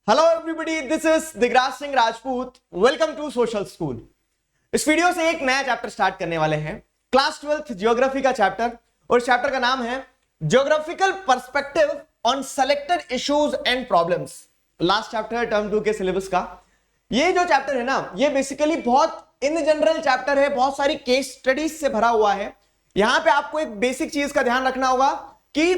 Hello everybody, this is Digraj Singh Rajput. Welcome to social school. इस video से एक नया चैप्टर स्टार्ट करने वाले हैं, क्लास 12th ज्योग्राफी का चैप्टर। और इस चैप्टर का नाम है geographical perspective on selected issues and problems. Last chapter है टर्म 2 के सिलेबस का। ये जो चैप्टर है ना, ये बेसिकली बहुत इन जनरल चैप्टर है, बहुत सारी केस स्टडीज से भरा हुआ है। यहां पे आपको एक बेसिक चीज का ध्यान रखना होगा कि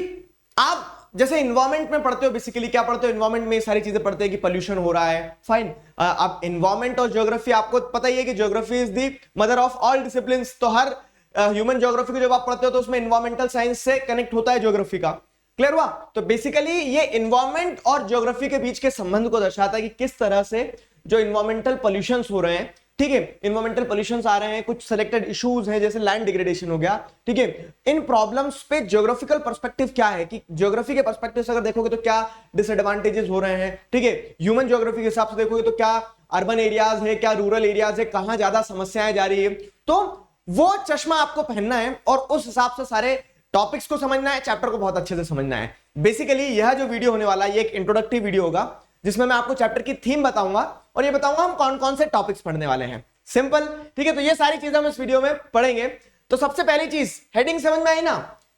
आप जैसे इन्वायरमेंट में पढ़ते हो, बेसिकली क्या पढ़ते हो, इन्वायरमेंट में सारी चीजें पढ़ते हैं कि पोल्यूशन हो रहा है, फाइन। अब इन्वायरमेंट और ज्योग्राफी आपको पता ही है कि geography is the mother of all disciplines. तो हर ह्यूमन ज्योग्राफी को जब आप पढ़ते हो तो उसमें इन्वायरमेंटल साइंस से कनेक्ट होता है ज्योग्राफी का। क्लियर हुआ? तो बेसिकली ये इन्वायरमेंट और ज्योग्राफी के बीच के संबंध को दर्शाता है कि किस तरह से जो इन्वायरमेंटल पोल्यूशन हो रहे हैं, ठीक है, इन्वायरमेंटल पोल्यूशन आ रहे हैं, कुछ सेलेक्टेड इश्यूज हैं जैसे लैंड डिग्रेडेशन हो गया, ठीक है, इन प्रॉब्लम्स पे ज्योग्राफिकल पर्सपेक्टिव क्या है, कि ज्योग्राफी के पर्सपेक्टिव से अगर देखोगे तो क्या डिसएडवांटेजेस हो रहे हैं, ठीक है। ह्यूमन ज्योग्राफी के हिसाब से देखोगे तो क्या अर्बन एरियाज है, क्या रूरल एरियाज है, कहां ज्यादा समस्याएं जा रही है। तो वो चश्मा आपको पहनना है और उस हिसाब से सारे टॉपिक्स को समझना है, चैप्टर को बहुत अच्छे से समझना है। बेसिकली यह जो वीडियो होने वाला है ये एक इंट्रोडक्टिव वीडियो होगा जिसमें मैं आपको चैप्टर की थीम बताऊंगा और ये बताऊंगा हम कौन कौन से टॉपिक्स पढ़ने वाले हैं। सिंपल, ठीक है। तो ये सारी चीजें हम इस वीडियो में पढ़ेंगे। तो सबसे पहली चीज, हेडिंग समझ में आई ना?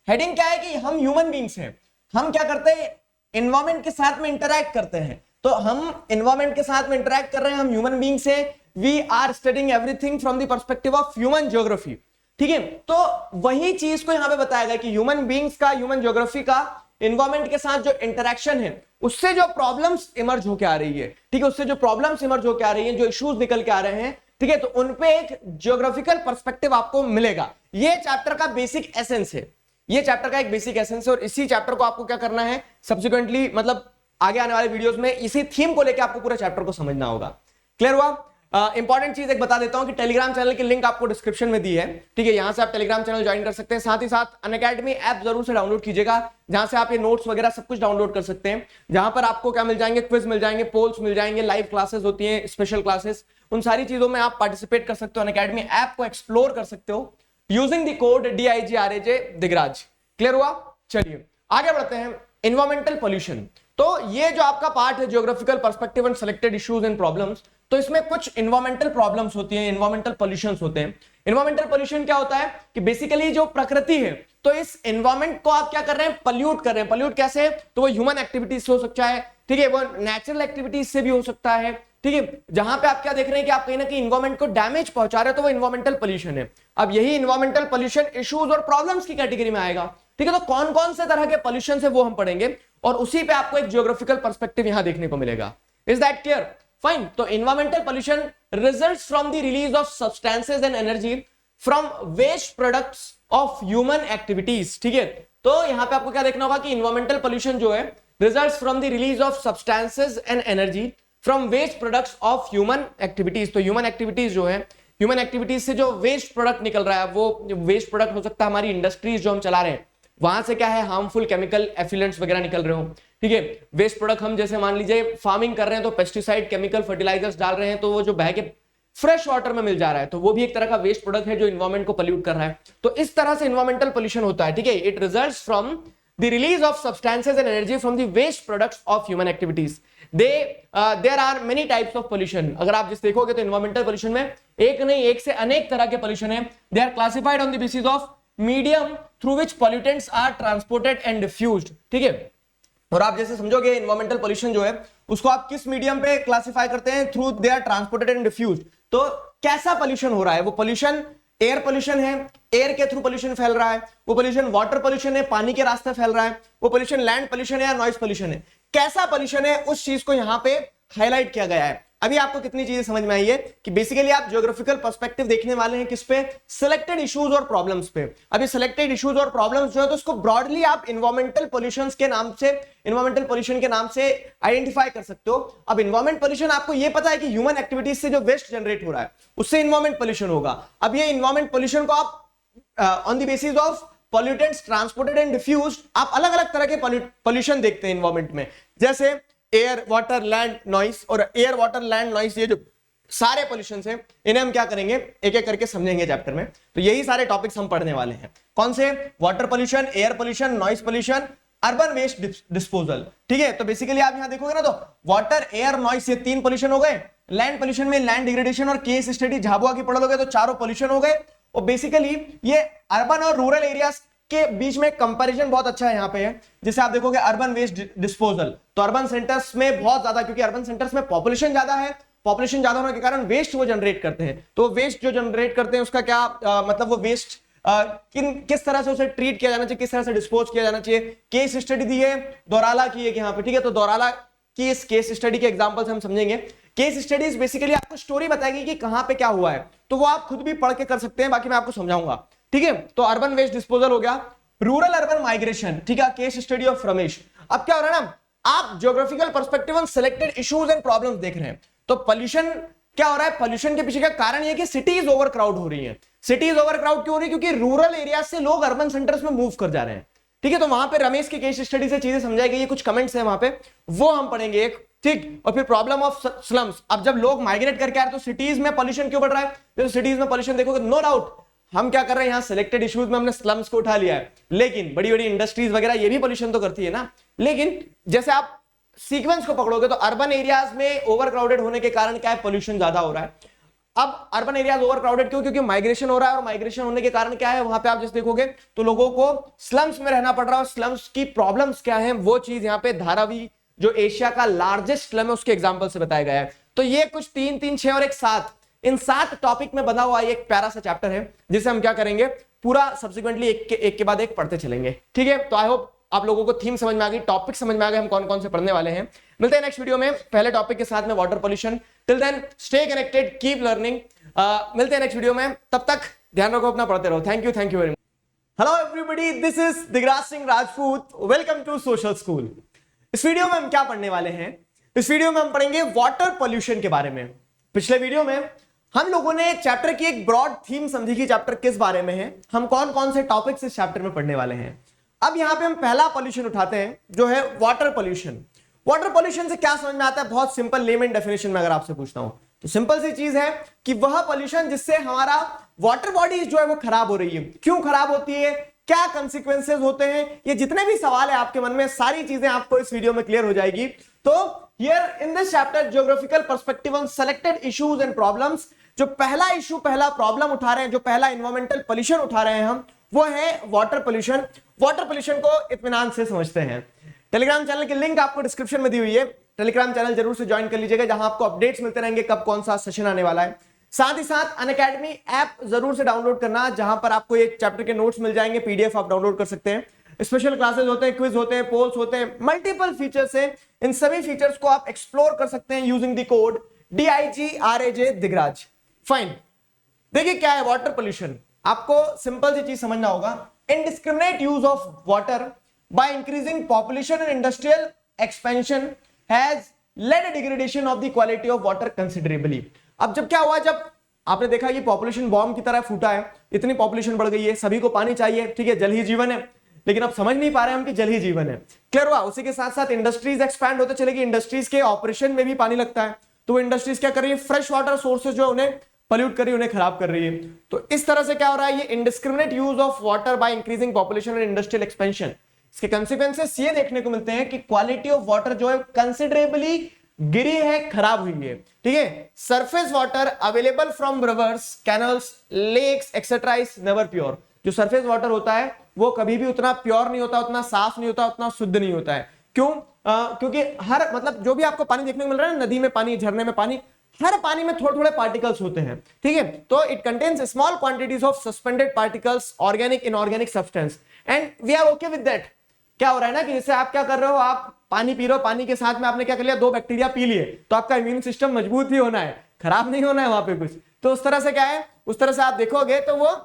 हेडिंग क्या है कि हम ह्यूमन बींग्स हैं, हम क्या करते हैं, एनवायरमेंट के साथ में इंटरैक्ट करते हैं। तो हम एनवायरमेंट के साथ में इंटरैक्ट कर रहे हैं, हम ह्यूमन बींग्स हैं। We are studying everything from the perspective of human geography, ठीक है। तो वही चीज को यहां पे बताया गया कि ह्यूमन बींग्स का, ह्यूमन ज्योग्राफी का एनवायरमेंट के साथ जो इंटरेक्शन है उससे जो प्रॉब्लम्स इमर्ज होकर आ रही है, ठीक है, उससे जो प्रॉब्लम्स इमर्ज होकर आ रही है, जो इश्यूज निकल के आ रहे हैं, ठीक है, तो उनपे एक ज्योग्राफिकल पर्सपेक्टिव आपको मिलेगा। ये चैप्टर का बेसिक एसेंस है, ये चैप्टर का एक बेसिक एसेंस है। और इसी चैप्टर को आपको क्या करना है सब्सिक्वेंटली, मतलब आगे आने वाले वीडियोस में इसी थीम को लेकर आपको पूरे चैप्टर को समझना होगा। क्लियर हुआ? इंपॉर्टेंट चीज एक बता देता हूं कि टेलीग्राम चैनल की लिंक आपको डिस्क्रिप्शन में दी है, ठीक है, यहां से आप टेलीग्राम चैनल ज्वाइन कर सकते हैं। साथ ही साथ अनअकैडमी ऐप जरूर से डाउनलोड कीजिएगा, जहां से आप ये नोट्स वगैरह सब कुछ डाउनलोड कर सकते हैं, जहां पर आपको क्या मिल जाएंगे, क्विज मिल जाएंगे, पोल्स मिल जाएंगे, लाइव क्लासेस होती हैं, स्पेशल क्लासेस, उन सारी चीजों में आप पार्टिसिपेट कर सकते हो, अनअकैडमी ऐप को एक्सप्लोर कर सकते हो using the code DIGRAJ Digraj. Clear हुआ? चलिए आगे बढ़ते हैं। एनवायरमेंटल पोल्यूशन, तो ये जो आपका पार्ट है geographical perspective and selected issues and problems, तो इसमें कुछ एनवायरमेंटल प्रॉब्लम्स होती हैं, एनवायरमेंटल पोल्यूशंस होते हैं। एनवायरमेंटल पोल्यूशन क्या होता है कि बेसिकली जो प्रकृति है, तो इस एनवायरमेंट को आप क्या कर रहे हैं, पल्यूट कर रहे हैं। पल्यूट कैसे? तो वो ह्यूमन एक्टिविटीज से हो सकता है, ठीक है, वो नेचुरल एक्टिविटीज से भी हो सकता है, ठीक है। जहां पे आप क्या देख रहे हैं कि आप कहीं ना कहीं एनवायरमेंट को डैमेज पहुंचा रहे हो, तो वो एनवायरमेंटल पोल्यूशन है। अब यही एनवायरमेंटल पोल्यूशन इश्यूज और प्रॉब्लम्स की कैटेगरी में आएगा, ठीक है। तो कौन कौन से तरह के पोल्यूशन है वो हम पढ़ेंगे और उसी पे आपको एक ज्योग्राफिकल पर्सपेक्टिव यहां देखने को मिलेगा। Is that clear? फाइन। तो environmental pollution results from the release of substances and energy from waste products of human activities, ठीक है। तो यहां पे आपको क्या देखना होगा कि एनवायरमेंटल पोल्यूशन जो है results from the release of substances and energy from waste products of human activities. तो ह्यूमन एक्टिविटीज जो है, ह्यूमन एक्टिविटीज से जो वेस्ट प्रोडक्ट निकल रहा है, वो वेस्ट प्रोडक्ट हो सकता है हमारी इंडस्ट्रीज जो हम चला रहे हैं, वहां से क्या है, हार्मफुल केमिकल एफिलेंट्स वगैरह निकल रहे हो, ठीक है। वेस्ट प्रोडक्ट हम जैसे मान लीजिए फार्मिंग कर रहे हैं तो पेस्टिसाइड, केमिकल, फर्टिलाइजर्स डाल रहे हैं, तो वो जो बह के फ्रेश वाटर में मिल जा रहा है, तो वो भी एक तरह का वेस्ट प्रोडक्ट है जो इन्वायरमेंट को पोल्यूट कर रहा है। तो इस तरह से इन्वायरमेंटल पोल्यूशन होता है, ठीक है। It results from the release of substances and energy from the waste products of human activities. There are many types of pollution. अगर आप जिस देखोगे तो इन्वायरमेंटल पोल्यूशन में एक नहीं, एक से अनेक तरह के पोल्यूशन है। They are classified on the basis of medium through which pollutants are transported and diffused, ठीक है। और आप जैसे समझोगे इन्वायरमेंटल पोल्यूशन जो है उसको आप किस मीडियम पे क्लासिफाई करते हैं, through they are transported and diffused. तो कैसा पोल्यूशन हो रहा है, वो पोल्यूशन एयर पोल्यूशन है, एयर के थ्रू पोल्यूशन फैल रहा है, वो पोल्यूशन वाटर पोल्यूशन है, पानी के रास्ते फैल रहा है, वो पोल्यूशन लैंड पोल्यूशन है या नॉइज पोल्यूशन है, कैसा पोल्यूशन है, उस चीज को यहां पे हाईलाइट किया गया है। अभी आपको कितनी चीजें समझ में आई है कि बेसिकली आप ज्योग्राफिकल पर्सपेक्टिव देखने वाले हैं किस पे, सिलेक्टेड इश्यूज और प्रॉब्लम्स पे। अभी सिलेक्टेड इश्यूज और प्रॉब्लम्स जो है तो उसको ब्रॉडली आप इन्वायरमेंटल पोल्यूशन के नाम से, इन्वायरमेंटल पोल्यूशन के नाम से आइडेंटिफाई कर सकते हो। अब इन्वायरमेंट पोल्यूशन आपको ये पता है कि ह्यूमन एक्टिविटीज से जो वेस्ट जनरेट हो रहा है उससे इन्वायरमेंट पोल्यूशन होगा। अब ये इन्वायरमेंट पोल्यूशन को आप on the basis of pollutants transported and diffused आप अलग अलग तरह के पोल्यूशन देखते हैं इन्वायरमेंट में, जैसे एयर, वाटर, लैंड, नॉइस। और एयर, वाटर, लैंड, नॉइस, ये जो सारे पोल्यूशन हैं इन्हें हम क्या करेंगे, एक एक करके समझेंगे चैप्टर में। तो यही सारे टॉपिक्स हम पढ़ने वाले हैं। कौन से? Water pollution, air pollution, noise pollution, urban waste disposal. ठीक है, तो बेसिकली आप यहां देखोगे ना तो वाटर, एयर, नॉइस, ये 3 पोल्यूशन हो गए। लैंड पोल्यूशन में लैंड डिग्रेडेशन और केस स्टडी झाबुआ की पढ़ लोगे तो 4 पोल्यूशन हो गए। और बेसिकली ये अर्बन और रूरल एरियाज के बीच में कंपैरिजन बहुत अच्छा है यहाँ पे है। जैसे आप देखोगे अर्बन वेस्ट डिस्पोजल, तो अर्बन सेंटर्स में बहुत ज्यादा, क्योंकि अर्बन सेंटर्स में पॉपुलेशन ज्यादा है, पॉपुलेशन ज्यादा होने के कारण वेस्ट वो जनरेट करते हैं। तो वेस्ट जो जनरेट करते हैं उसका क्या मतलब वो वेस्ट किस तरह से उसे ट्रीट किया जाना चाहिए, किस तरह से डिस्पोज किया जाना चाहिए। केस स्टडी दी है दौराला की है यहाँ पे। ठीक है, तो दौराला की इस केस स्टडी के एग्जांपल से हम समझेंगे। केस स्टडीज बेसिकली आपको स्टोरी बताएगी कि कहां पे क्या हुआ है, तो वो आप खुद भी पढ़ के कर सकते हैं, बाकी मैं आपको समझाऊंगा। ठीक है, तो अर्बन वेस्ट डिस्पोजल हो गया। रूरल अर्बन माइग्रेशन, ठीक है, केस स्टडी ऑफ रमेश। अब क्या हो रहा है ना, आप geographical perspective on selected issues and problems देख रहे हैं। तो पोल्यूशन क्या हो रहा है, पोल्यूशन के पीछे का कारण यह कि सिटीज ओवर क्राउड हो रही है। सिटीज ओवर क्राउड क्यों हो रही है, क्योंकि रूरल एरिया से लोग अर्बन सेंटर्स में मूव कर जा रहे हैं। ठीक है, तो वहां पे रमेश के केस स्टडी से चीजें समझाई गई है, कुछ कमेंट्स है वहां पे, वो हम पढ़ेंगे एक। ठीक, और फिर प्रॉब्लम ऑफ स्लम्स। अब जब लोग माइग्रेट करके आ रहे हैं तो सिटीज में पोल्यूशन क्यों बढ़ रहा है, तो सिटीज में पोल्यूशन देखोगे नो डाउट हम क्या कर रहे हैं, यहां सिलेक्टेड इश्यूज में हमने स्लम्स को उठा लिया है, लेकिन बड़ी बड़ी इंडस्ट्रीज वगैरह ये भी पोल्यूशन तो करती है ना। लेकिन जैसे आप सीक्वेंस को पकड़ोगे तो अर्बन एरियाज में ओवर क्राउडेड होने के कारण क्या है, पोल्यूशन ज्यादा हो रहा है। अब अर्बन एरियाज ओवर क्राउडेड क्यों, क्योंकि माइग्रेशन हो रहा है, और माइग्रेशन होने के कारण क्या है, वहां पे आप जैसे देखोगे तो लोगों को स्लम्स में रहना पड़ रहा है। और स्लम्स की प्रॉब्लम्स क्या है, वो चीज यहाँ पे धारावी जो एशिया का लार्जेस्ट स्लम है उसके एग्जांपल से बताया गया है। तो ये कुछ 3, 3, 6 और एक 7, इन 7 टॉपिक में बना हुआ एक प्यारा सा चैप्टर है, जिसे हम क्या करेंगे पूरा सब्सिक्वेंटली एक के बाद एक पढ़ते चलेंगे। ठीक है, तो आई होप आप लोगों को थीम समझ में आ गई, टॉपिक समझ में आ गए, हम कौन कौन से पढ़ने वाले हैं। मिलते हैं नेक्स्ट वीडियो में पहले टॉपिक के साथ में, water pollution. Till then stay connected, keep learning. मिलते हैं नेक्स्ट वीडियो में, तब तक ध्यान रखो, अपना पढ़ते रहो। Thank you very much. Hello everybody, this is Digraj Singh Rajput, welcome to social school. इस वीडियो में हम क्या पढ़ने वाले हैं, इस वीडियो में हम पढ़ेंगे वाटर पोल्यूशन के बारे में। पिछले वीडियो में हम लोगों ने चैप्टर की एक ब्रॉड थीम समझी कि चैप्टर किस बारे में है, हम कौन कौन से टॉपिक्स इस चैप्टर में पढ़ने वाले हैं। अब यहां पे हम पहला पोल्यूशन उठाते हैं जो है वाटर पोल्यूशन। वाटर पोल्यूशन से क्या समझ में आता है, बहुत सिंपल लेमन डेफिनेशन में अगर आपसे पूछता हूं तो सिंपल सी चीज है कि वह पोल्यूशन जिससे हमारा वाटर बॉडी जो है वो खराब हो रही है। क्यों खराब होती है, क्या कंसिक्वेंसेस होते हैं, ये जितने भी सवाल है आपके मन में, सारी चीजें आपको इस वीडियो में क्लियर हो जाएगी। तो here in this chapter geographical perspective on selected issues and problems, जो पहला इशू, पहला प्रॉब्लम उठा रहे हैं, जो पहला इन्वायरमेंटल पोल्यूशन उठा रहे हैं हम, वो है वाटर पोल्यूशन। वाटर पोल्यूशन को इत्मीनान से समझते हैं। टेलीग्राम चैनल की लिंक आपको डिस्क्रिप्शन में दी हुई है, टेलीग्राम चैनल जरूर से ज्वाइन कर लीजिएगा, जहां आपको अपडेट्स मिलते रहेंगे कब कौन सा सेशन आने वाला है। साथ ही साथ अनअकैडमी ऐप जरूर से डाउनलोड करना, जहां पर आपको ये चैप्टर के नोट्स मिल जाएंगे, पीडीएफ आप डाउनलोड कर सकते हैं। स्पेशल क्लासेस होते हैं, क्विज होते हैं, पोल्स होते हैं, मल्टीपल फीचर्स है। इन सभी फीचर्स को आप एक्सप्लोर कर सकते हैं using the code DIGRAJ Digraj. Fine, देखिए क्या है वाटर पोल्यूशन। आपको सिंपल सी चीज समझना होगा, indiscriminate use of water by increasing population and industrial expansion has lead a degradation of the quality of water considerably. अब जब क्या हुआ, जब आपने देखा कि पॉपुलेशन बॉम्ब की तरह फूटा है, इतनी पॉपुलेशन बढ़ गई है, सभी को पानी चाहिए, ठीक है, जल ही जीवन है, लेकिन अब समझ नहीं पा रहे हम कि जल ही जीवन है। क्लियर हुआ। उसी के साथ साथ इंडस्ट्रीज एक्सपैंड होते चलेगी, इंडस्ट्रीज के ऑपरेशन में भी पानी लगता है, तो वो इंडस्ट्रीज क्या कर रही है, फ्रेश वाटर सोर्सेज जो उन्हें पॉल्यूट कर रही है, उन्हें खराब कर रही है। तो इस तरह से क्या हो रहा है, ये indiscriminate use of water by increasing population and industrial expansion, इसके कंसिक्वेंसेस ये देखने को मिलते हैं कि क्वालिटी ऑफ वाटर जो है कंसिडरेबली गिरी है, खराब हुई है। ठीक है, surface water available from rivers, canals, lakes etcetera is never pure. जो सरफेस वाटर होता है वो कभी भी उतना प्योर नहीं होता, उतना साफ नहीं होता, उतना शुद्ध नहीं होता है। क्यों? क्योंकि हर मतलब जो भी आपको पानी देखने को मिल रहा है, नदी में पानी, झरने में पानी, हर पानी में थोड़े थोड़े पार्टिकल्स होते हैं। ठीक है, तो it contains small quantities of suspended particles, organic, inorganic substance, and we are okay with that. क्या हो रहा है ना कि जैसे आप क्या कर रहे हो, आप पानी पी रहे हो, पानी के साथ में आपने क्या कर लिया, 2 बैक्टीरिया पी लिए, तो आपका इम्यून सिस्टम मजबूत ही होना है, खराब नहीं होना है वहां पे कुछ। तो उस तरह से क्या है, उस तरह से आप देखोगे तो वो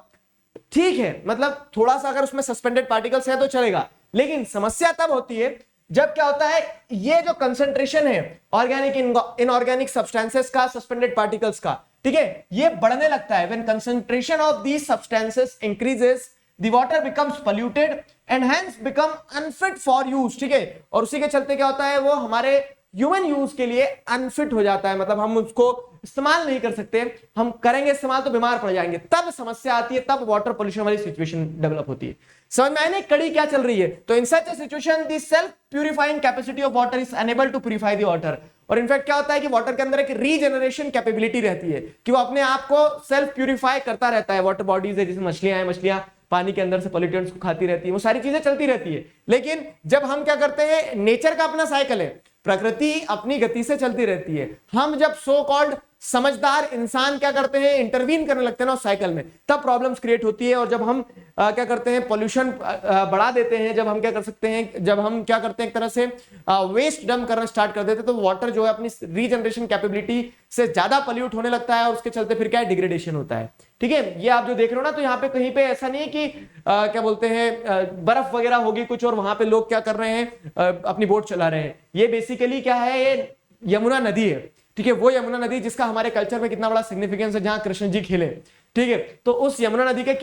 ठीक है, मतलब थोड़ा सा अगर उसमें सस्पेंडेड पार्टिकल्स है तो चलेगा। लेकिन समस्या तब होती है जब क्या होता है, ये जो कंसंट्रेशन है ऑर्गेनिक, इनऑर्गेनिक सब्सटेंसेस का, सस्पेंडेड पार्टिकल्स का, ठीक है, ये बढ़ने लगता है। When concentration of these substances increases, the water becomes polluted and hence become unfit for use। ठीक है, और उसी के चलते क्या होता है, वो हमारे ह्यूमन यूज के लिए अनफिट हो जाता है, मतलब हम उसको इस्तेमाल नहीं कर सकते, हम करेंगे इस्तेमाल तो बीमार पड़ जाएंगे, तब समस्या आती है, तब वाटर पोल्यूशन वाली सिचुएशन डेवलप होती है। समझ में आया ना कड़ी क्या चल रही है। तो in such a situation the self purifying capacity of water is unable to purify the water. और इनफैक्ट क्या होता है कि वाटर के अंदर एक रीजनरेशन कैपेबिलिटी रहती है कि वो अपने आप को सेल्फ प्यूरिफाई करता रहता है। वाटर बॉडीज है, जैसे मछलियां हैं, मछलियां पानी के अंदर से पॉल्यूटेंट्स को खाती रहती है, वो सारी चीजें चलती रहती है। लेकिन जब हम क्या करते हैं, नेचर का अपना साइकिल है, प्रकृति अपनी गति से चलती रहती है, हम जब सो कॉल्ड समझदार इंसान क्या करते हैं, इंटरवीन करने लगते हैं ना उस साइकिल में, तब प्रॉब्लम्स क्रिएट होती है। और जब हम क्या करते हैं, पोल्यूशन बढ़ा देते हैं, जब हम क्या कर सकते हैं, जब हम क्या करते हैं, एक तरह से वेस्ट डंप करना स्टार्ट कर देते हैं, तो वाटर जो है अपनी रीजनरेशन कैपेबिलिटी से ज्यादा पोल्यूट होने लगता है और उसके चलते फिर क्या है, डिग्रेडेशन होता है। ठीक है, ये आप जो देख रहे हो ना, तो यहाँ पे कहीं पे ऐसा नहीं है कि क्या बोलते हैं बर्फ वगैरह होगी कुछ और वहां पे लोग क्या कर रहे हैं, अपनी बोट चला रहे हैं। ये बेसिकली क्या है, ये यमुना नदी है। ठीक है, वो यमुना नदी जिसका हमारे कल्चर में कितना बड़ा सिग्निफिकेंस है, जहां कृष्ण जी खेले। ठीक है, तो उस यमुना नदी के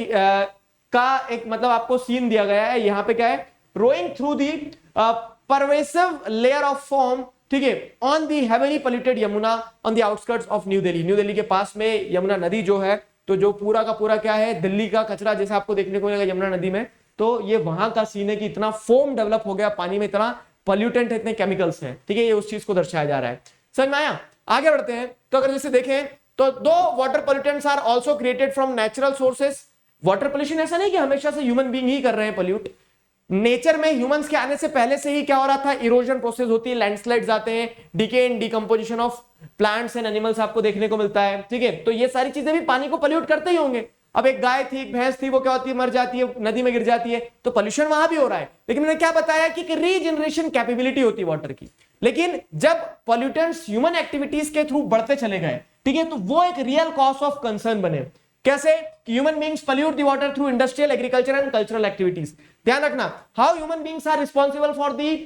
का एक मतलब आपको सीन दिया गया है। यहाँ पे क्या है, rowing through the pervasive layer of foam, ठीक है, on the heavily polluted Yamuna on the outskirts of New Delhi. New Delhi के पास में यमुना नदी जो है, तो जो पूरा का पूरा क्या है, दिल्ली का कचरा जैसे आपको देखने को मिलेगा यमुना नदी में, तो ये वहां का सीन है कि इतना फोम डेवलप हो गया पानी में, इतना पॉल्यूटेंट है, इतने केमिकल्स हैं। ठीक है, ये उस चीज को दर्शाया जा रहा है। समझ में आया? आगे बढ़ते हैं। तो अगर जैसे देखें तो दो water pollutants are also created from natural sources. Water pollution ऐसा नहीं कि हमेशा से ह्यूमन बीइंग ही कर रहे हैं पोल्यूट। नेचर में ह्यूमंस के आने से पहले से ही क्या हो रहा था, इरोजन प्रोसेस होती है, लैंडस्लाइड्स आते हैं, decay and decomposition of plants and animals आपको देखने को मिलता है। ठीक है, तो ये सारी चीजें भी पानी को पोल्यूट करते ही होंगे। अब एक गाय थी, एक भैंस थी, वो क्या होती है, मर जाती है, नदी में गिर जाती है, तो पोल्यूशन वहां भी हो रहा है। लेकिन मैंने क्या बताया कि रीजनरेशन कैपेबिलिटी होती है वाटर की। लेकिन जब पॉल्यूटेंट्स ह्यूमन एक्टिविटीज के थ्रू बढ़ते चले गए, ठीक है, तो वो एक रियल कॉज ऑफ कंसर्न बने। कैसे? Human beings pollute the water through industrial, agriculture and cultural activities. ध्यान रखना, how human beings are responsible for the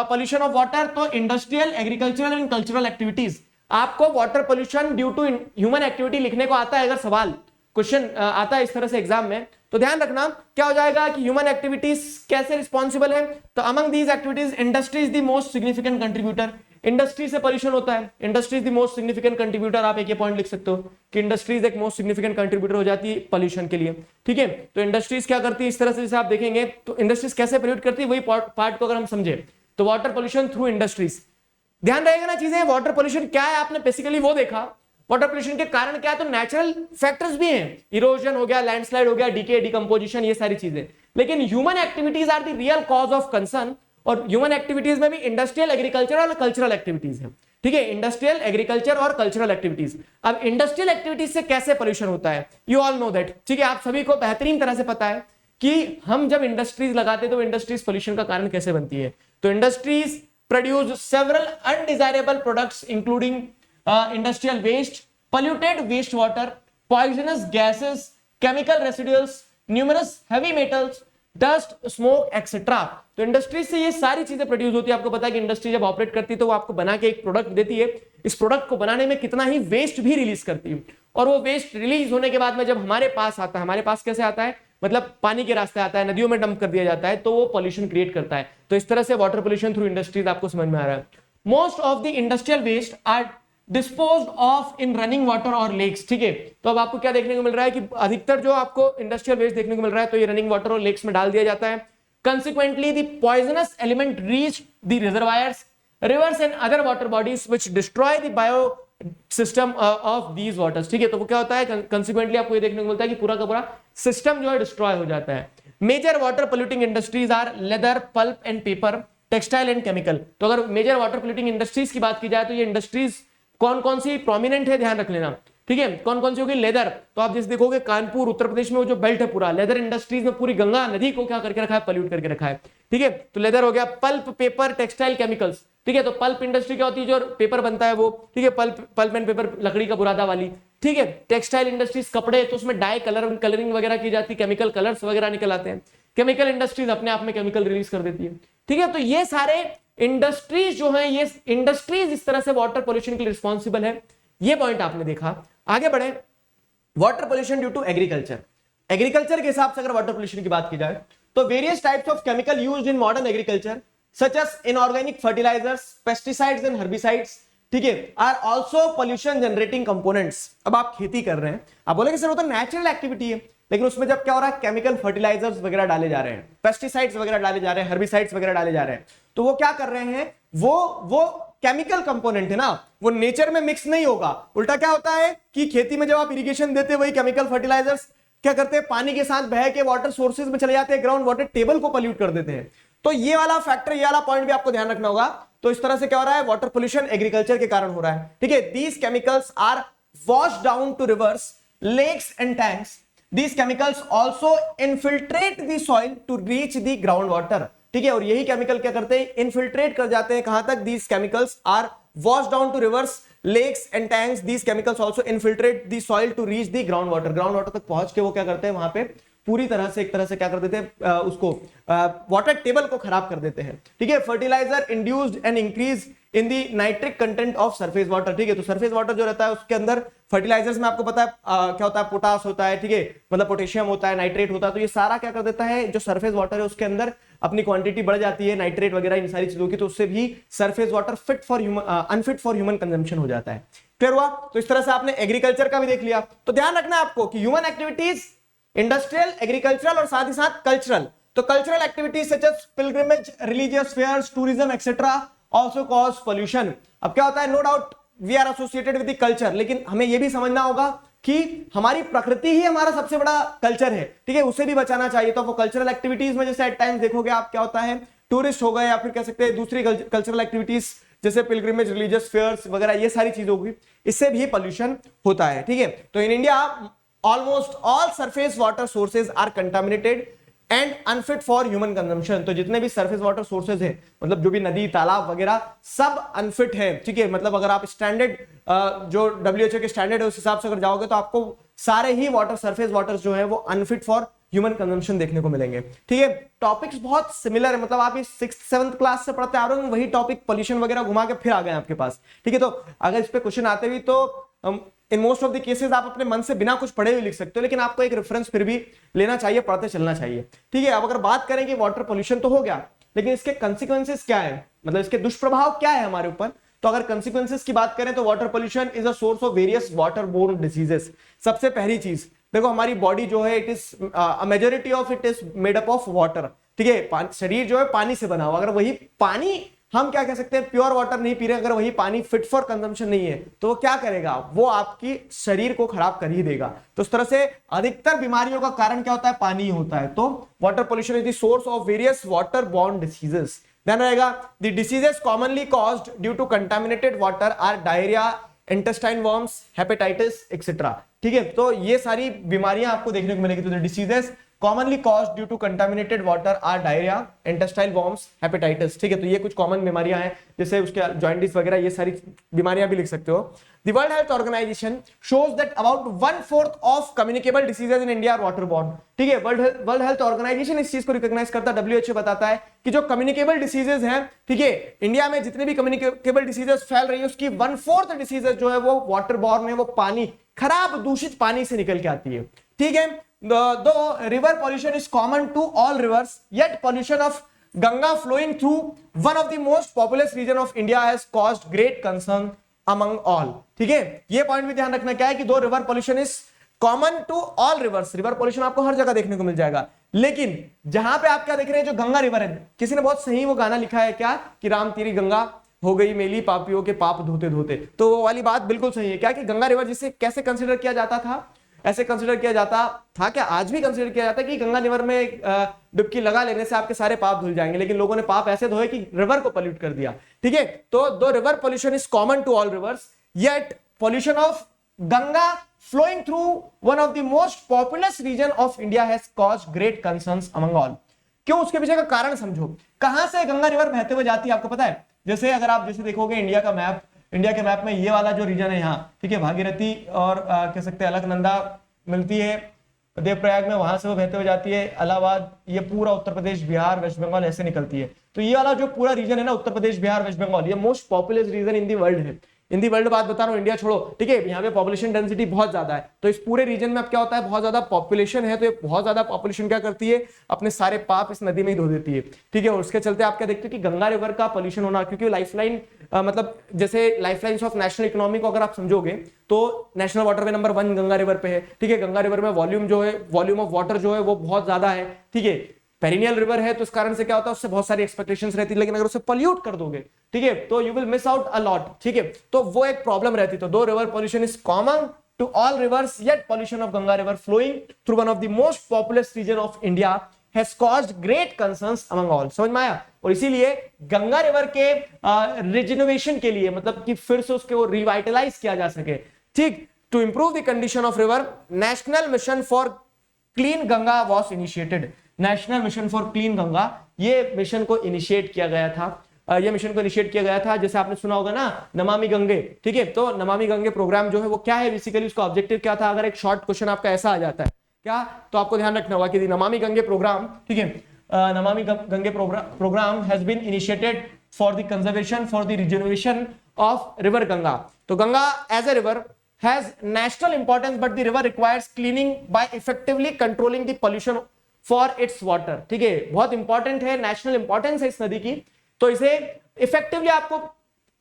pollution of water. तो industrial, agricultural and cultural activities. आपको water pollution due to human activity लिखने को आता है, अगर सवाल क्वेश्चन आता है इस तरह से एग्जाम में, तो ध्यान रखना क्या हो जाएगा कि ह्यूमन एक्टिविटीज कैसे रिस्पॉन्सिबल है। तो among these activities industry is the most significant contributor. Industry से पोल्यूशन होता है, industry is the most significant contributor. आप एक ये पॉइंट लिख सकते हो कि इंडस्ट्रीज एक मोस्ट सिग्निफिकेंट कंट्रीब्यूटर हो जाती है पोल्यूशन के लिए। ठीक है, तो इंडस्ट्रीज क्या करती है, इस तरह से जैसे आप देखेंगे, तो इंडस्ट्रीज कैसे पोल्यूट करती है, वही पार्ट को अगर हम समझे, तो वाटर पोल्यूशन थ्रू इंडस्ट्रीज। ध्यान रहेगा ना चीजें, वाटर पोल्यूशन क्या है, आपने बेसिकली वो देखा। वाटर पोल्यूशन के कारण क्या है, तो नेचुरल फैक्टर्स भी हैं, इरोजन हो गया, लैंडस्लाइड हो गया, डीके, डिकम्पोजिशन, ये सारी चीजें। लेकिन human activities are the real cause of concern. और ह्यूमन एक्टिविटीज में भी इंडस्ट्रियल, एग्रीकल्चर और कल्चरल एक्टिविटीज है। ठीक है, इंडस्ट्रियल, एग्रीकल्चर और कल्चरल एक्टिविटीज। अब इंडस्ट्रियल एक्टिविटीज से कैसे पोल्यूशन होता है, यू ऑल नो दैट। ठीक है, आप सभी को बेहतरीन तरह से पता है कि हम जब इंडस्ट्रीज लगाते हैं तो इंडस्ट्रीज पोल्यूशन का कारण कैसे बनती है। तो industries produce several undesirable products including industrial waste, polluted wastewater, poisonous gases, chemical residuals, numerous heavy metals, dust, smoke, etc. तो इंडस्ट्री से ये सारी चीजें प्रोड्यूस होती है। आपको पता है कि इंडस्ट्री जब ऑपरेट करती है तो वो आपको बना के एक प्रोडक्ट देती है। इस प्रोडक्ट को बनाने में कितना ही वेस्ट भी रिलीज करती है, और वो वेस्ट रिलीज होने के बाद में जब हमारे पास आता है, हमारे पास कैसे आता है, मतलब पानी के रास्ते आता है, नदियों में डंप कर दिया जाता है, तो वो पॉल्यूशन क्रिएट करता है। तो इस तरह से वाटर पॉल्यूशन थ्रू इंडस्ट्रीज आपको समझ में आ रहा है। Most of the industrial waste are disposed of in running water और लेक्स। ठीक है, तो अब आपको क्या देखने को मिल रहा है कि अधिकतर जो आपको इंडस्ट्रियल वेस्ट देखने को मिल रहा है, तो ये रनिंग वाटर और लेक्स में डाल दिया जाता है। Consequently the poisonous element reach the reservoirs, reverse and other water bodies which destroy the bio system of these waters. ठीक है, तो वो क्या होता है, कंसिक्वेंटली आपको ये देखने को मिलता है कि पूरा का पूरा सिस्टम जो है डिस्ट्रॉय हो जाता है। Major water polluting industries are leather, pulp and paper, textile and chemical. तो अगर मेजर वाटर पोल्यूटिंग इंडस्ट्रीज की बात की जाए तो ये इंडस्ट्रीज कौन कौन सी प्रोमिनेंट है, ध्यान रख लेना। ठीक है, कौन कौन सी होगी, लेदर। तो आप जैसे देखोगे कानपुर उत्तर प्रदेश में वो जो बेल्ट है पूरा लेदर इंडस्ट्रीज में, पूरी गंगा नदी को क्या करके रखा है, पोल्यूट करके रखा है। ठीक है, तो लेदर हो गया। Pulp, paper, textile, chemicals. ठीक है, तो पल्प इंडस्ट्री क्या होती है, जो पेपर बनता है वो। ठीक है, पल्प एंड पेपर, लकड़ी का बुरादा वाली। ठीक है, टेक्सटाइल इंडस्ट्रीज कपड़े, तो उसमें डाई कलरिंग वगैरह की जाती है, केमिकल कलर्स वगैरह निकल आते हैं। केमिकल इंडस्ट्रीज अपने आप में केमिकल रिलीज कर देती है। ठीक है, तो ये सारे इंडस्ट्रीज जो है, ये इंडस्ट्रीज इस तरह से वाटर पोल्यूशन के लिए रिस्पॉन्सिबल है। ये पॉइंट आपने देखा। आगे बढ़े, water pollution due to agriculture. Agriculture के हिसाब से अगर वाटर पोल्यूशन की बात की जाए तो various types of chemical used in modern agriculture such as inorganic fertilizers, pesticides and herbicides, ठीक है, are also pollution generating components. अब आप खेती कर रहे हैं, आप बोलेंगे सर वो तो नेचुरल एक्टिविटी है। लेकिन उसमें जब क्या हो रहा है, केमिकल फर्टिलाइजर्स वगैरह डाले जा रहे हैं, पेस्टिसाइड्स वगैरह डाले जा रहे हैं, हर्बिसाइड्स वगैरह डाले जा रहे हैं, तो वो क्या कर रहे हैं, वो केमिकल कंपोनेंट है ना, वो नेचर में मिक्स नहीं होगा। उल्टा क्या होता है कि खेती में जब आप इरिगेशन देते हैं, वही केमिकल फर्टिलाइजर्स क्या करते हैं, पानी के साथ बह के वाटर सोर्सेज में चले जाते हैं, ग्राउंड वाटर टेबल को पॉल्यूट कर देते हैं। तो ये वाला फैक्टर, ये वाला पॉइंट भी आपको ध्यान रखना होगा। तो इस तरह से क्या हो रहा है, वाटर पोल्यूशन एग्रीकल्चर के कारण हो रहा है, ठीक है। These chemicals are wash down to rivers, lakes and tanks. These chemicals also infiltrate the soil to reach the ground water, ठीक है। और यही केमिकल क्या करते हैं, इनफिल्ट्रेट कर जाते हैं कहां तक, these chemicals are washed down to rivers, lakes and tanks. These chemicals also infiltrate the soil to reach the ground water. ground water तक पहुंच के वो क्या करते हैं, वहां पे पूरी तरह से एक तरह से क्या कर देते हैं, उसको वाटर टेबल को खराब कर देते हैं, ठीक है। Fertilizer induced and increase in the nitric content of surface water, ठीक है। तो सरफेस वाटर जो रहता है उसके अंदर फर्टिलाइजर्स में आपको पता है क्या होता है, पोटास होता है, ठीक है, मतलब पोटेशियम होता है, नाइट्रेट होता है। तो ये सारा क्या कर देता है, जो सरफेस वाटर है उसके अंदर अपनी क्वांटिटी बढ़ जाती है, नाइट्रेट वगैरह इन सारी चीजों की, तो उससे भी surface water fit for human unfit for human consumption हो जाता है। क्लियर हुआ। तो इस तरह से आपने एग्रीकल्चर का भी देख लिया। तो ध्यान रखना है आपको कि ह्यूमन एक्टिविटीज, इंडस्ट्रियल, एग्रीकल्चरल और साथ ही साथ कल्चरल। तो cultural activities such as pilgrimage, religious fairs, tourism etcetera also cause pollution. अब क्या होता है, no doubt we are associated with the culture, लेकिन हमें यह भी समझना होगा कि हमारी प्रकृति ही हमारा सबसे बड़ा कल्चर है, ठीक है, उसे भी बचाना चाहिए। तो वो कल्चरल एक्टिविटीज में जैसे एट टाइम्स देखोगे आप, क्या होता है, टूरिस्ट हो गए या फिर कह सकते हैं दूसरी कल्चरल एक्टिविटीज जैसे पिलग्रिमेज, रिलीजियस फेयर्स वगैरह, ये सारी चीज होगी, इससे भी पोल्यूशन होता है, ठीक है। तो in India almost all surface water sources are contaminated and unfit for human consumption. तो जितने भी सरफेस वाटर सोर्सेज हैं, मतलब जो भी नदी, तालाब वगैरह, सब अनफिट है, ठीक है। मतलब अगर आप स्टैंडर्ड जो WHO के स्टैंडर्ड है उस हिसाब से अगर जाओगे तो आपको सारे ही वाटर, सरफेस वाटर जो है वो अनफिट फॉर ह्यूमन कंजम्पशन देखने को मिलेंगे, ठीक है। टॉपिक्स बहुत सिमिलर है, मतलब आप इस 6th-7th क्लास से पढ़ते आ रहे हो, वही टॉपिक पोल्यूशन वगैरह घुमा के फिर आ गए आपके पास, ठीक है। तो अगर इस पे क्वेश्चन आते भी तो इन मोस्ट ऑफ द केसेस आप अपने मन से बिना कुछ पढ़े हुए लिख सकते हो, लेकिन आपको एक रेफरेंस फिर भी लेना चाहिए, पढ़ते चलना चाहिए, ठीक है। अब अगर बात करें कि वाटर पोल्यूशन तो हो गया, लेकिन इसके कंसिक्वेंसेस क्या है, मतलब इसके दुष्प्रभाव क्या है हमारे ऊपर। तो अगर कंसिक्वेंसेस की बात करें तो water pollution is a source of various water borne diseases. सबसे पहली चीज देखो, हमारी बॉडी जो है, it is majority of it is made up of water, ठीक है। शरीर जो है पानी से बना हुआ, अगर वही पानी हम क्या कह सकते हैं, प्योर वाटर नहीं पी रहे, अगर वही पानी फिट फॉर कंजम्पशन नहीं है, तो वो क्या करेगा, वो आपकी शरीर को खराब कर ही देगा। तो इस तरह से अधिकतर बीमारियों का कारण क्या होता है, पानी होता है। तो water pollution is the source of various water borne diseases. ध्यान रहेगा, the diseases commonly caused due to contaminated water are diarrhoea, intestine worms, hepatitis etcetera, ठीक है। तो ये सारी बीमारियां आपको देखने को मिलेगी। तो the diseases commonly caused due to contaminated water are diarrhea, intestinal worms, hepatitis, ठीक है। तो ये कुछ कॉमन बीमारियां हैं, जैसे उसके जॉइंटिस वगैरह, ये सारी बीमारियां भी लिख सकते हो। The World Health Organization shows that about 1/4 of communicable diseases in India are waterborne, ठीक है। वर्ल्ड हेल्थ ऑर्गेनाइजेशन इस चीज को रिकॉग्नाइज करता है, WHO बताता है कि जो कम्युनिकेबल डिसीजेज हैं, ठीक है, इंडिया में जितने भी कम्युनिकेबल डिसीजेज फैल रही है, उसकी 1/4 डिसीजेज जो है वो वाटरबॉर्न है, वो पानी, खराब दूषित पानी से निकल के आती है, ठीक है। Though river pollution is common to all rivers, yet pollution of Ganga flowing through one of the most populous region of India has caused great concern among all, ठीक है। ये पॉइंट भी ध्यान रखना क्या है कि though river pollution is common to all rivers. River pollution आपको हर जगह देखने को मिल जाएगा, लेकिन जहां पे आप क्या देख रहे हैं, जो गंगा रिवर है, किसी ने बहुत सही वो गाना लिखा है क्या, कि राम तेरी गंगा हो गई मेली, पापियों के पाप धोते धोते। तो वो वाली बात बिल्कुल सही है क्या, कि गंगा रिवर जिसे कैसे कंसिडर किया जाता था, ऐसे कंसिडर किया जाता था, क्या आज भी कंसिडर किया जाता है कि गंगा रिवर में डुबकी लगा लेने से आपके सारे पाप धुल जाएंगे, लेकिन लोगों ने पाप ऐसे धोए कि रिवर को पोल्यूट कर दिया, ठीक है। तो though river pollution is common to all rivers, yet pollution of Ganga flowing through one of the most populous region of India has caused great concerns among all. क्यों, उसके पीछे का कारण समझो। कहां से गंगा रिवर बहते हुए जाती है आपको पता है। जैसे अगर आप जैसे देखोगे इंडिया का मैप, इंडिया के मैप में ये वाला जो रीजन है यहाँ, ठीक है, भागीरथी और कह सकते हैं अलकनंदा मिलती है देवप्रयाग में, वहां से वो बहते हुए जाती है इलाहाबाद, ये पूरा उत्तर प्रदेश, बिहार, वेस्ट बंगाल ऐसे निकलती है। तो ये वाला जो पूरा रीजन है ना, उत्तर प्रदेश, बिहार, वेस्ट बंगाल, ये most populous region in the world है। इन दी वर्ल्ड बात बता रहा हूँ, इंडिया छोड़ो, ठीक है, यहाँ पे पॉपुलेशन डेंसिटी बहुत ज्यादा है, तो इस पूरे रीजन में अब क्या होता है, बहुत ज्यादा पॉपुलेशन है, तो ये बहुत ज्यादा पॉपुलेशन क्या करती है, अपने सारे पाप इस नदी में ही धो देती है, ठीक है। और उसके चलते आप क्या देखते हो कि गंगा रिवर का पॉल्यूशन होना, क्योंकि लाइफलाइन मतलब जैसे लाइफलाइंस ऑफ नेशनल इकोनॉमी को अगर आप समझोगे तो national waterway number 1 Ganga river पे है, ठीक है। गंगा रिवर में वॉल्यूम जो है, वॉल्यूम ऑफ वाटर जो है वो बहुत ज्यादा है, ठीक है। पेरिनियल रिवर है तो इस कारण से क्या होता है, उससे बहुत सारी एक्सपेक्टेशंस रहती है, लेकिन अगर उसे पॉल्यूट कर दोगे, ठीक है, तो you will miss out a lot, ठीक है। तो वो एक प्रॉब्लम रहती है। तो though river pollution is common to all rivers, yet pollution of Ganga river flowing through one of the most populous region of India has caused great concerns among all। समझ में आया। और इसीलिए गंगा रिवर के रिजनोवेशन के लिए, मतलब कि फिर से उसके रिवाइटलाइज किया जा सके, ठीक, to improve the condition of river, national mission for clean Ganga was initiated. National mission for clean Ganga, ये मिशन को इनिशिएट किया गया था। ये मिशन को इनिशिएट किया गया था, जैसे आपने सुना होगा ना, नमामि गंगे, ठीक है। तो नमामि गंगे प्रोग्राम जो है वो क्या है, बेसिकली उसका ऑब्जेक्टिव क्या था, अगर एक शॉर्ट क्वेश्चन आपका ऐसा आ जाता है क्या, तो आपको ध्यान रखना होगा कि नमामि गंगे प्रोग्राम, ठीक है, Namami Gange program has been initiated for the conservation, for the regeneration of river Ganga. तो Ganga as a river has national importance, but the river requires cleaning by effectively controlling the pollution for its water, ठीक है। बहुत important है, national importance है इस नदी की, तो इसे इफेक्टिवली आपको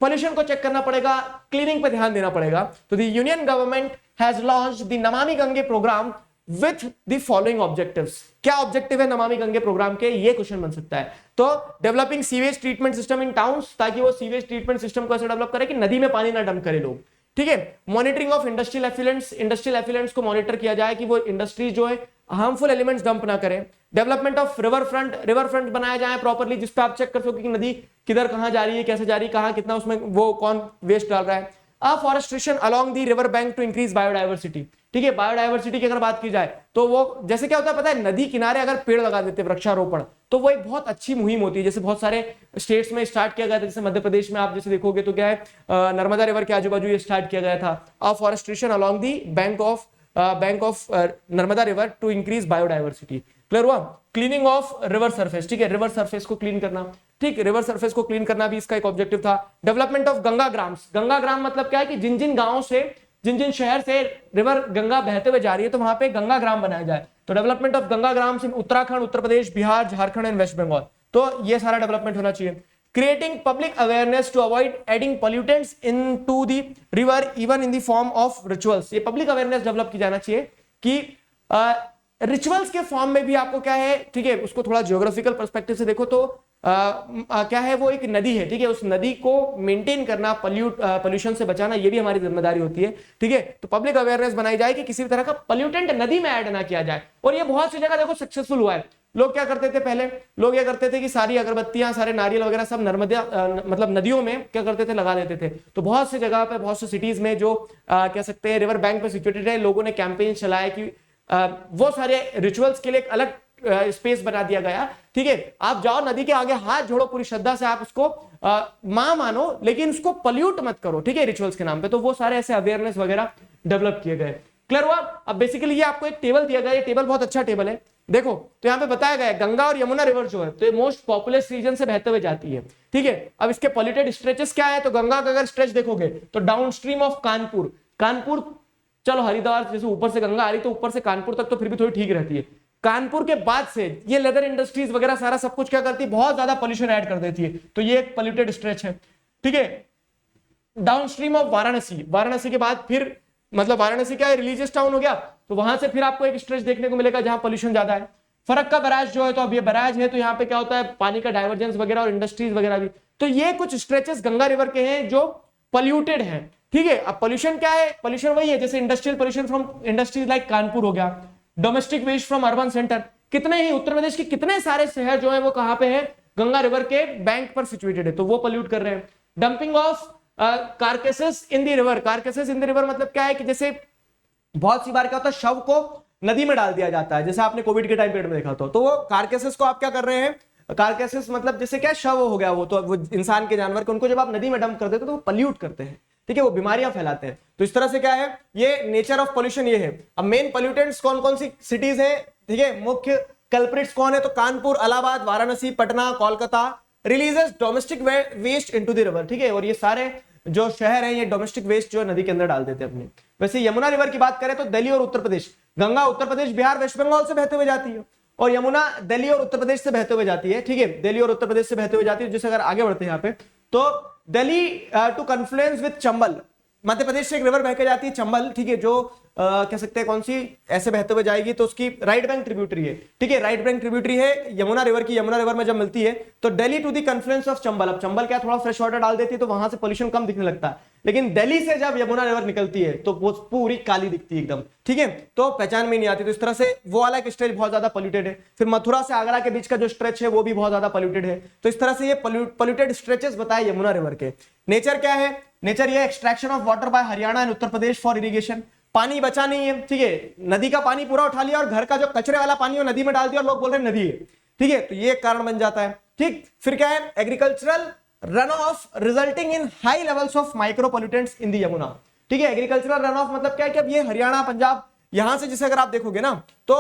पॉल्यूशन को चेक करना पड़ेगा, क्लीनिंग पे ध्यान देना पड़ेगा। तो the union government has launched the Namami Gange program with the following objectives. क्या ऑब्जेक्टिव है नमामि गंगे प्रोग्राम के, ये क्वेश्चन बन सकता है। तो developing sewage treatment system in towns, ताकि वो सीवेज ट्रीटमेंट सिस्टम को ऐसे डेवलप करे कि नदी में पानी ना डंप करे लोग, ठीक है। मॉनिटरिंग ऑफ इंडस्ट्रियल एफिलेंट्स, इंडस्ट्रियल एफिलेंट्स को मॉनिटर किया जाए कि वो इंडस्ट्रीज जो है हार्मफुल एलिमेंट्स डंप ना करें। डेवलपमेंट ऑफ रिवर फ्रंट बनाया जाए प्रॉपर्ली, जिस पे आप चेक कर सको कि नदी किधर कहां जा रही है, कैसे जा रही है, कहां कितना उसमें वो कौन वेस्ट डाल रहा है। Afforestation along the river bank to increase biodiversity, ठीक है। बायोडाइवर्सिटी की अगर बात की जाए तो वो जैसे क्या होता है पता है, नदी किनारे अगर पेड़ लगा देते हैं, वृक्षारोपण, तो वो एक बहुत अच्छी मुहिम होती है, जैसे बहुत सारे स्टेट्स में स्टार्ट किया गया था। जैसे मध्य प्रदेश में आप जैसे देखोगे तो क्या है, नर्मदा रिवर के आजू बाजू ये स्टार्ट किया गया था, afforestation along the bank of Narmada river to increase biodiversity. Clear हुआ। क्लीनिंग ऑफ रिवर सरफेस, ठीक है, रिवर सरफेस को क्लीन करना, ठीक, रिवर सरफेस को क्लीन करना भी इसका एक ऑब्जेक्टिव था। डेवलपमेंट ऑफ गंगा ग्राम्स, गंगा ग्राम मतलब क्या है कि जिन जिन गांवों से, जिन जिन शहर से रिवर गंगा बहते हुए जा रही है, तो वहां पे गंगा ग्राम बनाया जाए। तो development of Ganga grams in Uttarakhand, Uttar Pradesh, Bihar, Jharkhand and West Bengal, तो ये सारा डेवलपमेंट होना चाहिए। Creating public awareness to avoid adding pollutants into the river even in the form of rituals, ये पब्लिक अवेयरनेस डेवलप की जाना चाहिए कि रिचुअल्स के फॉर्म में भी आपको क्या है, ठीक है, उसको थोड़ा जियोग्राफिकल पर्सपेक्टिव से देखो तो क्या है, वो एक नदी है, ठीक है, उस नदी को मेंटेन करना, पॉल्यूशन से बचाना, ये भी हमारी जिम्मेदारी होती है, ठीक है। तो पब्लिक अवेयरनेस बनाई जाए कि किसी भी तरह का पॉल्यूटेंट नदी में ऐड ना किया जाए, और ये बहुत सी जगह देखो सक्सेसफुल हुआ है। लोग क्या करते थे पहले, लोग ये करते थे कि सारी अगरबत्तियां, सारे नारियल वगैरह सब नर्मदा मतलब नदियों में क्या करते थे, लगा देते थे। तो बहुत सी जगह पे, बहुत सी सिटीज में जो कह सकते हैं रिवर बैंक पे सिचुएटेड है, लोगों ने कैंपेन चलाया कि वो सारे रिचुअल्स के लिए एक अलग स्पेस बना दिया गया, ठीक है। आप जाओ नदी के आगे, हाथ जोड़ो पूरी श्रद्धा से, आप उसको मां मानो, लेकिन उसको पॉल्यूट मत करो, ठीक है, रिचुअल्स के नाम पे। तो वो सारे ऐसे अवेयरनेस वगैरह डेवलप किए गए। क्लियर हुआ। अब बेसिकली ये आपको एक टेबल दिया गया, ये टेबल बहुत अच्छा टेबल है, देखो तो यहाँ पे बताया गया है गंगा और यमुना रिवर जो है, तो ये मोस्ट पॉपुलस रीजन से बहते हुए जाती है, ठीक है। अब इसके पॉल्यूटेड स्ट्रेचेस क्या है, तो गंगा का अगर स्ट्रेच देखोगे तो down stream of Kanpur, Kanpur चलो हरिद्वार जैसे ऊपर से गंगा आ रही तो ऊपर से कानपुर तक तो फिर भी थोड़ी ठीक रहती है। कानपुर के बाद से ये लेदर इंडस्ट्रीज वगैरह सारा सब कुछ क्या करती है, बहुत ज्यादा पॉल्यूशन ऐड कर देती है, तो ये एक पॉल्यूटेड स्ट्रेच है, ठीक है। Down stream of Varanasi, Varanasi के बाद फिर मतलब वाराणसी क्या है, रिलीजियस टाउन हो गया, तो वहां से फिर आपको एक स्ट्रेच देखने को मिलेगा जहां पॉल्यूशन ज्यादा है। फरक्का बैराज जो है, तो अब ये बैराज है, तो यहाँ पे क्या होता है, पानी का डाइवर्जेंस वगैरह और इंडस्ट्रीज वगैरह भी, तो ये कुछ स्ट्रेचेस गंगा रिवर के हैं जो पॉल्यूटेड हैं, ठीक है। अब पॉल्यूशन क्या है, पॉल्यूशन वही है जैसे industrial pollution from industries like Kanpur हो गया, domestic waste from urban centre, कितने ही उत्तर प्रदेश के कितने सारे शहर जो है वो कहां पे है, गंगा रिवर के बैंक पर सिचुएटेड है, तो वो पॉल्यूट कर रहे हैं। Dumping of carcasses in the river, carcasses in the river मतलब क्या है कि जैसे बहुत सी बार क्या होता है, शव को नदी में डाल दिया जाता है, जैसे आपने कोविड के टाइम पीरियड में देखा था, तो वो कार्केसेस को आप क्या कर रहे हैं, कार्केसेस मतलब जैसे क्या शव हो गया वो, तो वो इंसान के, जानवर के, उनको जब आप नदी में डंप कर देते तो वो पॉल्यूट करते हैं, ठीक है, वो बीमारियां फैलाते हैं। तो इस तरह से क्या है, ये नेचर ऑफ पॉल्यूशन ये है। अब मेन पॉल्यूटेंट्स कौन कौन सी सिटीज है, ठीक है, मुख्य कल्प्रिट्स कौन है, तो Kanpur, Allahabad, Varanasi, Patna, Kolkata releases domestic waste into the river, ठीक है। और ये सारे जो शहर है ये डोमेस्टिक वेस्ट जो नदी के अंदर डाल देते हैं अपने। वैसे यमुना रिवर की बात करें तो दिल्ली और उत्तर प्रदेश, गंगा उत्तर प्रदेश बिहार वेस्ट बंगाल से बहते हुए जाती है और यमुना दिल्ली और उत्तर प्रदेश से बहते हुए जाती है। ठीक है, दिल्ली और उत्तर प्रदेश से बहते हुए जाती है। जैसे अगर आगे बढ़ते हैं यहाँ पे तो Delhi to confluence with Chambal, Madhya Pradesh से एक रिवर बह के जाती है चंबल। ठीक है, जो कह सकते हैं कौन सी ऐसे बहते हुए जाएगी तो उसकी राइट बैंक ट्रिब्यूटरी है। ठीक है, राइट बैंक ट्रिब्यूटरी है यमुना रिवर की। यमुना रिवर में जब मिलती है तो Delhi to the confluence of Chambal, अब चंबल क्या थोड़ा फ्रेश वाटर डाल देती है तो वहां से पोल्यूशन कम दिखने लगता है, लेकिन दिल्ली से जब यमुना रिवर निकलती है तो वो पूरी काली दिखती है एकदम। ठीक है, तो पहचान में नहीं आती। तो इस तरह से वो वाला एक स्ट्रेच बहुत ज्यादा पोल्यूटेड है। फिर मथुरा से आगरा के बीच का जो स्ट्रेच है वो भी बहुत ज्यादा पोल्यूटेड है। तो इस तरह से ये पोल्यूटेड स्ट्रेचेस बताए यमुना रिवर के। नेचर क्या है? नेचर ये extraction of water bye Haryana and Uttar Pradesh for irrigation, पानी बचा नहीं है। ठीक है, नदी का पानी पूरा उठा लिया और घर का जो कचरे वाला पानी वो नदी में डाल दिया और लोग बोल रहे हैं नदी है। ठीक है, तो ये एक कारण बन जाता है। ठीक, फिर क्या है? Agricultural run off resulting in high levels of micro pollutants in the Yamuna. ठीक है, एग्रीकल्चरल रन ऑफ मतलब क्या है कि अब ये हरियाणा पंजाब यहां से जैसे अगर आप देखोगे ना तो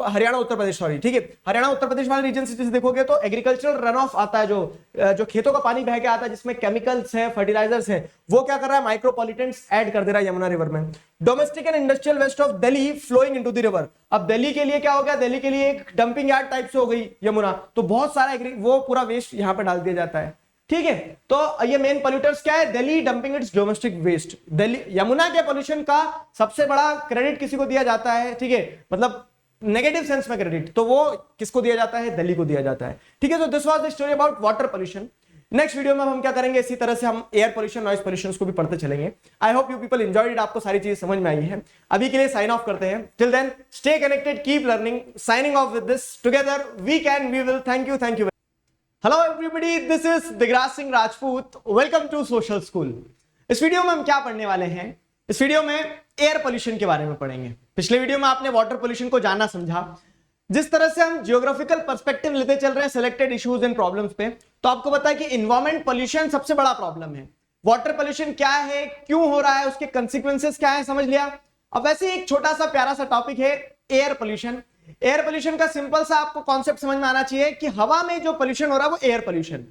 हरियाणा उत्तर प्रदेश, सॉरी, ठीक है, हरियाणा उत्तर प्रदेश वाले रीजन से जैसे देखोगे तो एग्रीकल्चरल रन ऑफ आता है, जो खेतों का पानी बह के आता है जिसमें केमिकल्स है, फर्टिलाइजर्स है, वो क्या कर रहा है? माइक्रो पॉल्यूटेंट्स ऐड कर दे रहा है यमुना रिवर में। Domestic and industrial waste of Delhi flowing into the river, अब दिल्ली के लिए क्या हो गया? दिल्ली के लिए एक डंपिंग यार्ड टाइप से हो गई यमुना, तो बहुत सारा वो पूरा वेस्ट यहां पर डाल दिया जाता है। ठीक है, तो ये मेन पोल्यूटर्स क्या है? Delhi dumping its domestic waste. Delhi Yamuna के पोल्यूशन का सबसे बड़ा क्रेडिट किसी को दिया जाता है? ठीक है, मतलब नेगेटिव सेंस में क्रेडिट, तो वो किसको दिया जाता है? दिल्ली को दिया जाता है। ठीक है, तो this was the story about water pollution. Next video में हम क्या करेंगे? इसी तरह से हम एयर पोल्यूशन, नॉइज पोल्यूशन को भी पढ़ते चलेंगे। आई hope you people enjoyed it, आपको सारी चीजें समझ में आई है। अभी के लिए साइन ऑफ करते हैं। Till then stay connected, keep learning, signing off with this, together we can, we will. Thank you, thank you. Hello everybody, this is Digraj Singh Rajput, welcome to social school. इस वीडियो में हम क्या पढ़ने वाले हैं? इस वीडियो में एयर पोल्यूशन के बारे में पढ़ेंगे। पिछले वीडियो में आपने वाटर पोल्यूशन को जाना समझा। जिस तरह से हम जियोग्राफिकल पर्सपेक्टिव लेते चल रहे हैं सिलेक्टेड इश्यूज एंड प्रॉब्लम्स पे, तो आपको पता है कि इन्वायरमेंट पोल्यूशन सबसे बड़ा प्रॉब्लम है। वाटर पोल्यूशन क्या है, क्यों हो रहा है, उसके कंसिक्वेंसेस क्या है, समझ लिया। अब वैसे एक छोटा सा प्यारा सा टॉपिक है एयर पोल्यूशन। एयर पोल्यूशन का सिंपल सा आपको कॉन्सेप्ट समझ में आना चाहिए कि हवा में जो पोल्यूशन हो रहा है वो एयर पोल्यूशन,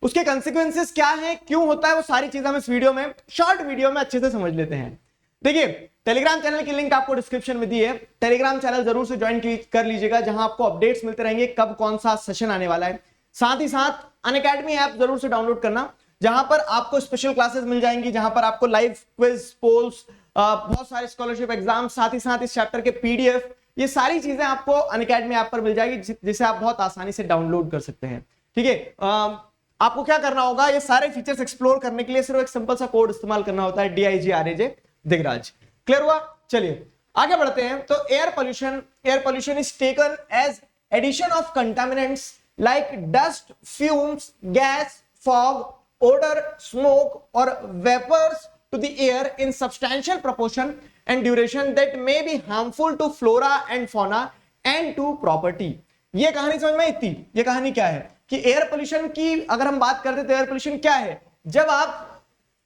उसके कंसिक्वेंसेस क्या है, क्यों होता है, वो सारी चीजें हम इस वीडियो में, शॉर्ट वीडियो में अच्छे से समझ लेते हैं। देखिए, टेलीग्राम चैनल की लिंक आपको डिस्क्रिप्शन में दी है। टेलीग्राम चैनल जरूर से ज्वाइन कर लीजिएगा, जहां आपको अपडेट्स मिलते रहेंगे कब कौन सा सेशन आने वाला है। साथ ही साथ अनअकैडमी ऐप जरूर से डाउनलोड करना, जहां पर आपको स्पेशल क्लासेस मिल जाएंगी, जहां पर आपको लाइव क्विज, पोल्स, बहुत सारे स्कॉलरशिप एग्जाम, साथ ही साथ इस चैप्टर के पीडीएफ, ये सारी चीजें आपको अनअकैडमी ऐप पर मिल जाएगी, जिसे आप बहुत आसानी से डाउनलोड कर सकते हैं। ठीक है, आपको क्या करना होगा? ये सारे फीचर्स एक्सप्लोर करने के लिए सिर्फ एक सिंपल सा कोड इस्तेमाल करना होता है, DIGRAJ दिगराज। क्लियर हुआ? चलिए आगे बढ़ते हैं। तो air pollution is taken as addition of contaminants like dust, fumes, gas, fog, odor, smoke or vapors to the air in substantial proportion and duration that may be harmful to flora and fauna and to property। ये कहानी समझ में इतनी? ये कहानी क्या है कि एयर पोल्यूशन की अगर हम बात करते तो एयर पोल्यूशन क्या है? जब आप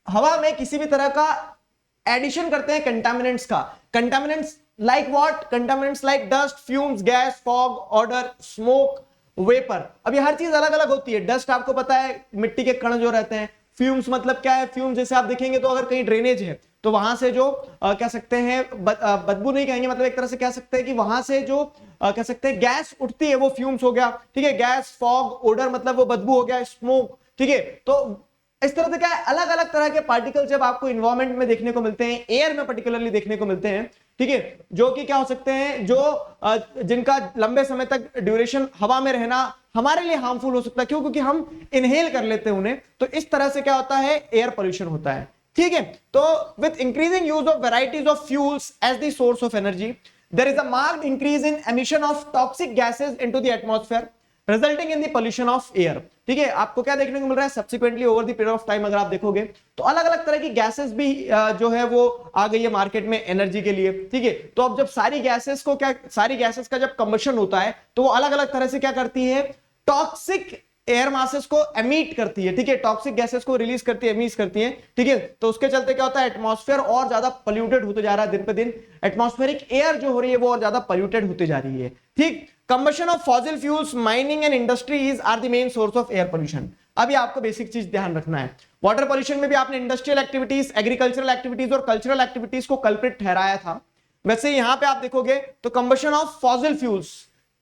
हवा में किसी भी तरह का एडिशन करते हैं कंटामिनेंट्स का, contaminants like what? Contaminants like dust, fumes, gas, fog, order, smoke, vapour. अब ये हर चीज अलग अलग होती है। डस्ट आपको पता है मिट्टी के कण जो रहते हैं। फ्यूम्स मतलब क्या है? फ्यूम्स जैसे आप देखेंगे तो अगर कहीं ड्रेनेज है तो वहां से जो कह सकते हैं बदबू नहीं कहेंगे, मतलब एक तरह से कह सकते हैं कि वहां से जो कह सकते हैं गैस उठती है वो फ्यूम्स हो गया। ठीक है, गैस, फॉग, ओडर मतलब वो बदबू हो गया, स्मोक। ठीक है, तो इस तरह से क्या है, अलग अलग तरह के पार्टिकल जब आपको इन्वायरमेंट में देखने को मिलते हैं, एयर में पर्टिकुलरली देखने को मिलते हैं। ठीक है, जो कि क्या हो सकते हैं, जो जिनका लंबे समय तक ड्यूरेशन हवा में रहना हमारे लिए हार्मफुल हो सकता है। क्यों? क्योंकि हम इनहेल कर लेते हैं उन्हें। तो इस तरह से क्या होता है? एयर पोल्यूशन होता है। ठीक है, तो with increasing use of varieties of fuels as the source of energy, there is a marked increase in emission of toxic gases into the atmosphere resulting in the pollution of air. ठीक है, आपको क्या देखने को मिल रहा है? Subsequently over the period of time अगर आप देखोगे तो अलग अलग तरह की गैसेस भी जो है वो आ गई है मार्केट में एनर्जी के लिए। ठीक है, तो अब जब सारी गैसेस का जब कंबशन होता है तो वो अलग अलग तरह से क्या करती है? टॉक्सिक एयर मासेस को एमिट करती है। ठीक है, टॉक्सिक गैसेस को रिलीज करती है, एमिट करती है। ठीक है, तो उसके चलते क्या होता है? एटमॉस्फेयर और ज्यादा पोल्यूटेड होते जा रहा है दिन पे दिन। एटमॉस्फेरिक एयर जो हो रही है वो और ज्यादा पोल्यूटेड होती जा रही है। ठीक, combustion of fossil fuels, mining and industries are the main source of air pollution. अभी आपको बेसिक चीज ध्यान रखना है, वाटर पॉल्यूशन में भी आपने इंडस्ट्रियल एक्टिविटीज, एग्रीकल्चरल एक्टिविटीज और कल्चरल एक्टिविटीज को कल्प्रिट ठहराया था। वैसे यहां पे आप देखोगे तो कंबशन ऑफ फॉसिल फ्यूल्स,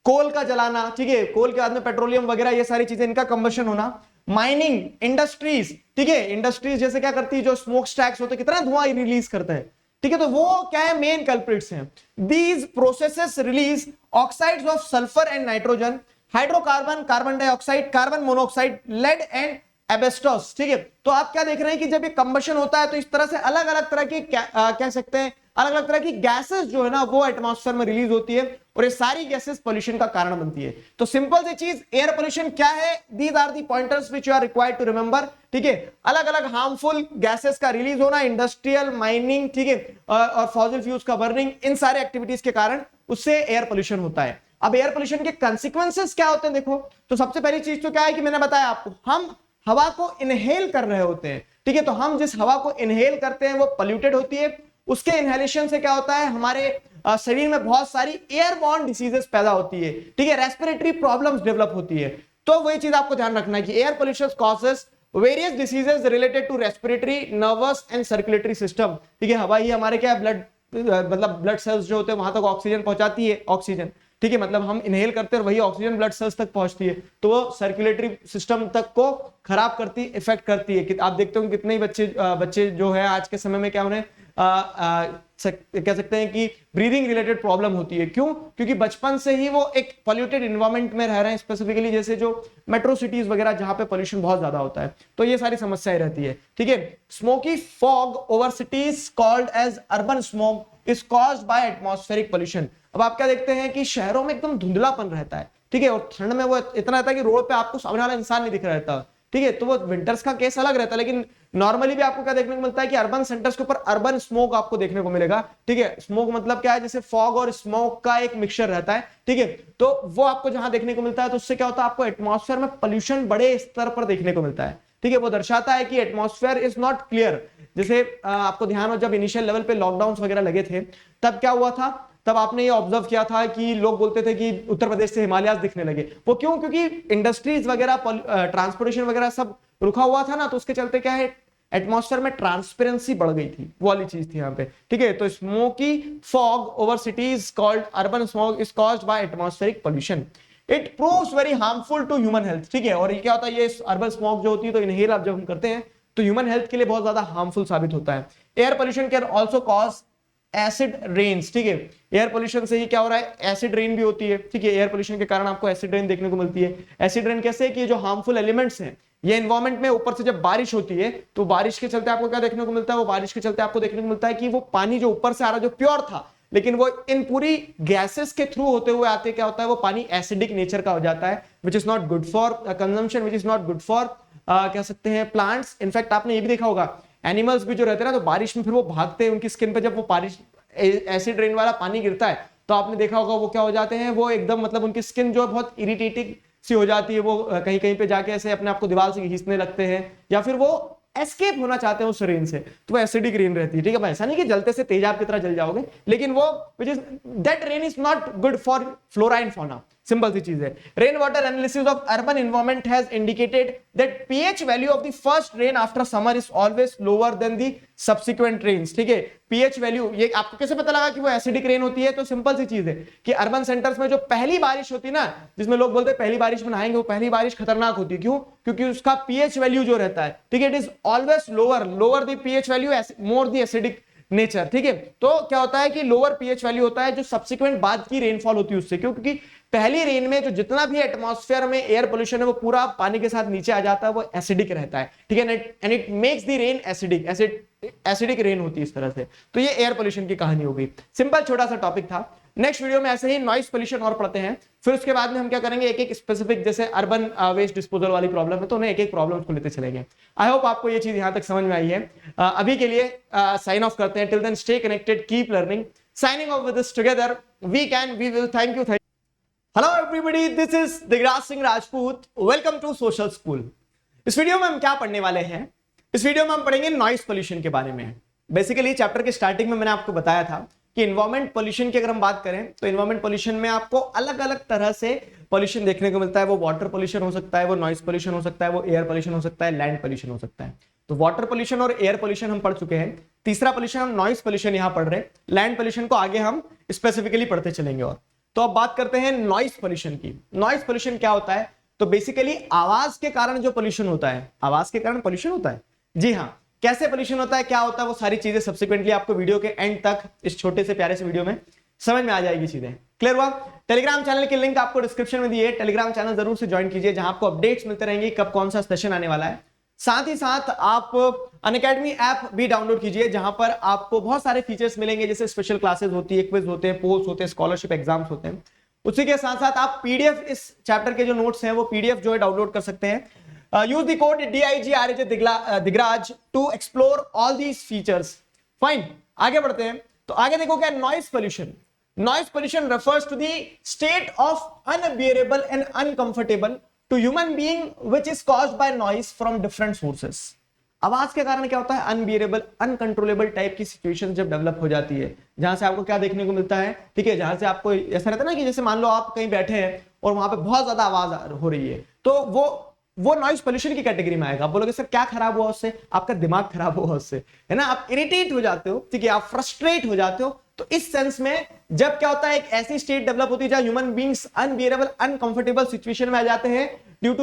कोल का जलाना, ठीक है, कोल के बाद में पेट्रोलियम वगैरह ये सारी चीजें, इनका कंबशन होना, माइनिंग, इंडस्ट्रीज, ठीक है, इंडस्ट्रीज जैसे क्या करती है, जो स्मोक स्टैक्स होते हैं कितना धुआं रिलीज करते हैं, ठीक है, तो वो क्या है, मेन कल्प्रिट्स हैं। These processes release oxides of sulphur and nitrogen, hydrocarbon, carbon dioxide, carbon monoxide, lead and asbestos, ठीक है। तो आप क्या देख रहे हैं कि जब ये कंबशन होता है तो इस तरह से अलग अलग तरह की कह सकते हैं अलग अलग तरह की गैसेस जो है ना वो एटमॉस्फेयर में रिलीज होती है और ये सारी गैसेस पोल्यूशन का कारण बनती है। तो सिंपल सी चीज, एयर पोल्यूशन क्या है, these are the pointers which you are required to remember, ठीक है। अलग अलग हार्मफुल गैसेस का रिलीज होना, इंडस्ट्रियल, माइनिंग, ठीक है, और फॉसिल फ्यूल्स का बर्निंग, इन सारे एक्टिविटीज के कारण उससे एयर पोल्यूशन होता है। अब एयर पोल्यूशन के कंसिक्वेंसेस क्या होते हैं देखो, तो सबसे पहली चीज तो क्या है कि मैंने बताया आपको, हम हवा को इनहेल कर रहे होते हैं, ठीक है, तो हम जिस हवा को इनहेल करते हैं वो पोल्यूटेड होती है, उसके इनहेलेशन से क्या होता है, हमारे शरीर में बहुत सारी एयरबॉर्न डिसीजेस पैदा होती है, ठीक है, रेस्पिरेटरी प्रॉब्लम्स डेवलप होती है। तो वही चीज आपको ध्यान रखना है कि air pollution causes various diseases related to respiratory, nervous and circulatory system, ठीक है, हवा ही हमारे क्या ब्लड, मतलब ब्लड सेल्स जो होते हैं वहां तक ऑक्सीजन पहुंचाती है, ऑक्सीजन, ठीक है, मतलब हम इनहेल करते हैं और वही ऑक्सीजन ब्लड सेल्स तक पहुंचती है, तो वो सर्कुलेटरी सिस्टम तक को खराब करती, इफेक्ट करती है। कि आप देखते हो कितने ही बच्चे जो है आज के समय में क्या उन्हें कह सकते हैं कि ब्रीदिंग रिलेटेड प्रॉब्लम होती है। क्यों? क्योंकि बचपन से ही वो एक पॉल्यूटेड एनवायरनमेंट में रह रहे हैं, स्पेसिफिकली जैसे जो मेट्रो सिटीज वगैरह जहां पे पॉल्यूशन बहुत ज्यादा होता है, तो ये सारी समस्याएं रहती है, ठीक है। Smoky fog over cities called as urban smoke is caused by atmospheric pollution. अब आप क्या देखते हैं कि शहरों में एकदम धुंधलापन रहता है, ठीक है, और ठंड में वो इतना रहता है कि रोड पे आपको सामने वाला इंसान नहीं दिख रहा रहता, ठीक है, तो वो विंटर्स का केस अलग रहता है। लेकिन नॉर्मली भी आपको क्या देखने को मिलता है कि अर्बन सेंटर्स के ऊपर अर्बन स्मोक आपको देखने को मिलेगा, ठीक है। स्मोक मतलब क्या है, जैसे फॉग और स्मोक का एक मिक्सचर रहता है, ठीक है, तो वो आपको जहां देखने को मिलता है तो उससे क्या होता है, आपको एटमॉस्फेयर में पोल्यूशन बड़े स्तर पर देखने को मिलता है, ठीक है। वो दर्शाता है कि एटमॉस्फेयर इज नॉट क्लियर। जैसे आपको ध्यान हो, जब इनिशियल लेवल पे लॉकडाउन वगैरह लगे थे तब क्या हुआ था, तब आपने ये ऑब्जर्व किया था कि लोग बोलते थे कि उत्तर प्रदेश से हिमालयास दिखने लगे। वो क्यों? क्योंकि इंडस्ट्रीज वगैरह, ट्रांसपोर्टेशन वगैरह सब रुका हुआ था ना, तो उसके चलते क्या है, एटमॉस्फेयर में ट्रांसपेरेंसी बढ़ गई थी, वो वाली चीज थी यहाँ पे, ठीक है। तो smoky fog over cities called urban smoke is caused by atmospheric pollution. It proves very harmful to human health, ठीक है। और ये क्या होता है, ये अर्बन स्मोक जो होती है, तो इनहेल आप जब हम करते हैं तो ह्यूमन हेल्थ के लिए बहुत ज्यादा हार्मफुल साबित होता है। Air pollution can also cause acid rains, ठीक है, एयर पोल्यूशन से ही क्या हो रहा है, एसिड रेन भी होती है, ठीक है, एयर पोल्यूशन के कारण आपको एसिड रेन देखने को मिलती है। एसिड रेन कैसे है कि जो हार्मफुल एलिमेंट्स हैं ये एनवायरमेंट में, ऊपर से जब बारिश होती है तो बारिश के चलते आपको क्या देखने को मिलता है, वो बारिश के चलते आपको देखने को मिलता है कि वो पानी जो ऊपर से आ रहा जो प्योर था, लेकिन वो इन पूरी गैसेस के थ्रू होते हुए आते क्या होता है, वो पानी एसिडिक नेचर का हो जाता है, which is not good for consumption, which is not good for कह सकते हैं प्लांट्स। इनफैक्ट आपने ये भी देखा होगा, एनिमल्स भी जो रहते हैं ना, तो बारिश में फिर वो भागते हैं, उनकी स्किन पे जब वो बारिश एसिड रेन वाला पानी गिरता है तो आपने देखा होगा वो क्या हो जाते हैं, वो एकदम मतलब उनकी स्किन जो है बहुत इरिटेटिंग सी हो जाती है, वो कहीं कहीं पे जाके ऐसे अपने आप को दीवार से घिसने लगते हैं, या फिर वो एस्केप होना चाहते हैं उस रेन से, तो वो एसिडिक रेन रहती है, ठीक है भाई। ऐसा नहीं कि जलते से तेजाब की तरह जल जाओगे, लेकिन वो which is that rain is not good for flora and fauna, simple सी चीज है। Rain water analysis of urban environment has indicated that pH value of the first rain after summer is always lower than the subsequent rains, ठीक है। PH value, ये आपको कैसे पता लगा कि वो एसिडिक रेन होती है? तो सिंपल सी चीज है कि अर्बन सेंटर्स में जो पहली बारिश होती है ना, जिसमें लोग बोलते हैं पहली बारिश में नहाएंगे, वो पहली बारिश खतरनाक होती है। क्यों? क्योंकि उसका पीएच वैल्यू जो रहता है, ठीक है, it is always lower the pH value, more the acidic nature, ठीक है। तो क्या होता है कि लोअर पीएच वैल्यू होता है जो सब्सिक्वेंट बाद की रेनफॉल होती है उससे। क्यों? क्योंकि पहली रेन में जो जितना भी एटमॉस्फेयर में एयर पोल्यूशन है वो पूरा पानी के साथ नीचे आ जाता है, वो एसिडिक रहता है, ठीक है, and it makes the rain acidic, acidic rain होती है इस तरह से। तो ये एयर पोल्यूशन की कहानी हो गई, सिंपल छोटा सा टॉपिक था। नेक्स्ट वीडियो में ऐसे ही नॉइस पोल्यूशन और पढ़ते हैं, फिर उसके बाद में हम क्या करेंगे, एक एक स्पेसिफिक, जैसे अर्बन वेस्ट डिस्पोजल वाली प्रॉब्लम है तो उन्हें एक एक प्रॉब्लम को लेते चलेंगे। आई होप आपको ये चीज यहां तक समझ में आई है। अभी के लिए साइन ऑफ करते हैं। Till then stay connected, keep learning, signing off with us together, we can, we will, thank you. Hello everybody, this is Digraj Singh Rajput, welcome to social school. इस वीडियो में हम क्या पढ़ने वाले हैं? इस वीडियो में हम पढ़ेंगे नॉइस पोल्यूशन के बारे में। बेसिकली चैप्टर के स्टार्टिंग में मैंने आपको बताया था कि इन्वायरमेंट पोल्यूशन की अगर हम बात करें तो इन्वायरमेंट पोल्यूशन में आपको अलग अलग तरह से पोल्यूशन देखने को मिलता है। वो वाटर पोल्यूशन हो सकता है, वो नॉइस पोल्यूशन हो सकता है, वो एयर पोल्यूशन हो सकता है, लैंड पोल्यूशन हो सकता है। तो वाटर पोल्यूशन और एयर पोल्यूशन हम पढ़ चुके हैं। तीसरा पोल्यूशन हम नॉइस पोल्यूशन यहां पढ़ रहे हैं। लैंड पोल्यूशन को आगे हम स्पेसिफिकली पढ़ते चलेंगे। और तो अब बात करते हैं नॉइस पोल्यूशन की। नॉइस पोल्यूशन क्या होता है? तो बेसिकली आवाज के कारण जो पोल्यूशन होता है, आवाज के कारण पोल्यूशन होता है। जी हाँ, कैसे पोल्यूशन होता है, क्या होता है, वो सारी चीजें सब्सिक्वेंटली आपको वीडियो के एंड तक इस छोटे से प्यारे से वीडियो में समझ में आ जाएगी चीजें। क्लियर हुआ? टेलीग्राम चैनल की लिंक आपको डिस्क्रिप्शन में दी है, टेलीग्राम चैनल जरूर से ज्वाइन कीजिए, जहां आपको अपडेट्स मिलते रहेंगे कब कौन सा सेशन आने वाला है। साथ ही साथ आप अनअकैडमी ऐप भी डाउनलोड कीजिए, जहां पर आपको बहुत सारे फीचर्स मिलेंगे, जैसे स्पेशल क्लासेस होती है, क्विज होते हैं, पोल्स होते हैं, स्कॉलरशिप एग्जाम्स होते हैं। उसी के साथ साथ आप पीडीएफ, इस चैप्टर के जो नोट्स हैं वो पीडीएफ जो है डाउनलॉड कर सकते हैं। Use the code DIGRAJ Digraj to explore all these features. Fine, आगे बढ़ते हैं। तो आगे देखो क्या, noise pollution. Noise pollution refers to the state of unbearable and uncomfortable to human being which is caused by noise from different sources. आवाज के कारण क्या होता है? अनबियरेबल, अनकंट्रोलेबल टाइप की सिचुएशन जब डेवलप हो जाती है, जहां से आपको क्या देखने को मिलता है, ठीक है, जहां से आपको ऐसा रहता है ना कि जैसे मान लो आप कहीं बैठे हैं और वहां पे बहुत ज्यादा आवाज हो रही है, तो वो नॉइस पोल्यूशन की कैटेगरी में आएगा। आप बोलोगे सर क्या खराब हुआ उससे? आपका दिमाग खराब हुआ उससे, है ना, आप इरिटेट हो जाते हो, ठीक है, आप फ्रस्ट्रेट हो जाते हो। तो इस सेंस में जब क्या होता है, एक ऐसी स्टेट डेवलप होती है जहां human beings unbearable, uncomfortable situation में आ जाते हैं ड्यू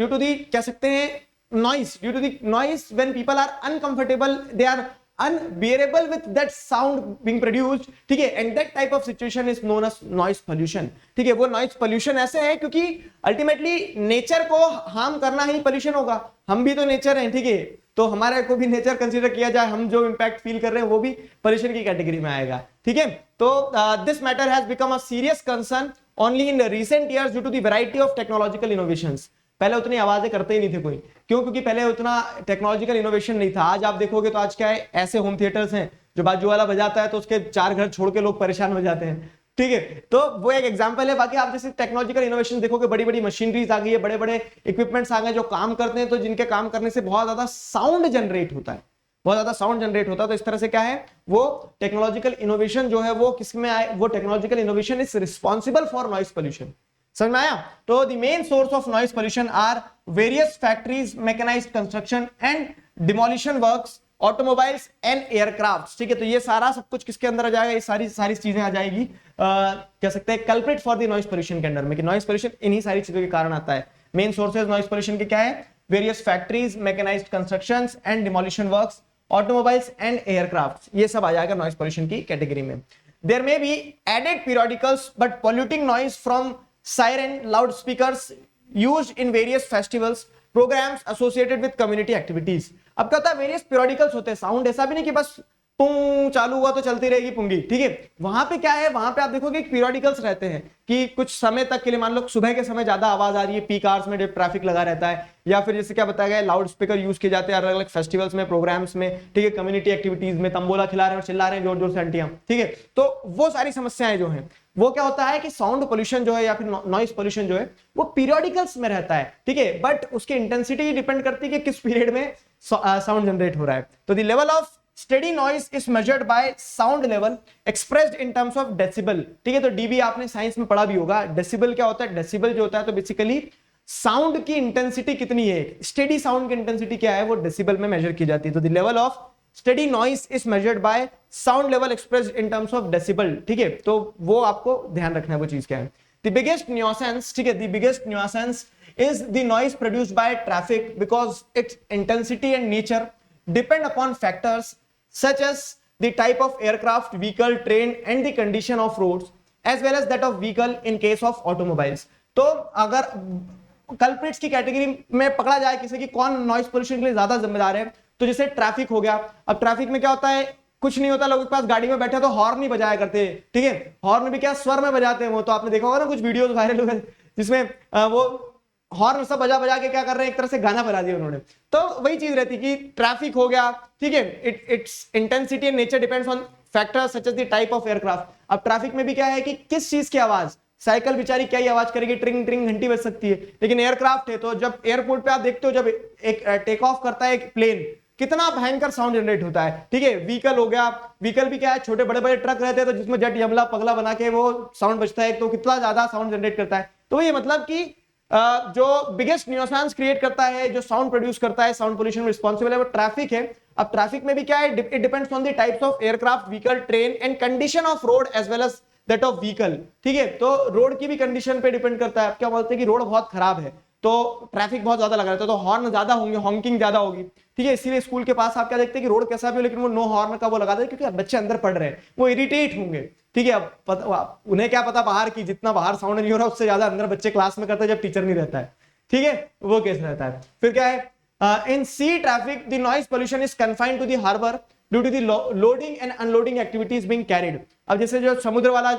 टू दी कह सकते हैं noise, due to the noise, when people are uncomfortable, they are unbearable with that sound being produced, ठीक है, and that type of situation is known as noise pollution। ठीक है, वो noise pollution ऐसे है क्योंकि अल्टीमेटली नेचर को harm करना ही pollution होगा। हम भी तो नेचर हैं, ठीक है, तो हमारे को भी नेचर कंसीडर किया जाए, हम जो इंपैक्ट फील कर रहे हैं वो भी pollution की कैटेगरी में आएगा। ठीक है, तो this matter has become a serious concern only in recent years due to the variety of technological innovations. पहले उतनी आवाजें करते ही नहीं थे कोई, क्यों? क्योंकि पहले उतना टेक्नोलॉजिकल इनोवेशन नहीं था। आज आप देखोगे तो आज क्या है, ऐसे होम थिएटर्स हैं जो बाजू वाला बजाता है तो उसके 4 घर छोड़ के लोग परेशान हो जाते हैं। ठीक है, तो वो एक एग्जांपल है। बाकी आप जैसे टेक्नोलॉजिकल इनोवेशन देखोगे, बड़ी बड़ी मशीनरीज आ गई है, बड़े बड़े इक्विपमेंट्स आ गए जो काम करते हैं, तो जिनके काम करने से बहुत ज्यादा साउंड जनरेट होता है, बहुत ज्यादा साउंड जनरेट होता है। तो इस तरह से क्या है, वो टेक्नोलॉजिकल इनोवेशन जो है वो किसमें आए, वो technological innovation is responsible for noise pollution. समझ में आया? तो the main source of noise pollution are various factories, mechanized construction and demolition works, automobiles and aircrafts. ठीक है, तो ये सारा सब कुछ किसके अंदर आ जाएगा? ये सारी चीजें आ जाएगी, कह सकते हैं culprit for the noise pollution के अंडर में, कि नॉइस पोल्यूशन इन्हीं सारी चीजों के कारण आता है। मेन सोर्सेज नॉइस पोल्यूशन के क्या है? Various factories, mechanized constructions and demolition works, automobiles and aircrafts, ये सब आ जाएगा नॉइस पोल्यूशन की कैटेगरी में। There may be added periodicals but polluting noise from siren, loudspeakers used in various festivals, programs associated with community activities। अब क्या होता है, वेरियस पीरियोडिकल्स होते हैं साउंड, ऐसा भी नहीं कि बस पुंग चालू हुआ तो चलती रहेगी पुंगी। ठीक है, वहां पे क्या है, वहां पे आप देखोगे पीरियोडिकल्स रहते हैं कि कुछ समय तक के लिए, मान लो सुबह के समय ज्यादा आवाज आ रही है, पीक आवर्स में जब ट्रैफिक लगा रहता है, या फिर जैसे क्या बताया गया, लाउड स्पीकर यूज किए जाते हैं अलग अलग फेस्टिवल्स में, प्रोग्राम्स में, ठीक है, कम्युनिटी एक्टिविटीज में, तंबोला खिला रहे हैं और चिल्ला रहे हैं जोर जोर से आंटियां। ठीक है, तो वो सारी समस्याएं जो है, वो क्या होता है कि साउंड पोल्यूशन जो है या फिर नॉइस पोल्यूशन जो है वो पीरियोडिकल्स में रहता है। ठीक है, बट उसकी इंटेंसिटी डिपेंड करती है कि किस पीरियड में साउंड जनरेट हो रहा है। तो the level of steady noise is measured by sound level expressed in terms of decibel. ठीक है, तो डीबी आपने साइंस में पढ़ा भी होगा। डेसिबल क्या होता है? डेसिबल जो होता है तो बेसिकली साउंड की इंटेंसिटी कितनी है, स्टेडी साउंड की इंटेंसिटी क्या है, वो डेसिबल में मेजर की जाती है। तो the level of steady noise is measured by sound level expressed in terms of decibel. ठीक है, तो वो आपको ध्यान रखना है वो चीज क्या है। द बिगेस्ट न्यूसेंस, ठीक है, the biggest nuisance is the noise produced by traffic because its intensity and nature depend upon factors such as the type of aircraft, vehicle, train and the condition of roads as well as that of vehicle in case of automobiles। तो अगर culprits की category में पकड़ा जाए किसी की, कौन noise pollution के लिए ज्यादा जिम्मेदार है, तो जैसे ट्रैफिक हो गया। अब ट्रैफिक में क्या होता है, कुछ नहीं होता, लोगों के पास गाड़ी में बैठे तो हॉर्न नहीं बजाया करते। ठीक है, हॉर्न भी क्या स्वर में बजाते हैं वो, तो आपने देखा होगा ना कुछ वीडियोस वायरल हुए जिसमें वो हॉर्न सब बजा बजा के क्या कर रहे हैं, एक तरह से गाना बना दिया उन्होंने। तो वही चीज रहती है कि ट्रैफिक हो गया, ठीक है, its intensity and nature depends on factors such as the type of aircraft. अब ट्रैफिक में भी क्या है कि किस चीज की आवाज, साइकिल बेचारी क्या ही आवाज करेगी, ट्रिंग ट्रिंग घंटी बज सकती है, लेकिन एयरक्राफ्ट है तो जब एयरपोर्ट पे आप देखते हो, जब एक टेक ऑफ करता है एक प्लेन, कितना भयंकर साउंड जनरेट होता है। ठीक है, व्हीकल हो गया, व्हीकल भी क्या है, छोटे बड़े बड़े ट्रक रहते हैं तो जिसमें जट यमला पगला बना के वो साउंड बजता है, तो कितना ज्यादा साउंड जनरेट करता है। तो ये मतलब कि जो बिगेस्ट न्यूसेंस क्रिएट करता है, जो साउंड प्रोड्यूस करता है, साउंड पोल्यूशन में रिस्पॉन्सिबल है, वो ट्रैफिक है। अब ट्रैफिक में भी क्या है, it depends on the types of aircraft, vehicle, train and condition of road as well as that of vehicle. ठीक है, तो रोड की भी कंडीशन पे डिपेंड करता है। क्या बोलते हैं कि रोड बहुत खराब है तो ट्रैफिक बहुत ज्यादा लगा रहता है, तो हॉर्न ज्यादा होंगे, हॉन्किंग ज्यादा होगी। ठीक है, इसीलिए स्कूल के पास आप क्या देखते हैं कि रोड कैसा भी हो लेकिन वो नो हॉर्न का वो लगा देते, क्योंकि बच्चे अंदर पढ़ रहे हैं, वो इरिटेट होंगे। ठीक है, अब उन्हें क्या पता बाहर की, जितना बाहर साउंड नहीं हो रहा उससे ज्यादा अंदर बच्चे क्लास में करते हैं जब टीचर नहीं रहता है। ठीक है, वो केस रहता है। फिर क्या है, in sea traffic the noise pollution is confined to the harbour due to the loading and unloading activities being carried. अब जैसे जो समुद्र वाला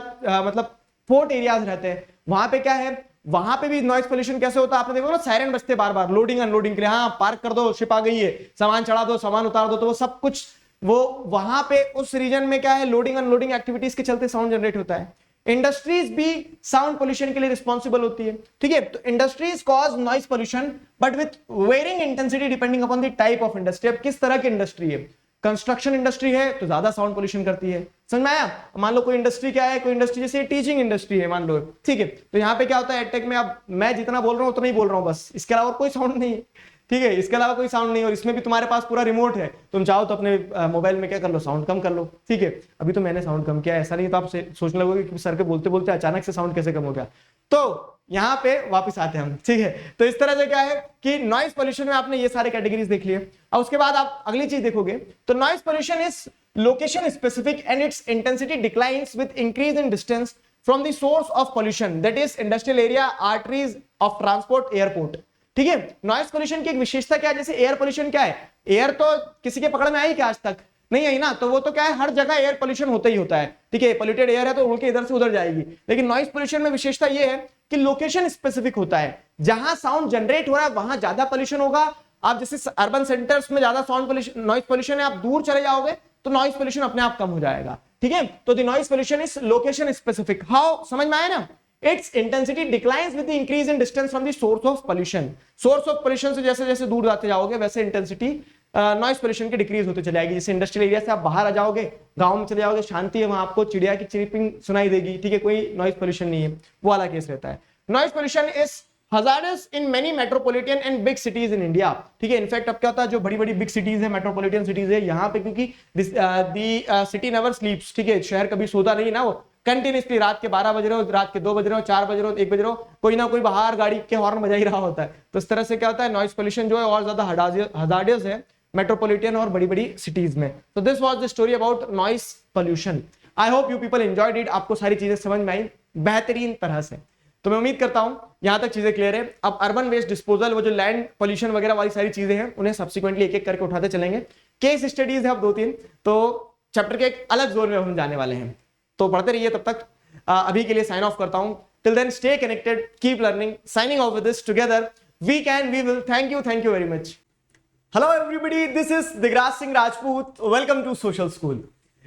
मतलब पोर्ट एरियाज रहते हैं, वहां पे क्या है, वहां पे भी नॉइज पोल्यूशन कैसे होता है, आपने देखो ना, सायरन बजते बार बार लोडिंग अनलोडिंग के लिए, हाँ पार्क कर दो, शिप आ गई है, सामान चढ़ा दो, सामान उतार दो, तो वो सब कुछ वो वहां पे उस रीजन में क्या है, लोडिंग अनलोडिंग एक्टिविटीज के चलते साउंड जनरेट होता है। इंडस्ट्रीज भी साउंड पोल्यूशन के लिए रिस्पॉन्सिबल होती है। ठीक है, तो industries cause noise pollution but with varying intensity depending upon the type of industry. अब किस तरह की इंडस्ट्री है, कंस्ट्रक्शन इंडस्ट्री है तो ज्यादा साउंड पोल्यूशन करती है, समझ में आया। मान लो कोई इंडस्ट्री क्या है, कोई इंडस्ट्री जैसे टीचिंग इंडस्ट्री है मान लो, ठीक है, तो यहाँ पे क्या होता है एडटेक में, अब मैं जितना बोल रहा हूँ उतना ही बोल रहा हूँ बस, इसके अलावा कोई साउंड नहीं है। ठीक है, इसके अलावा कोई साउंड नहीं, और इसमें भी तुम्हारे पास पूरा रिमोट है, तुम चाहो तो अपने मोबाइल में क्या कर लो, साउंड कम कर लो। ठीक है, अभी तो मैंने साउंड कम किया, ऐसा नहीं तो आप सोचने लगोगे कि सर के बोलते बोलते अचानक से साउंड कैसे कम हो गया। तो यहाँ पे वापस आते हैं हम। ठीक है, तो इस तरह से क्या है कि नॉइज पोल्यूशन में आपने ये सारे कैटेगरीज देख लिए। और उसके बाद आप अगली चीज देखोगे तो noise pollution is location specific and it's intensity declines with increase in distance from the source of pollution, that is industrial area, arteries of transport, airport. ठीक है, नॉइज पोल्यूशन की एक विशेषता क्या है, जैसे एयर पोल्यूशन क्या है, एयर तो किसी के पकड़ में आई क्या आज तक, नहीं आई ना, तो वो तो क्या है, हर जगह एयर पोल्यूशन होता ही होता है। ठीक है, पोल्यूटेड एयर है तो उड़ के इधर से उधर जाएगी। लेकिन नॉइज पोल्यूशन में विशेषता ये है कि लोकेशन स्पेसिफिक होता है, जहां साउंड जनरेट हो रहा है वहां ज्यादा पोल्यूशन होगा। आप जैसे अर्बन सेंटर्स में ज्यादा साउंड पोल्यूशन, नॉइज पोल्यूशन है, आप दूर चले जाओगे तो नॉइज पोल्यूशन अपने आप कम हो जाएगा। ठीक है, तो the noise pollution is location specific. How, समझ में आया ना। Its intensity declines with the increase in distance from the source of pollution. Source of pollution से जैसे जैसे दूर जाते जाओगे वैसे इंटेंसिटी नॉइज पोल्यूशन की डिक्रीज होती चली जाएगी। जैसे इंडस्ट्रियल एरिया से आप बाहर आ जाओगे, गांव में चले जाओगे, शांति है, वहां आपको चिड़िया की चिरपिंग सुनाई देगी। ठीक है, कोई नॉइज पोल्यूशन नहीं है, वो वाला केस रहता है। Noise pollution is hazardous in many metropolitan and big cities in India। ठीक है, इनफैक्ट अब क्या होता है, जो बड़ी बड़ी बिग सिटीज है, मेट्रोपॉलिटन सिटीज है, यहाँ पे क्योंकि दी सिटी नेवर स्लीप्स। ठीक है, शहर कभी सोता नहीं ना, वो कंटिन्यूसली रात के 12 बज रहे हो, रात के 2 बज रहे हो, 4 बज रहे हो, 1 बज रहे हो, कोई ना कोई बाहर गाड़ी के हॉर्न बजा ही रहा होता है। तो इस तरह से क्या होता है, नॉइज पोल्यूशन जो है और ज्यादा हजार्डियस है मेट्रोपॉलिटन और बड़ी बड़ी सिटीज में। तो this was the story about noise pollution. I hope you people enjoyed it, आपको सारी चीजें समझ में आई बेहतरीन तरह से। तो मैं उम्मीद करता हूं यहां तक चीजें क्लियर है। अब अर्बन वेस्ट डिस्पोजल, वो जो लैंड पोल्यूशन वगैरह वाली सारी चीजें हैं, उन्हें सब्सिक्वेंटली एक एक करके उठाते चलेंगे। केस स्टडीज है अब 2-3, तो चैप्टर के एक अलग जोन में हम जाने वाले हैं, तो पढ़ते रहिए। तब तक अभी के लिए साइन ऑफ करता हूं। Till then stay connected, keep learning, signing off with this, together we can, we will. Thank you very much. Hello everybody, this is Digraj Singh Rajput, welcome to social school.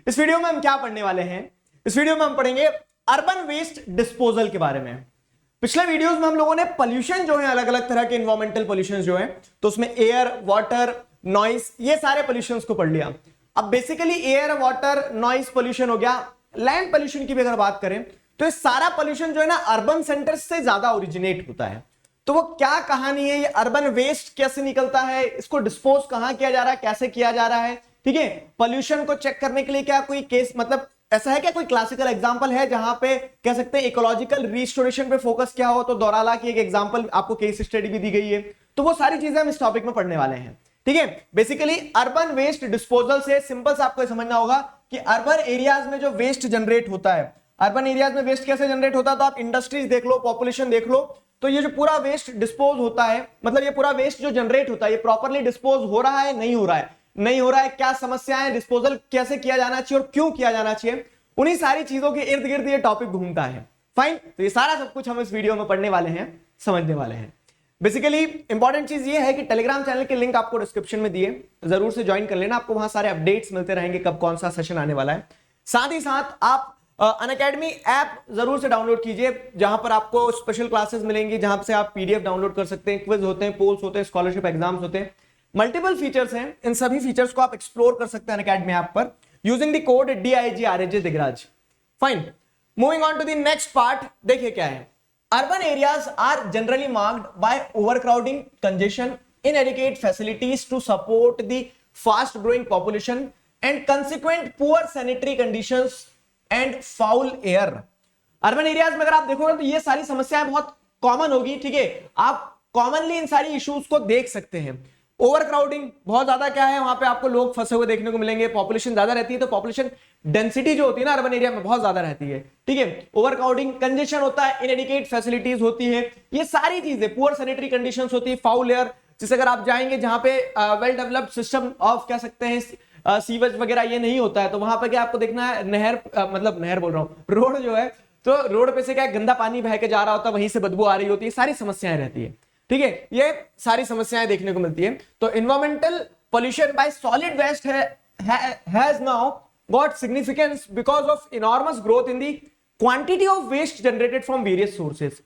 इस वीडियो में हम क्या पढ़ने वाले हैं, इस वीडियो में हम पढ़ेंगे अर्बन वेस्ट डिस्पोजल के बारे में। पिछले वीडियोस में हम लोगों ने पोल्यूशन जो है, अलग अलग तरह के एनवायरमेंटल पोल्यूशन जो है, तो उसमें एयर, वाटर, नॉइस, ये सारे पोल्यूशन को पढ़ लिया। अब basically air, water, noise pollution हो गया। लैंड पोल्यूशन की भी अगर बात करें तो ये सारा पोल्यूशन जो है ना अर्बन सेंटर से ज्यादा ओरिजिनेट होता है। तो वो क्या कहानी है, ये अर्बन वेस्ट कैसे निकलता है, इसको डिस्पोज कहां किया जा रहा है, कैसे किया जा रहा है। ठीक है, पोल्यूशन को चेक करने के लिए क्या कोई केस, मतलब ऐसा है क्या कोई क्लासिकल एग्जांपल है जहां पे कह सकते हैं इकोलॉजिकल रिस्टोरेशन पे फोकस किया हो, तो दोराला की एक एग्जांपल आपको केस स्टडी भी दी गई है। तो वो सारी चीजें हम इस टॉपिक में पढ़ने वाले हैं। ठीक है, बेसिकली अर्बन वेस्ट डिस्पोजल से सिंपल से आपको समझना होगा कि अर्बन एरियाज में जो वेस्ट जनरेट होता है, अर्बन एरियाज में वेस्ट कैसे जनरेट होता है, तो आप इंडस्ट्रीज देख लो, पॉपुलेशन देख लो, तो ये जो पूरा वेस्ट डिस्पोज होता है, मतलब ये पूरा वेस्ट जो जनरेट होता है, ये प्रॉपर्ली डिस्पोज हो रहा है, नहीं हो रहा है, नहीं हो रहा है, क्या समस्याएं, डिस्पोजल कैसे किया जाना चाहिए और क्यों किया जाना चाहिए, उन्हीं सारी चीजों के इर्द गिर्द ये टॉपिक घूमता है। फाइन, तो ये सारा सब कुछ हम इस वीडियो में पढ़ने वाले हैं, समझने वाले हैं। बेसिकली इंपॉर्टेंट चीज ये है कि टेलीग्राम चैनल के लिंक आपको डिस्क्रिप्शन में दिए, जरूर से ज्वाइन कर लेना, आपको वहां सारे अपडेट्स मिलते रहेंगे, कब कौन सा सेशन आने वाला है। साथ ही साथ आप अनअकैडमी ऐप जरूर से डाउनलोड कीजिए, जहां पर आपको स्पेशल क्लासेस मिलेंगी, जहां से आप पीडीएफ डाउनलोड कर सकते हैं, क्विज होते हैं, पोल्स होते हैं, स्कॉलरशिप एग्जाम्स होते हैं, मल्टीपल फीचर्स हैं। इन सभी फीचर्स को आप एक्सप्लोर कर सकते हैं अनअकैडमी ऐप पर using the code DIGRAJ Digraj. Fine, moving on to the next part. देखिए क्या है, Urban areas are generally marked by overcrowding, congestion, inadequate facilities to support the fast growing population and consequent poor sanitary conditions and foul air. Urban areas में अगर आप देखोगे तो ये सारी समस्याएं बहुत कॉमन होगी, ठीक है। आप कॉमनली इन सारी इश्यूज को देख सकते हैं। ओवर क्राउडिंग बहुत ज्यादा क्या है, वहां पे आपको लोग फंसे हुए देखने को मिलेंगे, पॉपुलेशन ज्यादा रहती है, तो पॉपुलेशन डेंसिटी जो होती है ना अर्बन एरिया में बहुत ज्यादा रहती है, ठीक है। ओवर क्राउडिंग, कंजेशन होता है, इनएडिक्वेट फैसिलिटीज होती है, ये सारी चीजें, पुअर सैनिटरी कंडीशंस होती है, फाउल एयर, जिससे अगर आप जाएंगे जहां पे वेल डेवलप्ड सिस्टम ऑफ कह सकते हैं सीवेज वगैरह ये नहीं होता है, तो वहां पे क्या आपको देखना है, नहर मतलब नहर बोल रहा हूँ, रोड जो है, तो रोड पे से क्या गंदा पानी बह के जा रहा होता है, वहीं से बदबू आ रही होती है, सारी समस्याएं रहती है, ठीक है। ये सारी समस्याएं देखने को मिलती है। तो environmental pollution by solid waste has now got significance because of enormous growth in the quantity of waste generated from various sources.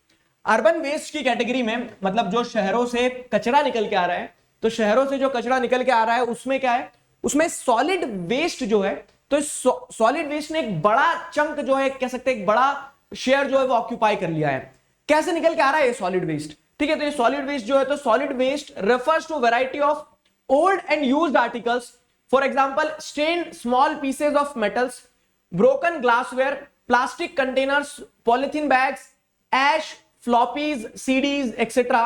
Urban waste की कैटेगरी में, मतलब जो शहरों से कचरा निकल के आ रहा है, तो शहरों से जो कचरा निकल के आ रहा है उसमें क्या है, उसमें सॉलिड वेस्ट जो है, तो सॉलिड वेस्ट ने एक बड़ा चंक जो है, कह सकते हैं एक बड़ा शेयर जो है वो ऑक्यूपाई कर लिया है। कैसे निकल के आ रहा है ये सॉलिड वेस्ट, ठीक है। तो ये सॉलिड वेस्ट जो है, तो solid waste refers to variety of old and used articles, for example stained small pieces of metals, broken glassware, plastic containers, polythene bags, ash, floppies, CDs etcetera,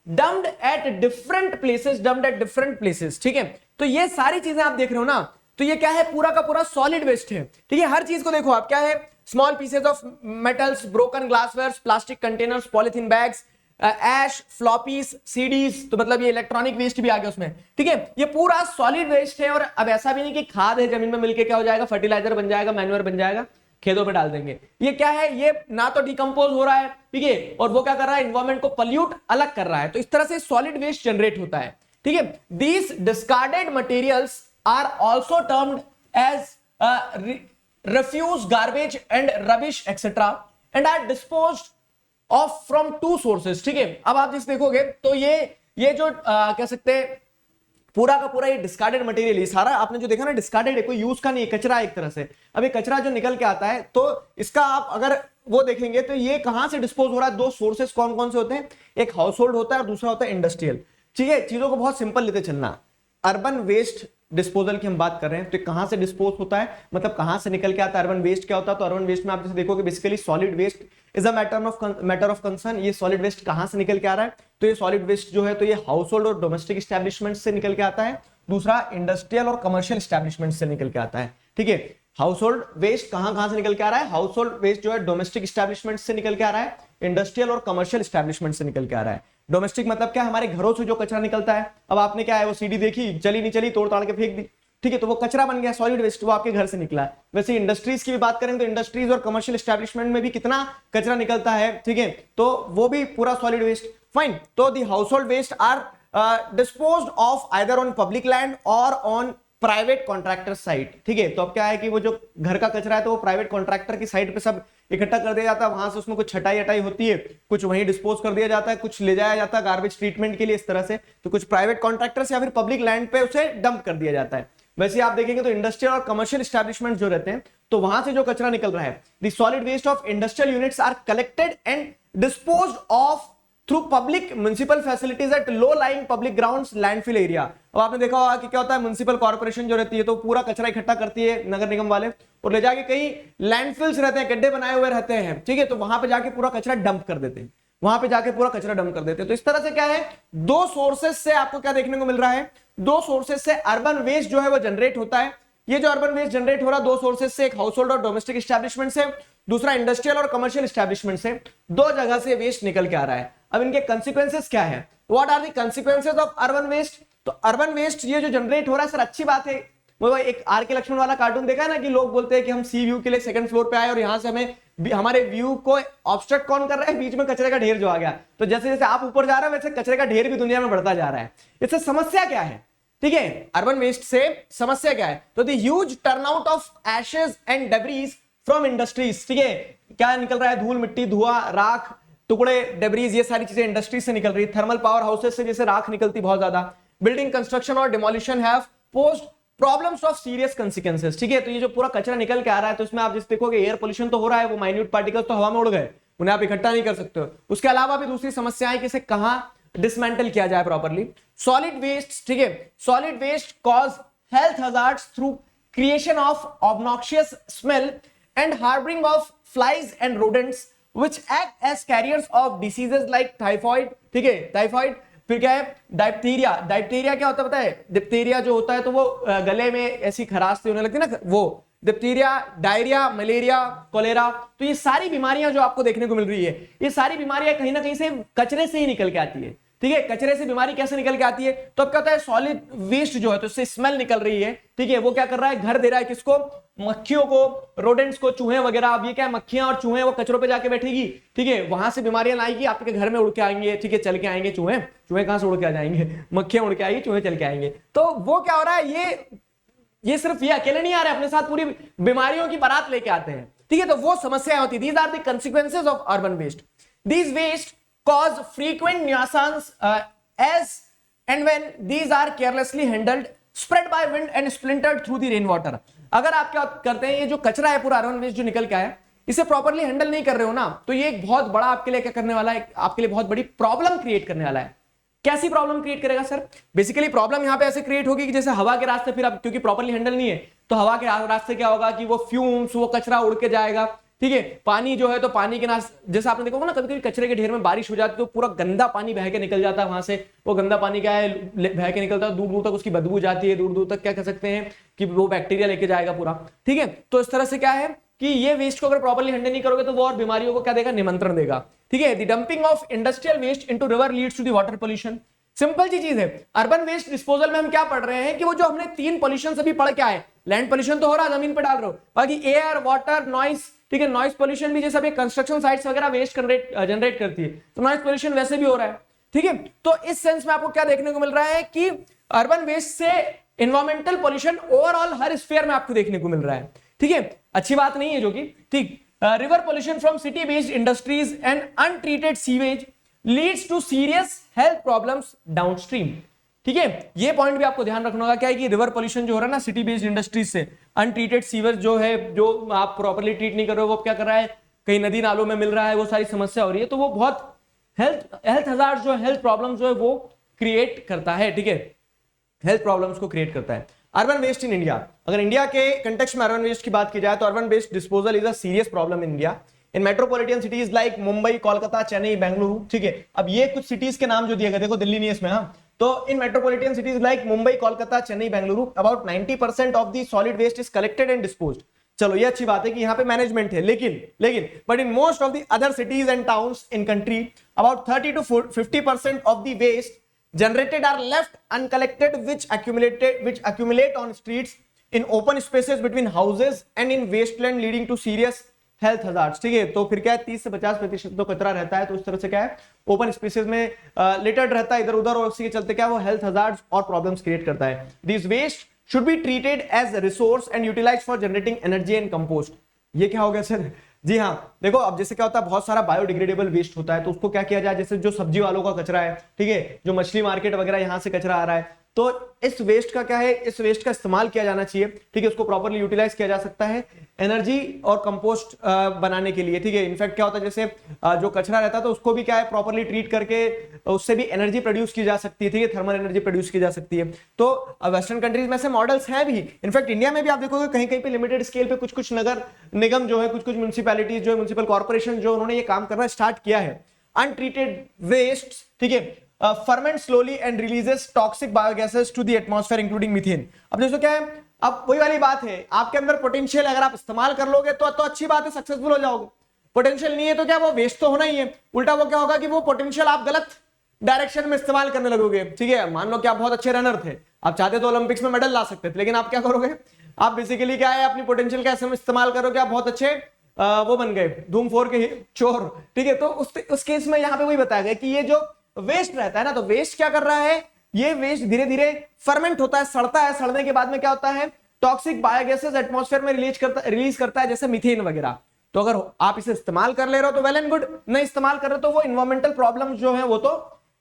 dumped at different places, ठीक है। तो ये सारी चीजें आप देख रहे हो ना, तो ये क्या है, पूरा का पूरा सॉलिड वेस्ट है, ठीक है। हर चीज को देखो आप, क्या है, small pieces of metals, broken glassware, plastic containers, polythene bags, ash, floppies, CDs, तो मतलब ये इलेक्ट्रॉनिक वेस्ट भी आ गया उसमें, ठीक है। ये पूरा सॉलिड वेस्ट है। और अब ऐसा भी नहीं कि खाद है जमीन में मिलके क्या हो जाएगा, फर्टिलाइजर बन जाएगा, मैन्योर बन जाएगा, खेतों पे डाल देंगे। ये क्या है, ये ना तो डिकम्पोज हो रहा है, ठीक है, और वो क्या कर रहा है, एनवायरमेंट को पॉल्यूट अलग कर रहा है। तो इस तरह से सॉलिड वेस्ट जनरेट होता है, ठीक है। These discarded materials are also termed as refuse, garbage and rubbish etc. and are disposed of from two sources, ठीक है। अब आप जिस देखोगे तो ये जो कह सकते हैं पूरा का पूरा ये डिस्कार्डेड मटेरियल, ये सारा आपने जो देखा ना डिस्कार्डेड है, कोई यूज का नहीं है, कचरा एक तरह से। अब ये कचरा जो निकल के आता है, तो इसका आप अगर वो देखेंगे तो ये कहां से डिस्पोज हो रहा है, दो सोर्सेस कौन कौन से होते हैं, एक हाउस होल्ड होता है और दूसरा होता है इंडस्ट्रियल, ठीक है। चीजों को बहुत सिंपल लेते चलना। अर्बन वेस्ट डिस्पोजल की हम बात कर रहे हैं, तो कहां से डिस्पोज होता है, मतलब कहां से निकल के आता है। अर्बन वेस्ट क्या होता है, तो अर्बन वेस्ट में आप जैसे देखोगे basically solid waste is a matter of concern. ये सॉलिड वेस्ट कहां से निकल के आ रहा है, तो ये सॉलिड वेस्ट जो है, तो ये हाउस होल्ड और डोमेस्टिक एस्टेब्लिशमेंट से निकल के आता है, दूसरा इंडस्ट्रियल और कमर्शियल एस्टेब्लिशमेंट से निकल के आता है, ठीक है। हाउस होल्ड वेस्ट कहां से निकल के आ रहा है, हाउस होल्ड वेस्ट जो है डोमेस्टिक एस्टेब्लिशमेंट से निकल के आ रहा है, इंडस्ट्रियल और कमर्शियल एस्टेब्लिशमेंट से निकल के आ रहा है। डोमेस्टिक मतलब क्या, हमारे घरों से जो कचरा निकलता है। अब आपने क्या है, वो सीडी देखी, चली नहीं चली, तोड़ ताड़ के फेंक दी, ठीक है, तो वो कचरा बन गया, सॉलिड वेस्ट, वो आपके घर से निकला है। वैसे इंडस्ट्रीज की भी बात करें तो इंडस्ट्रीज और कमर्शियल एस्टेब्लिशमेंट में भी कितना कचरा निकलता है, ठीक है, तो वो भी पूरा सॉलिड वेस्ट। फाइन। तो the household waste are disposed of either on public land or on private contractor site, ठीक है। तो अब क्या है कि वो जो घर का कचरा है, तो वो प्राइवेट कॉन्ट्रैक्टर की साइट पे सब इकट्ठा कर दिया जाता है, वहां से उसमें कुछ छटाई हटाई होती है, कुछ वहीं डिस्पोज कर दिया जाता है, कुछ ले जाया जाता है गार्बेज ट्रीटमेंट के लिए, इस तरह से। तो कुछ प्राइवेट कॉन्ट्रैक्टर्स या फिर पब्लिक लैंड पे उसे डंप कर दिया जाता है। वैसे आप देखेंगे तो इंडस्ट्रियल और कमर्शियल एस्टेब्लिशमेंट जो रहते हैं, तो वहां से जो कचरा निकल रहा है, the solid waste of industrial units are collected and disposed of through public municipal facilities at low lying public grounds, landfill area. अब आपने देखा होगा कि क्या होता है, म्युनिसिपल कॉर्पोरेशन जो रहती है, तो पूरा कचरा इकट्ठा करती है नगर निगम वाले, और ले जाके कई लैंडफिल्स रहते हैं, गड्ढे बनाए हुए रहते हैं, ठीक है, तो वहां पे जाके पूरा कचरा डंप कर देते हैं, वहां पे जाके पूरा कचरा डंप कर देते हैं। तो इस तरह से क्या है, दो सोर्सेस से आपको क्या देखने को मिल रहा है, दो सोर्सेस से अर्बन वेस्ट जो है वो जनरेट होता है। ये जो अर्बन वेस्ट जनरेट हो रहा है दो सोर्सेस से, एक हाउस होल्ड और डोमेस्टिक एस्टेब्लिशमेंट से, दूसरा इंडस्ट्रियल और कमर्शियल एस्टेब्लिशमेंट से, दो जगह से वेस्ट निकल के आ रहा है। अब इनके कंसिक्वेंसेस क्या है, what are the consequences of urban waste. तो अर्बन वेस्ट ये जो जनरेट हो रहा है, सर अच्छी बात है, वो एक आर के लक्ष्मण वाला कार्टून देखा है ना, कि लोग बोलते हैं कि हम सी व्यू के लिए सेकंड फ्लोर पे आए और यहां से हमें हमारे व्यू को ऑब्स्ट्रक्ट कौन कर रहा है, बीच में कचरे का ढेर जो आ गया। तो जैसे जैसे आप ऊपर जा रहे हैं, वैसे कचरे का ढेर भी दुनिया में बढ़ता जा रहा है। इससे समस्या क्या है, ठीक है, अर्बन वेस्ट से समस्या क्या है, तो the huge turnout of Ashes and debris from industries, ठीक है, क्या निकल रहा है, धूल मिट्टी धुआं राख टुकड़े डेब्रीज, ये सारी चीजें इंडस्ट्रीज से निकल रही है। थर्मल पावर हाउसेस से जैसे राख निकलती बहुत ज्यादा। बिल्डिंग कंस्ट्रक्शन और demolition have posed problems of serious consequences, ठीक है। तो ये जो पूरा कचरा निकल के आ रहा है, तो इसमें आप जिस देखोगे एयर पोल्यूशन तो हो रहा है, वो माइन्यूट पार्टिकल्स तो हवा में उड़ गए, उन्हें आप इकट्ठा नहीं कर सकते हो। उसके अलावा भी दूसरी समस्याएं कि इसे कहां डिसमेंटल किया जाए प्रॉपर्ली। सॉलिड वेस्ट, ठीक है, solid waste cause health hazards through creation of obnoxious smell and harbouring of flies and rodents which act as carriers of diseases like typhoid, ठीक है, टाइफॉइड। फिर क्या है, डायप्थीरिया। डायप्थीरिया क्या होता है पता है, डिप्थीरिया जो होता है तो वो गले में ऐसी खराश सी होने लगती है ना, वो डिप्थीरिया, डायरिया, मलेरिया, कोलेरा। तो ये सारी बीमारियां जो आपको देखने को मिल रही है, ये सारी बीमारियां कहीं ना कहीं से कचरे से ही निकल के आती है, ठीक है। कचरे से बीमारी कैसे निकल के आती है, तो अब क्या होता है, सॉलिड वेस्ट जो है तो इससे स्मेल निकल रही है, ठीक है, वो क्या कर रहा है, घर दे रहा है किसको, मक्खियों को, रोडेंट्स को, चूहे वगैरह। अब ये क्या है, मक्खियां और चूहे वो कचरों पे जाके बैठेगी, ठीक है, वहां से बीमारियां लाएगी, आपके घर में उड़ के आएंगे, ठीक है, चल के आएंगे चूहे। चूहे कहां से उड़ के आ जाएंगे, मक्खियां उड़ के आएगी, चूहे चल के आएंगे। तो वो क्या हो रहा है, ये सिर्फ ये अकेले नहीं आ रहे, अपने साथ पूरी बीमारियों की बारात लेके आते हैं, ठीक है। तो वो समस्याएं होती, these are the consequences of urban waste. These waste cause frequent nuisance as and when these are carelessly handled, spread by wind and splintered through the rainwater। अगर आप क्या करते हैं, ये जो कचरा है पूरा अर्बन वेस्ट जो निकल के आया, इसे प्रॉपर्ली हैंडल नहीं कर रहे हो ना, तो ये एक बहुत बड़ा आपके लिए क्या करने वाला है, आपके लिए बहुत बड़ी प्रॉब्लम क्रिएट करने वाला है। कैसी प्रॉब्लम क्रिएट करेगा सर, बेसिकली प्रॉब्लम यहां पे ऐसे क्रिएट होगी कि जैसे हवा के रास्ते, फिर अब क्योंकि प्रॉपर्ली हैंडल नहीं है तो हवा के रास्ते क्या होगा कि वो फ्यूम्स, वो कचरा उड़ के जाएगा, ठीक है। पानी जो है तो पानी के नास, जैसे आपने देखा ना, कभी कभी कचरे के ढेर में बारिश हो जाती है तो पूरा गंदा पानी बह के निकल जाता है वहां से। वो गंदा पानी क्या है, बह के निकलता है, दूर दूर तक उसकी बदबू जाती है, दूर दूर तक क्या कह सकते हैं कि वो बैक्टीरिया लेके जाएगा पूरा, ठीक है। तो इस तरह से क्या है कि ये वेस्ट को अगर प्रॉपर्ली हैंडल नहीं करोगे तो वो और बीमारियों को क्या देगा, निमंत्रण देगा, ठीक है। The dumping of industrial waste into river leads to the water pollution. Simple सी चीज है, अर्बन वेस्ट डिस्पोजल में हम क्या पढ़ रहे हैं कि वो जो हमने 3 पोल्यूशन अभी पढ़ के आए, लैंड पोल्यूशन तो हो रहा है, जमीन पे डाल रहे हो, बाकी एयर, वाटर, नॉइस, ठीक है। नॉइस पोल्यूशन भी जैसे अभी कंस्ट्रक्शन साइट्स वगैरह वेस्ट जनरेट करती है, तो नॉइस पोल्यूशन वैसे भी हो रहा है, ठीक है। तो इस सेंस में आपको क्या देखने को मिल रहा है कि अर्बन वेस्ट से एनवायरमेंटल पोल्यूशन ओवरऑल हर स्फीयर में आपको देखने को मिल रहा है, ठीक है। अच्छी बात नहीं है जो कि, ठीक। River pollution from city based industries and untreated sewage leads to serious health problems downstream, ठीक है। ये पॉइंट भी आपको ध्यान रखना होगा, क्या है कि रिवर पोल्यूशन जो हो रहा है ना सिटी बेस्ड इंडस्ट्रीज से, अनट्रीटेड सीवर जो है, जो आप प्रॉपर्ली ट्रीट नहीं कर रहे हो, वो क्या कर रहा है, कहीं नदी नालों में मिल रहा है, वो सारी समस्या हो रही है, तो वो बहुत हेल्थ हजार्ड जो हेल्थ प्रॉब्लम जो है वो क्रिएट करता है, ठीक है, हेल्थ प्रॉब्लम्स को क्रिएट करता है। अर्बन वेस्ट इन इंडिया, अगर इंडिया के कंटेक्स्ट में अर्बन वेस्ट की बात की जाए तो urban waste disposal is a serious problem in India in metropolitan cities like Mumbai, Kolkata, Chennai, Bengaluru, ठीक है। अब ये कुछ सिटीज के नाम जो दिए गए, देखो दिल्ली नहीं है इसमें, हाँ। तो in metropolitan cities like Mumbai, Kolkata, Chennai, Bengaluru, about 90% of the solid waste is collected and disposed. चलो ये अच्छी बात है कि यहाँ पे मैनेजमेंट है, लेकिन but in most of the other cities and towns in country about 30 to 50% of the waste generated are left uncollected which accumulate on streets, in open spaces between houses and in wasteland leading to serious health hazards, ठीक है। तो फिर क्या है, 30 से 50% तो कचरा रहता है, तो उस तरह से क्या है, ओपन स्पेसेस में लिटर्ड रहता है इधर उधर, और उसके चलते क्या वो हेल्थ हजार्ड्स और प्रॉब्लम्स क्रिएट करता है। This waste should be treated as resource and utilized for generating energy and compost. ये क्या हो गया सर, जी हाँ, देखो अब जैसे क्या होता है, बहुत सारा बायोडिग्रेडेबल वेस्ट होता है, तो उसको क्या किया जाए, जैसे जो सब्जी वालों का कचरा है, ठीक है, जो मछली मार्केट वगैरह यहाँ से कचरा आ रहा है, तो इस वेस्ट का क्या है, इस वेस्ट का इस्तेमाल किया जाना चाहिए, ठीक है, उसको प्रॉपर्ली यूटिलाइज किया जा सकता है एनर्जी और कंपोस्ट बनाने के लिए, ठीक है। इनफैक्ट क्या होता है, जैसे जो कचरा रहता है तो उसको भी क्या है, प्रॉपर्ली ट्रीट करके उससे भी एनर्जी प्रोड्यूस की जा सकती है, ठीक है, थर्मल एनर्जी प्रोड्यूस की जा सकती है। तो वेस्टर्न कंट्रीज में से मॉडल्स हैं भी, इनफैक्ट इंडिया में भी आप देखोगे कहीं कहीं पे लिमिटेड स्केल पे कुछ कुछ नगर निगम जो है, कुछ कुछ म्यूनिसिपैलिटीज जो है, म्यूनिसिपल कॉर्पोरेशन जो, उन्होंने ये काम करना स्टार्ट किया है। अनट्रीटेड वेस्ट, ठीक है, ferment slowly and releases toxic biogases to the atmosphere including methane। अब दोस्तों क्या है, अब वही वाली बात है, आपके अंदर पोटेंशियल अगर आप इस्तेमाल कर लोगे तो अच्छी बात है, सक्सेसफुल हो जाओगे। पोटेंशियल नहीं है तो क्या, वो वेस्ट तो होना ही है। उल्टा वो क्या होगा कि वो पोटेंशियल आप गलत डायरेक्शन में इस्तेमाल करने लगोगे, ठीक है। मान लो कि आप बहुत अच्छे रनर थे, आप चाहते तो ओलंपिक्स में मेडल ला सकते थे, लेकिन आप क्या करोगे, आप बेसिकली क्या है, अपनी पोटेंशियल का इस्तेमाल करोगे, आप बहुत अच्छे वो बन गए, धूम 4 के चोर, ठीक है। तो उस केस में यहाँ पे वही बताया गया कि ये जो वेस्ट रहता है ना, तो वेस्ट क्या कर रहा है, ये वेस्ट धीरे धीरे फर्मेंट होता है, सड़ता है, सड़ने के बाद में क्या होता है, टॉक्सिक बायोगैसेस एटमॉस्फेयर में रिलीज करता है, जैसे मीथेन वगैरह। तो अगर आप इसे इस्तेमाल कर ले रहे हो तो वेल एंड गुड, नहीं इस्तेमाल कर रहे हो तो वो इन्वायरमेंटल प्रॉब्लम जो है वो तो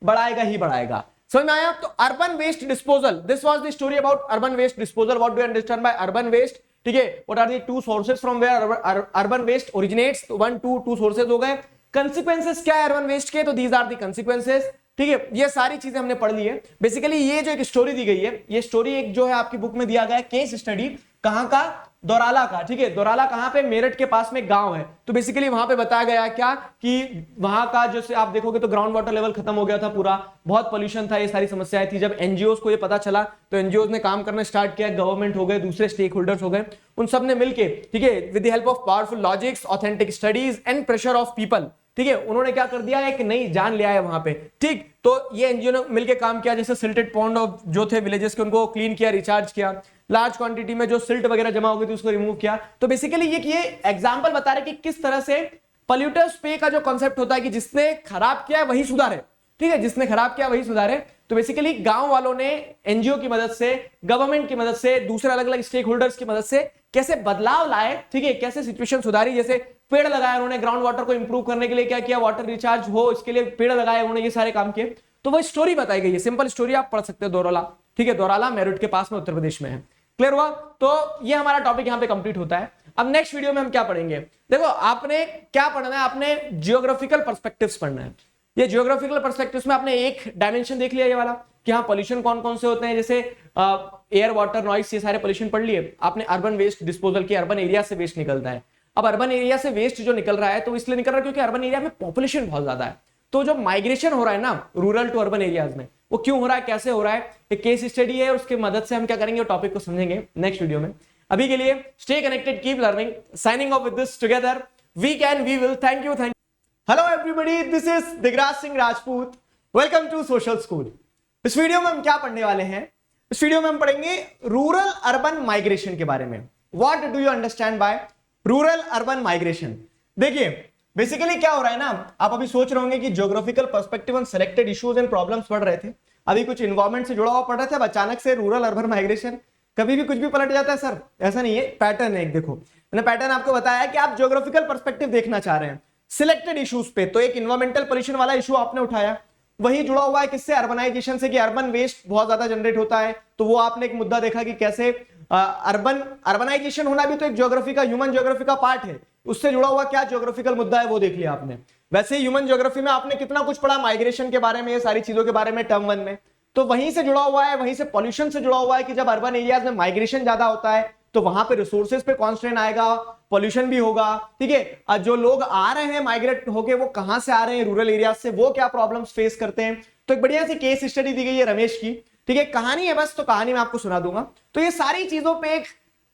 बढ़ाएगा ही बढ़ाएगा। समझ में आया। तो urban waste disposal, this was the story about urban waste disposal. What do you understand by urban waste, ठीक है। What are the two sources from where urban waste originates, 1 2 sources हो गए। कंसिक्वेंसेस क्या है अर्बन वेस्ट के, तो these are the consequences. ठीक है, ये सारी चीजें हमने पढ़ ली है। बेसिकली ये जो एक स्टोरी दी गई है, ये स्टोरी एक जो है आपकी बुक में दिया गया है केस स्टडी, कहां का, दोराला का। ठीक है, दोराला कहां पे, मेरठ के पास में गांव है। तो बेसिकली वहां पे बताया गया क्या कि वहां का जैसे आप देखोगे तो ग्राउंड वाटर लेवल खत्म हो गया था पूरा, बहुत पोल्यूशन था, ये सारी समस्याएं थी। जब एनजीओ को ये पता चला तो एनजीओ ने काम करना स्टार्ट किया, गवर्नमेंट हो गए, दूसरे स्टेक होल्डर्स हो गए, उन सब ने मिलकर, ठीक है, with the help of powerful logics, authentic studies and pressure of people, ठीक है, उन्होंने क्या कर दिया, एक नई जान ले आए वहां पे। ठीक, तो ये एनजीओ ने मिलकर काम किया, जैसे सिल्टेड पॉन्ड ऑफ जो थे विलेजेस के, उनको क्लीन किया, रिचार्ज किया, लार्ज क्वांटिटी में जो सिल्ट वगैरह जमा हो गई थी उसको रिमूव किया। तो बेसिकली ये एग्जांपल बता रहे कि किस तरह से पॉल्यूटर्स पे का जो कॉन्सेप्ट होता है कि जिसने खराब किया वही सुधारे। ठीक है, जिसने खराब किया वही सुधारे। तो बेसिकली गांव वालों ने एनजीओ की मदद से, गवर्नमेंट की मदद से, दूसरे अलग अलग स्टेक होल्डर्स की मदद से कैसे बदलाव लाए, ठीक है, कैसे सिचुएशन सुधारी। जैसे पेड़ लगाए उन्होंने, ग्राउंड वाटर को इंप्रूव करने के लिए क्या किया, वाटर रिचार्ज हो इसके लिए पेड़ लगाए उन्होंने, ये सारे काम किए। तो वो स्टोरी बताई गई है, सिंपल स्टोरी, आप पढ़ सकते हो, दोराला। ठीक है, दोराला मेरठ के पास में उत्तर प्रदेश में है। क्लियर हुआ? तो ये हमारा टॉपिक यहां पे कंप्लीट होता है। अब नेक्स्ट वीडियो में हम क्या पढ़ेंगे, देखो आपने क्या पढ़ना है, आपने जियोग्राफिकल पर्सपेक्टिव्स पढ़ना है। ये जियोग्राफिकल पर्सपेक्टिव्स में आपने एक डायमेंशन देख लिया ये वाला कि हाँ पॉल्यूशन कौन कौन से होते हैं, जैसे एयर, वाटर, नॉइस, ये सारे पॉल्यूशन पढ़ लिए आपने। अर्बन वेस्ट डिस्पोजल की, अर्बन एरिया से वेस्ट निकलता है। अब अर्बन एरिया से वेस्ट जो निकल रहा है तो इसलिए निकल रहा है क्योंकि अर्बन एरिया में पॉपुलेशन बहुत ज्यादा है। तो जो माइग्रेशन हो रहा है ना रूरल टू अर्बन एरियाज में, वो क्यों हो रहा है, कैसे हो रहा है, एक केस स्टडी है और उसके मदद से हम क्या करेंगे, टॉपिक को समझेंगे नेक्स्ट वीडियो में। अभी के लिए stay connected, keep learning, signing off with this together we can we will. Thank you. Hello everybody, this is Digraj Singh Rajput, welcome to social school. इस वीडियो में हम क्या पढ़ने वाले हैं, इस वीडियो में हम पढ़ेंगे रूरल अर्बन माइग्रेशन के बारे में। What do you understand bye rural urban migration? देखिए बेसिकली क्या हो रहा है ना, आप अभी सोच रहे होंगे कि geographical perspective on selected issues and problems पढ़ रहे थे, अभी कुछ इन्वायरमेंट से जुड़ा हुआ पढ़ रहे थे, अब अचानक से रूरल अर्बन माइग्रेशन, कभी भी कुछ भी पलट जाता है सर, ऐसा नहीं है, पैटर्न है एक। देखो मैंने पैटर्न आपको बताया कि आप ज्योग्राफिकल पर्सपेक्टिव देखना चाह रहे हैं सिलेक्टेड इश्यूज पे, तो एक इन्वायरमेंटल पोल्यूशन वाला इशू आपने उठाया, वही जुड़ा हुआ है किससे, अर्बनाइजेशन से, कि अर्बन वेस्ट बहुत ज्यादा जनरेट होता है, तो वो आपने एक मुद्दा देखा कि कैसे अर्बनाइजेशन होना भी तो एक ज्योग्राफी का, ह्यूमन ज्योग्राफी का पार्ट है, उससे जुड़ा हुआ क्या ज्योग्राफिकल मुद्दा है वो देख लिया आपने। वैसे ह्यूमन ज्योग्राफी में आपने कितना कुछ पढ़ा माइग्रेशन के बारे में, ये सारी चीजों के बारे में टर्म 1 में, तो वहीं से जुड़ा हुआ है, वहीं से पॉल्यूशन से जुड़ा हुआ है कि जब अर्बन एरियाज में माइग्रेशन ज्यादा होता है तो वहां पे रिसोर्सेज पे कॉन्स्ट्रेंट आएगा, पॉल्यूशन भी होगा। ठीक है, जो लोग आ रहे हैं माइग्रेट होके, वो कहां से आ रहे हैं रूरल एरिया से, वो क्या प्रॉब्लम्स फेस करते हैं। तो एक बढ़िया सी केस स्टडी दी गई है रमेश की, ठीक है, कहानी है बस, तो कहानी मैं आपको सुना दूंगा। तो ये सारी चीजों पे एक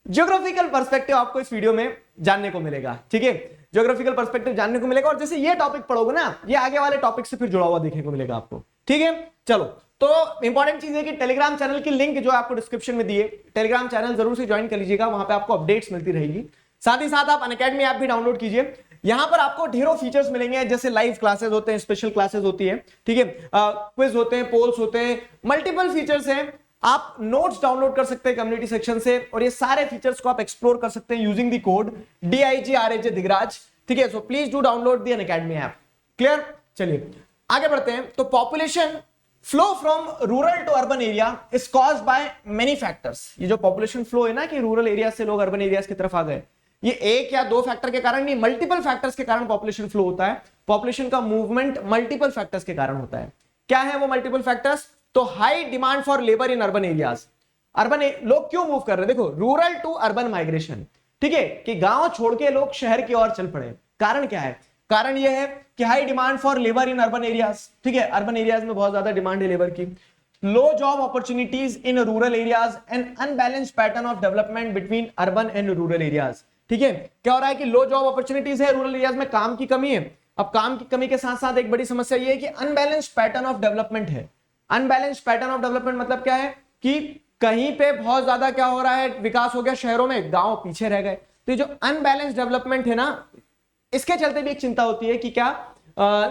ज्योग्राफिकल पर्सपेक्टिव आपको इस वीडियो में जानने को मिलेगा। ठीक है, ज्योग्राफिकल पर्सपेक्टिव जानने को मिलेगा, और जैसे ये टॉपिक पढ़ोगे ना, ये आगे वाले टॉपिक से फिर जुड़ा हुआ देखने को मिलेगा आपको। ठीक है, चलो, तो इंपॉर्टेंट चीज है कि टेलीग्राम चैनल की लिंक जो आपको डिस्क्रिप्शन में दी है, टेलीग्राम चैनल जरूर से ज्वाइन कर लीजिएगा, वहां पे आपको अपडेट्स मिलती रहेगी। साथ ही साथ आप अनअकैडमी ऐप भी डाउनलोड कीजिए, यहां पर आपको ढेरों फीचर्स मिलेंगे, जैसे लाइव क्लासेस होते हैं, स्पेशल क्लासेस होती है, ठीक है, क्विज होते हैं, पोल्स होते हैं, मल्टीपल फीचर्स हैं। आप नोट्स डाउनलोड कर सकते हैं कम्युनिटी सेक्शन से, और ये सारे फीचर्स को आप एक्सप्लोर कर सकते हैं using the code DIGRAJ Digraj. ठीक है, so please do download the Unacademy app. Clear? चलिए आगे बढ़ते हैं। तो population flow from rural to urban area is caused by many factors. ये जो पॉपुलेशन फ्लो है ना, कि रूरल एरिया से लोग अर्बन एरियाज की तरफ आ गए, ये एक या दो फैक्टर के कारण नहीं, मल्टीपल फैक्टर्स के कारण पॉपुलेशन फ्लो होता है। पॉपुलेशन का मूवमेंट मल्टीपल फैक्टर्स के कारण होता है। क्या है वो मल्टीपल फैक्टर्स? तो high demand for labour in urban areas. Urban लोग क्यों मूव कर रहे हैं, देखो रूरल टू अर्बन माइग्रेशन, ठीक है, कि गांव छोड़ के लोग शहर की ओर चल पड़े। कारण क्या है? कारण यह है कि high demand for labour in urban areas. ठीक है, अर्बन एरियाज में बहुत ज्यादा डिमांड है लेबर की। Low job opportunities in rural areas and unbalanced pattern of development between urban and rural areas. ठीक है, क्या हो रहा है कि लो जॉब अपॉर्चुनिटीज है, रूरल एरियाज में काम की कमी है। अब काम की कमी के साथ साथ एक बड़ी समस्या यह है कि अनबैलेंस्ड पैटर्न ऑफ डेवलपमेंट है। अनबैलेंस्ड पैटर्न ऑफ डेवलपमेंट मतलब क्या है कि कहीं पे बहुत ज्यादा क्या हो रहा है, विकास हो गया शहरों में, गांव पीछे रह गए। तो जो अनबैलेंस्ड डेवलपमेंट है ना, इसके चलते भी एक चिंता होती है कि क्या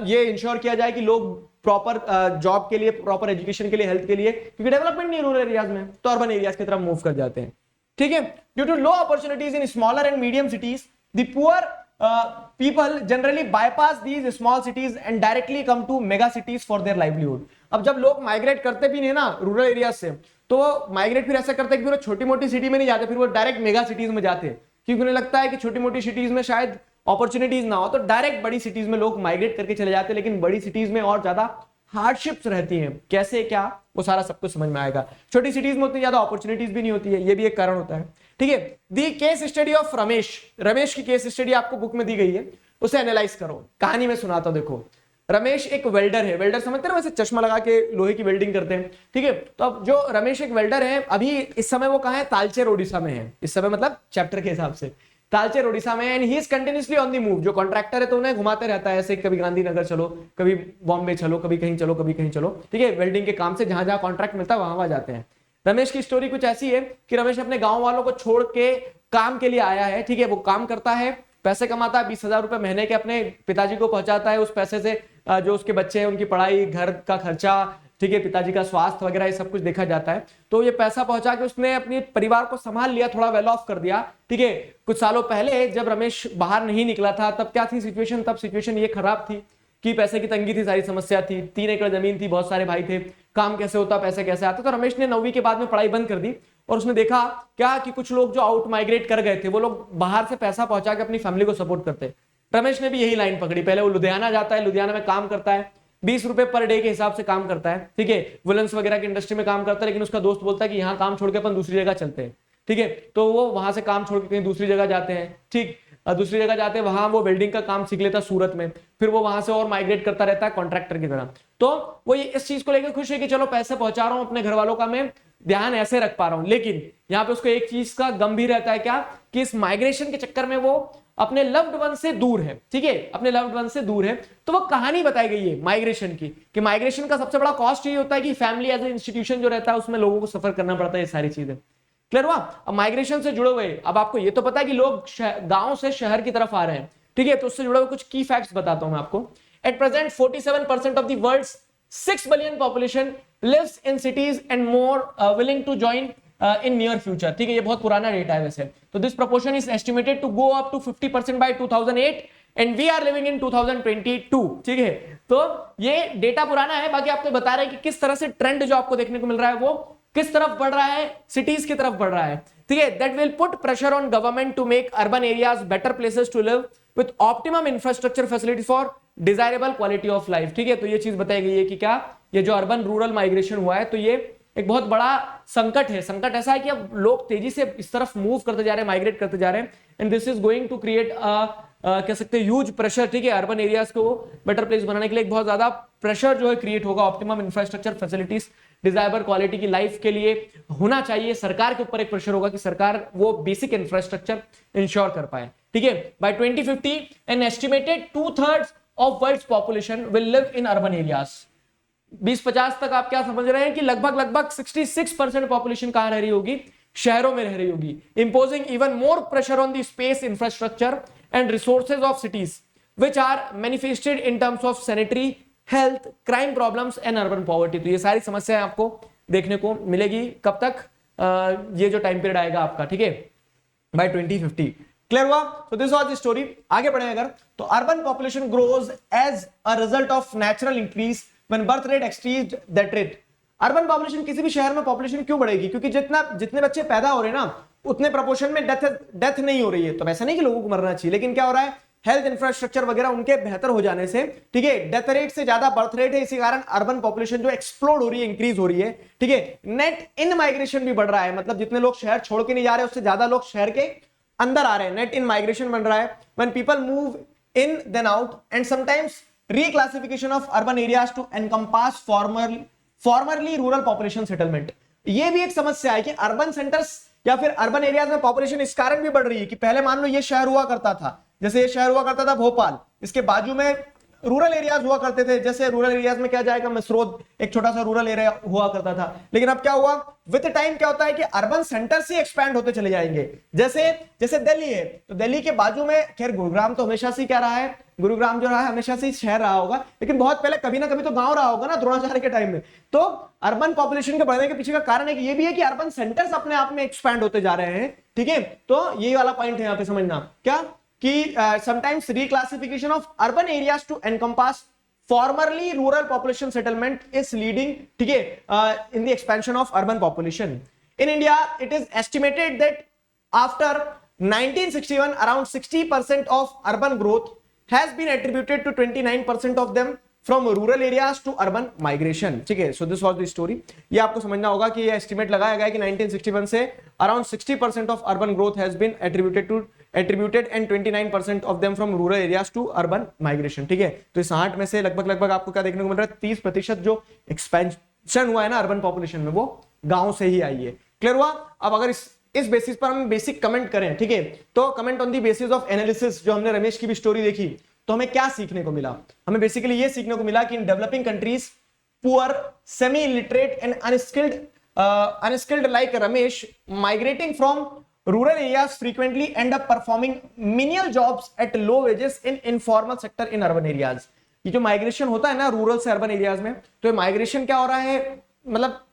ये इंश्योर किया जाए कि लोग प्रॉपर जॉब के लिए, प्रॉपर एजुकेशन के लिए, हेल्थ के लिए, क्योंकि डेवलपमेंट नहीं रूरल एरियाज में, तो अर्बन एरियाज की तरफ मूव कर जाते हैं। ठीक है, due to low opportunities in smaller and medium cities, the poor people generally bypass these small cities and directly come to mega cities for their livelihood. अब जब लोग माइग्रेट करते भी नहीं ना रूरल एरियाज से, तो माइग्रेट फिर ऐसा करते हैं कि फिर वो छोटी मोटी सिटी में नहीं जाते, फिर वो डायरेक्ट मेगा सिटीज में जाते हैं, क्योंकि उन्हें लगता है कि छोटी मोटी सिटीज में शायद अपॉर्चुनिटीज ना हो तो डायरेक्ट बड़ी सिटीज में लोग माइग्रेट करके चले जाते हैं, लेकिन बड़ी सिटीज में और ज्यादा हार्डशिप्स रहती हैं। कैसे क्या, वो सारा सब कुछ समझ में आएगा। छोटी सिटीज में उतनी ज्यादा अपॉर्चुनिटीज भी नहीं होती है, ये भी एक कारण होता है। ठीक है, the case study of Ramesh, Ramesh की केस स्टडी आपको बुक में दी गई है, उसे एनालाइज करो। कहानी में सुनाता हूं, देखो रमेश एक वेल्डर है, वेल्डर समझते हैं ना, वैसे चश्मा लगा के लोहे की वेल्डिंग करते हैं। ठीक है, तो अब जो रमेश एक वेल्डर है, अभी इस समय वो कहां है, तालचेर ओडिशा में है इस समय, मतलब चैप्टर के हिसाब से तालचेर ओडिशा में, and he is continuously on the move. जो कॉन्ट्रैक्टर है तो उन्हें घुमाते रहता है ऐसे, कभी गांधीनगर चलो, कभी बॉम्बे चलो, कभी कहीं चलो, कभी कहीं चलो। ठीक है, वेल्डिंग के काम से जहां जहां कॉन्ट्रैक्ट मिलता है वहां जाते हैं। रमेश की स्टोरी कुछ ऐसी है कि रमेश अपने गांव वालों को छोड़ के काम के लिए आया है। ठीक है, वो काम करता है, पैसे कमाता है, 20,000 रुपए महीने के अपने पिताजी को पहुंचाता है। उस पैसे से जो उसके बच्चे हैं उनकी पढ़ाई, घर का खर्चा, ठीक है, पिताजी का स्वास्थ्य वगैरह ये सब कुछ देखा जाता है। तो ये पैसा पहुंचा के उसने अपने परिवार को संभाल लिया, थोड़ा वेल ऑफ कर दिया। ठीक है, कुछ सालों पहले जब रमेश बाहर नहीं निकला था तब क्या थी सिचुएशन, तब सिचुएशन ये खराब थी कि पैसे की तंगी थी, सारी समस्या थी, 3 एकड़ जमीन थी, बहुत सारे भाई थे, काम कैसे होता, पैसे कैसे आते। तो रमेश ने 9वीं के बाद में पढ़ाई बंद कर दी और उसने देखा क्या कि कुछ लोग जो आउट माइग्रेट कर गए थे वो लोग बाहर से पैसा पहुंचा के अपनी फैमिली को सपोर्ट करते। रमेश ने भी यही लाइन पकड़ी, पहले वो लुधियाना जाता है, लुधियाना में काम करता है, 20 रुपए पर डे के हिसाब से काम करता है। ठीक है, वुलन्स वगैरह की इंडस्ट्री में काम करता है, लेकिन उसका दोस्त बोलता है कि यहाँ काम छोड़ के अपन दूसरी जगह चलते हैं। ठीक है, तो वो वहां से काम छोड़ के कहीं दूसरी जगह जाते हैं। ठीक, दूसरी जगह जाते हैं, वहां वो वेल्डिंग का काम सीख लेता सूरत में, फिर वो वहां से और माइग्रेट करता रहता है कॉन्ट्रैक्टर की तरह। तो वो ये इस चीज को लेकर खुश है कि चलो पैसे पहुंचा रहा हूं अपने घर वालों का, मैं ध्यान ऐसे रख पा रहा हूं। लेकिन यहाँ पे उसको एक चीज का गंभीर रहता है, क्या कि इस माइग्रेशन के चक्कर में वो अपने लव्ड वन से दूर है। ठीक है, अपने लव्ड वन से दूर है। तो वो कहानी बताई गई है माइग्रेशन की, कि माइग्रेशन का सबसे बड़ा कॉस्ट ये होता है कि फैमिली एज ए इंस्टीट्यूशन जो रहता है उसमें लोगों को सफर करना पड़ता है, ये सारी चीजें। क्लियर हुआ? अब माइग्रेशन से जुड़े हुए, अब आपको ये तो पता है कि लोग गांव से शहर की तरफ आ रहे हैं। ठीक है, तो उससे जुड़े हुए कुछ की फैक्ट्स बताता हूं मैं आपको। At present 47% of the world's 6 billion population lives in cities and more willing to join in near future. ठीक है, ये बहुत पुराना डेटा है वैसे। तो this proportion is estimated to go up to 50% by 2008 and we are living in 2022। ठीक है, तो ये डेटा पुराना है, बाकी आपको बता रहे हैं कि किस तरह से ट्रेंड जो आपको देखने को मिल रहा है वो किस तरफ बढ़ रहा है, सिटीज की तरफ बढ़ रहा है। ठीक है, that will put pressure on government to make urban areas better places to live with optimum infrastructure facility for desirable quality of life. ठीक है, तो ये चीज बताई गई है कि क्या ये जो अर्बन रूरल माइग्रेशन हुआ है तो ये एक बहुत बड़ा संकट है। संकट ऐसा है कि अब लोग तेजी से इस तरफ मूव करते जा रहे हैं, माइग्रेट करते जा रहे हैं, and this is going to create कह सकते हैं ह्यूज प्रेशर। ठीक है, अर्बन एरियाज को बेटर प्लेस बनाने के लिए एक बहुत ज्यादा प्रेशर जो है क्रिएट होगा। Optimum infrastructure facilities desirable quality की लाइफ के लिए होना चाहिए। सरकार के ऊपर एक प्रेशर होगा कि सरकार वो बेसिक इंफ्रास्ट्रक्चर इंश्योर कर पाए। ठीक है, by 2050 an estimated 2/3 of world's population will live in urban areas. 2050 तक आप क्या समझ रहे हैं कि लगभग 66% पॉपुलेशन कहां रह रही होगी, शहरों में रह रही होगी। Imposing even more pressure on the space infrastructure and resources of cities which are manifested in terms of sanitary, health, crime problems and urban poverty. तो ये सारी समस्याएं आपको देखने को मिलेगी कब तक, ये जो टाइम पीरियड आएगा आपका। ठीक है, बाय 2050। क्लियर हुआ? तो दिस वाज द स्टोरी। आगे बढ़े अगर, तो urban population grows as a result of natural increase when birth rate exceeds that rate. Urban population, किसी भी शहर में पॉपुलेशन क्यों बढ़ेगी? क्योंकि जितने बच्चे पैदा हो रहे हैं ना उतने प्रोपोर्शन में डेथ नहीं हो रही है। तो ऐसा नहीं कि लोगों को मरना चाहिए, लेकिन क्या हो रहा है, हेल्थ इंफ्रास्ट्रक्चर वगैरह उनके बेहतर हो जाने से, ठीक है, डेथ रेट से ज्यादा बर्थ रेट है, इसी कारण अर्बन पॉपुलेशन जो एक्सप्लोड हो रही है, इंक्रीज हो रही है। ठीक है, नेट इन माइग्रेशन भी बढ़ रहा है, मतलब जितने लोग शहर छोड़ के नहीं जा रहे उससे ज्यादा लोग शहर के अंदर आ रहे हैं। नेट इन माइग्रेशन बन रहा है। When people move in then out and sometimes reclassification of urban areas to encompass formerly rural population settlement। ये भी एक समस्या है कि अर्बन सेंटर्स या फिर अर्बन एरियाज में पॉपुलेशन इस कारण भी बढ़ रही है कि पहले मान लो ये शहर हुआ करता था, जैसे ये शहर हुआ करता था भोपाल, इसके बाजू में रूरल एरियाज हुआ करते थे। जैसे रूरल एरियाज में क्या जाएगा, मसरोद एक छोटा सा रूरल एरिया हुआ करता था। लेकिन अब क्या हुआ, विद टाइम क्या होता है कि अर्बन सेंटर से एक्सपैंड होते चले जाएंगे। जैसे दिल्ली है, तो दिल्ली के बाजू में, खैर गुरुग्राम तो हमेशा से क्या रहा है, गुरुग्राम जो रहा है हमेशा से शहर रहा होगा, लेकिन बहुत पहले कभी ना कभी तो गांव रहा होगा ना, द्रोणाचार्य के टाइम में। तो अर्बन पॉपुलेशन के बढ़ने के पीछे का कारण एक ये भी है कि अर्बन सेंटर्स अपने आप में एक्सपैंड होते जा रहे हैं। ठीक है, तो ये वाला पॉइंट है यहाँ पे समझना, क्या कि sometimes reclassification of urban areas to encompass formerly rural population settlement is leading, ठीक है, in the expansion of urban population in India. It is estimated that after 1961 around 60% of urban growth has been attributed to 29% of them from rural areas to urban migration. ठीक है, so this was the story. ये आपको समझना होगा कि ये estimate लगाया गया है कि 1961 से around 60% of urban growth has been attributed and 29% of them from rural areas to urban migration. ठीक है, तो इस 60 में से लगभग आपको क्या देखने को मिल रहा है, 30% जो एक्सपेंशन हुआ है ना अर्बन पॉपुलेशन में, वो गांव से ही आई है. क्लियर हुआ? अब अगर इस बेसिस पर हम बेसिक कमेंट करें, ठीक है, तो comment on the basis of analysis, जो हमने रमेश की भी स्टोरी देखी, तो हमें क्या सीखने को मिला? हमें बेसिकली ये सीखने को मिला कि in developing countries poor, semi illiterate and unskilled like Ramesh migrating from rural areas frequently and up performing menial jobs at low wages in informal sector in urban areas. ये जो माइग्रेशन होता है ना रूरल से अर्बन एरियाज में, तो ये migration क्या हो रहा है, मतलब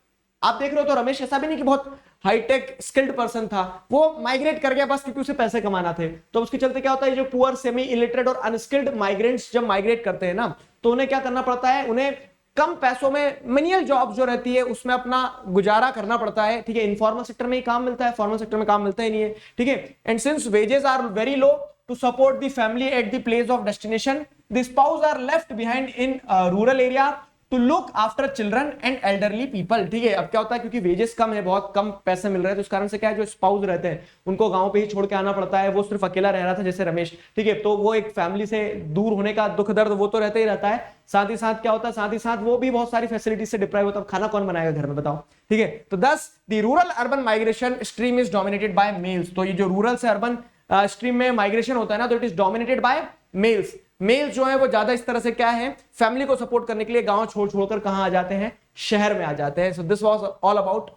आप देख रहे हो तो रमेश ऐसा भी नहीं कि बहुत हाईटेक स्किल्ड पर्सन था, वो माइग्रेट कर गया बस क्योंकि उसे पैसे कमाना थे. तो उसके चलते क्या होता है, जो पुअर, सेमी इलिटरेट और अनस्किल्ड माइग्रेंट्स जब माइग्रेट करते हैं ना, तो उन्हें क्या करना पड़ता है, उन्हें कम पैसों में मिनियल जॉब जो रहती है उसमें अपना गुजारा करना पड़ता है. ठीक है, इनफॉर्मल सेक्टर में ही काम मिलता है, फॉर्मल सेक्टर में काम मिलता ही नहीं है. ठीक है, and since wages are very low to support the family at the place of destination, the spouse are left behind in rural area to look after children and elderly people. ठीक है, अब क्या होता है, क्योंकि वेजेस कम है, बहुत कम पैसे मिल रहे हैं, तो इस कारण से क्या है, जो स्पाउस रहते हैं उनको गांव पे ही छोड़ के आना पड़ता है. वो सिर्फ अकेला रह रहा था जैसे रमेश. ठीक है, तो वो एक फैमिली से दूर होने का दुख दर्द वो तो रहता ही रहता है, साथ ही साथ क्या होता है, साथ ही साथ वो भी बहुत सारी फैसिलिटीज से डिप्राइव होता है. खाना कौन बनाएगा घर में, बताओ. ठीक है, तो thus the rural urban migration stream is dominated by males. तो ये जो रूरल से अर्बन स्ट्रीम में माइग्रेशन होता है ना, तो it is dominated by males. Male जो है वो ज्यादा इस तरह से क्या है, फैमिली को सपोर्ट करने के लिए गांव छोड़कर कहां आ जाते हैं, शहर में आ जाते हैं. So this was all about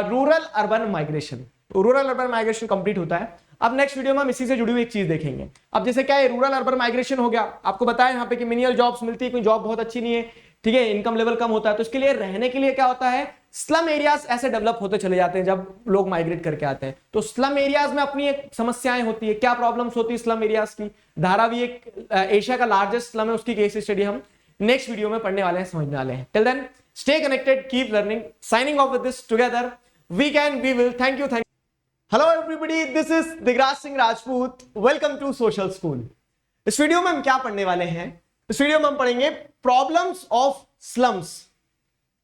rural urban migration. Rural urban migration complete होता है. अब नेक्स्ट वीडियो में हम इसी से जुड़ी हुई एक चीज देखेंगे. अब जैसे क्या है, रूरल अर्बन माइग्रेशन हो गया, आपको बताया यहाँ पे कि मिनिमल जॉब्स मिलती है, कोई जॉब बहुत अच्छी नहीं है, ठीक है, इनकम लेवल कम होता है, तो इसके लिए रहने के लिए क्या होता है, स्लम एरियाज ऐसे डेवलप होते चले जाते हैं जब लोग माइग्रेट करके आते हैं. तो स्लम एरियाज में अपनी एक समस्याएं होती है. क्या प्रॉब्लम्स होती है स्लम एरियाज की? धारावी एक एशिया का लार्जेस्ट स्लम है, उसकी केस स्टडी हम नेक्स्ट वीडियो में पढ़ने वाले हैं, समझने वाले हैं. Till then stay connected, keep learning. Signing off with this, together we can, we will. Thank you. Hello everybody, this is Digraj Singh Rajput. Welcome to social school. इस वीडियो में हम क्या पढ़ने वाले हैं? इस वीडियो में हम पढ़ेंगे प्रॉब्लम्स ऑफ स्लम्स.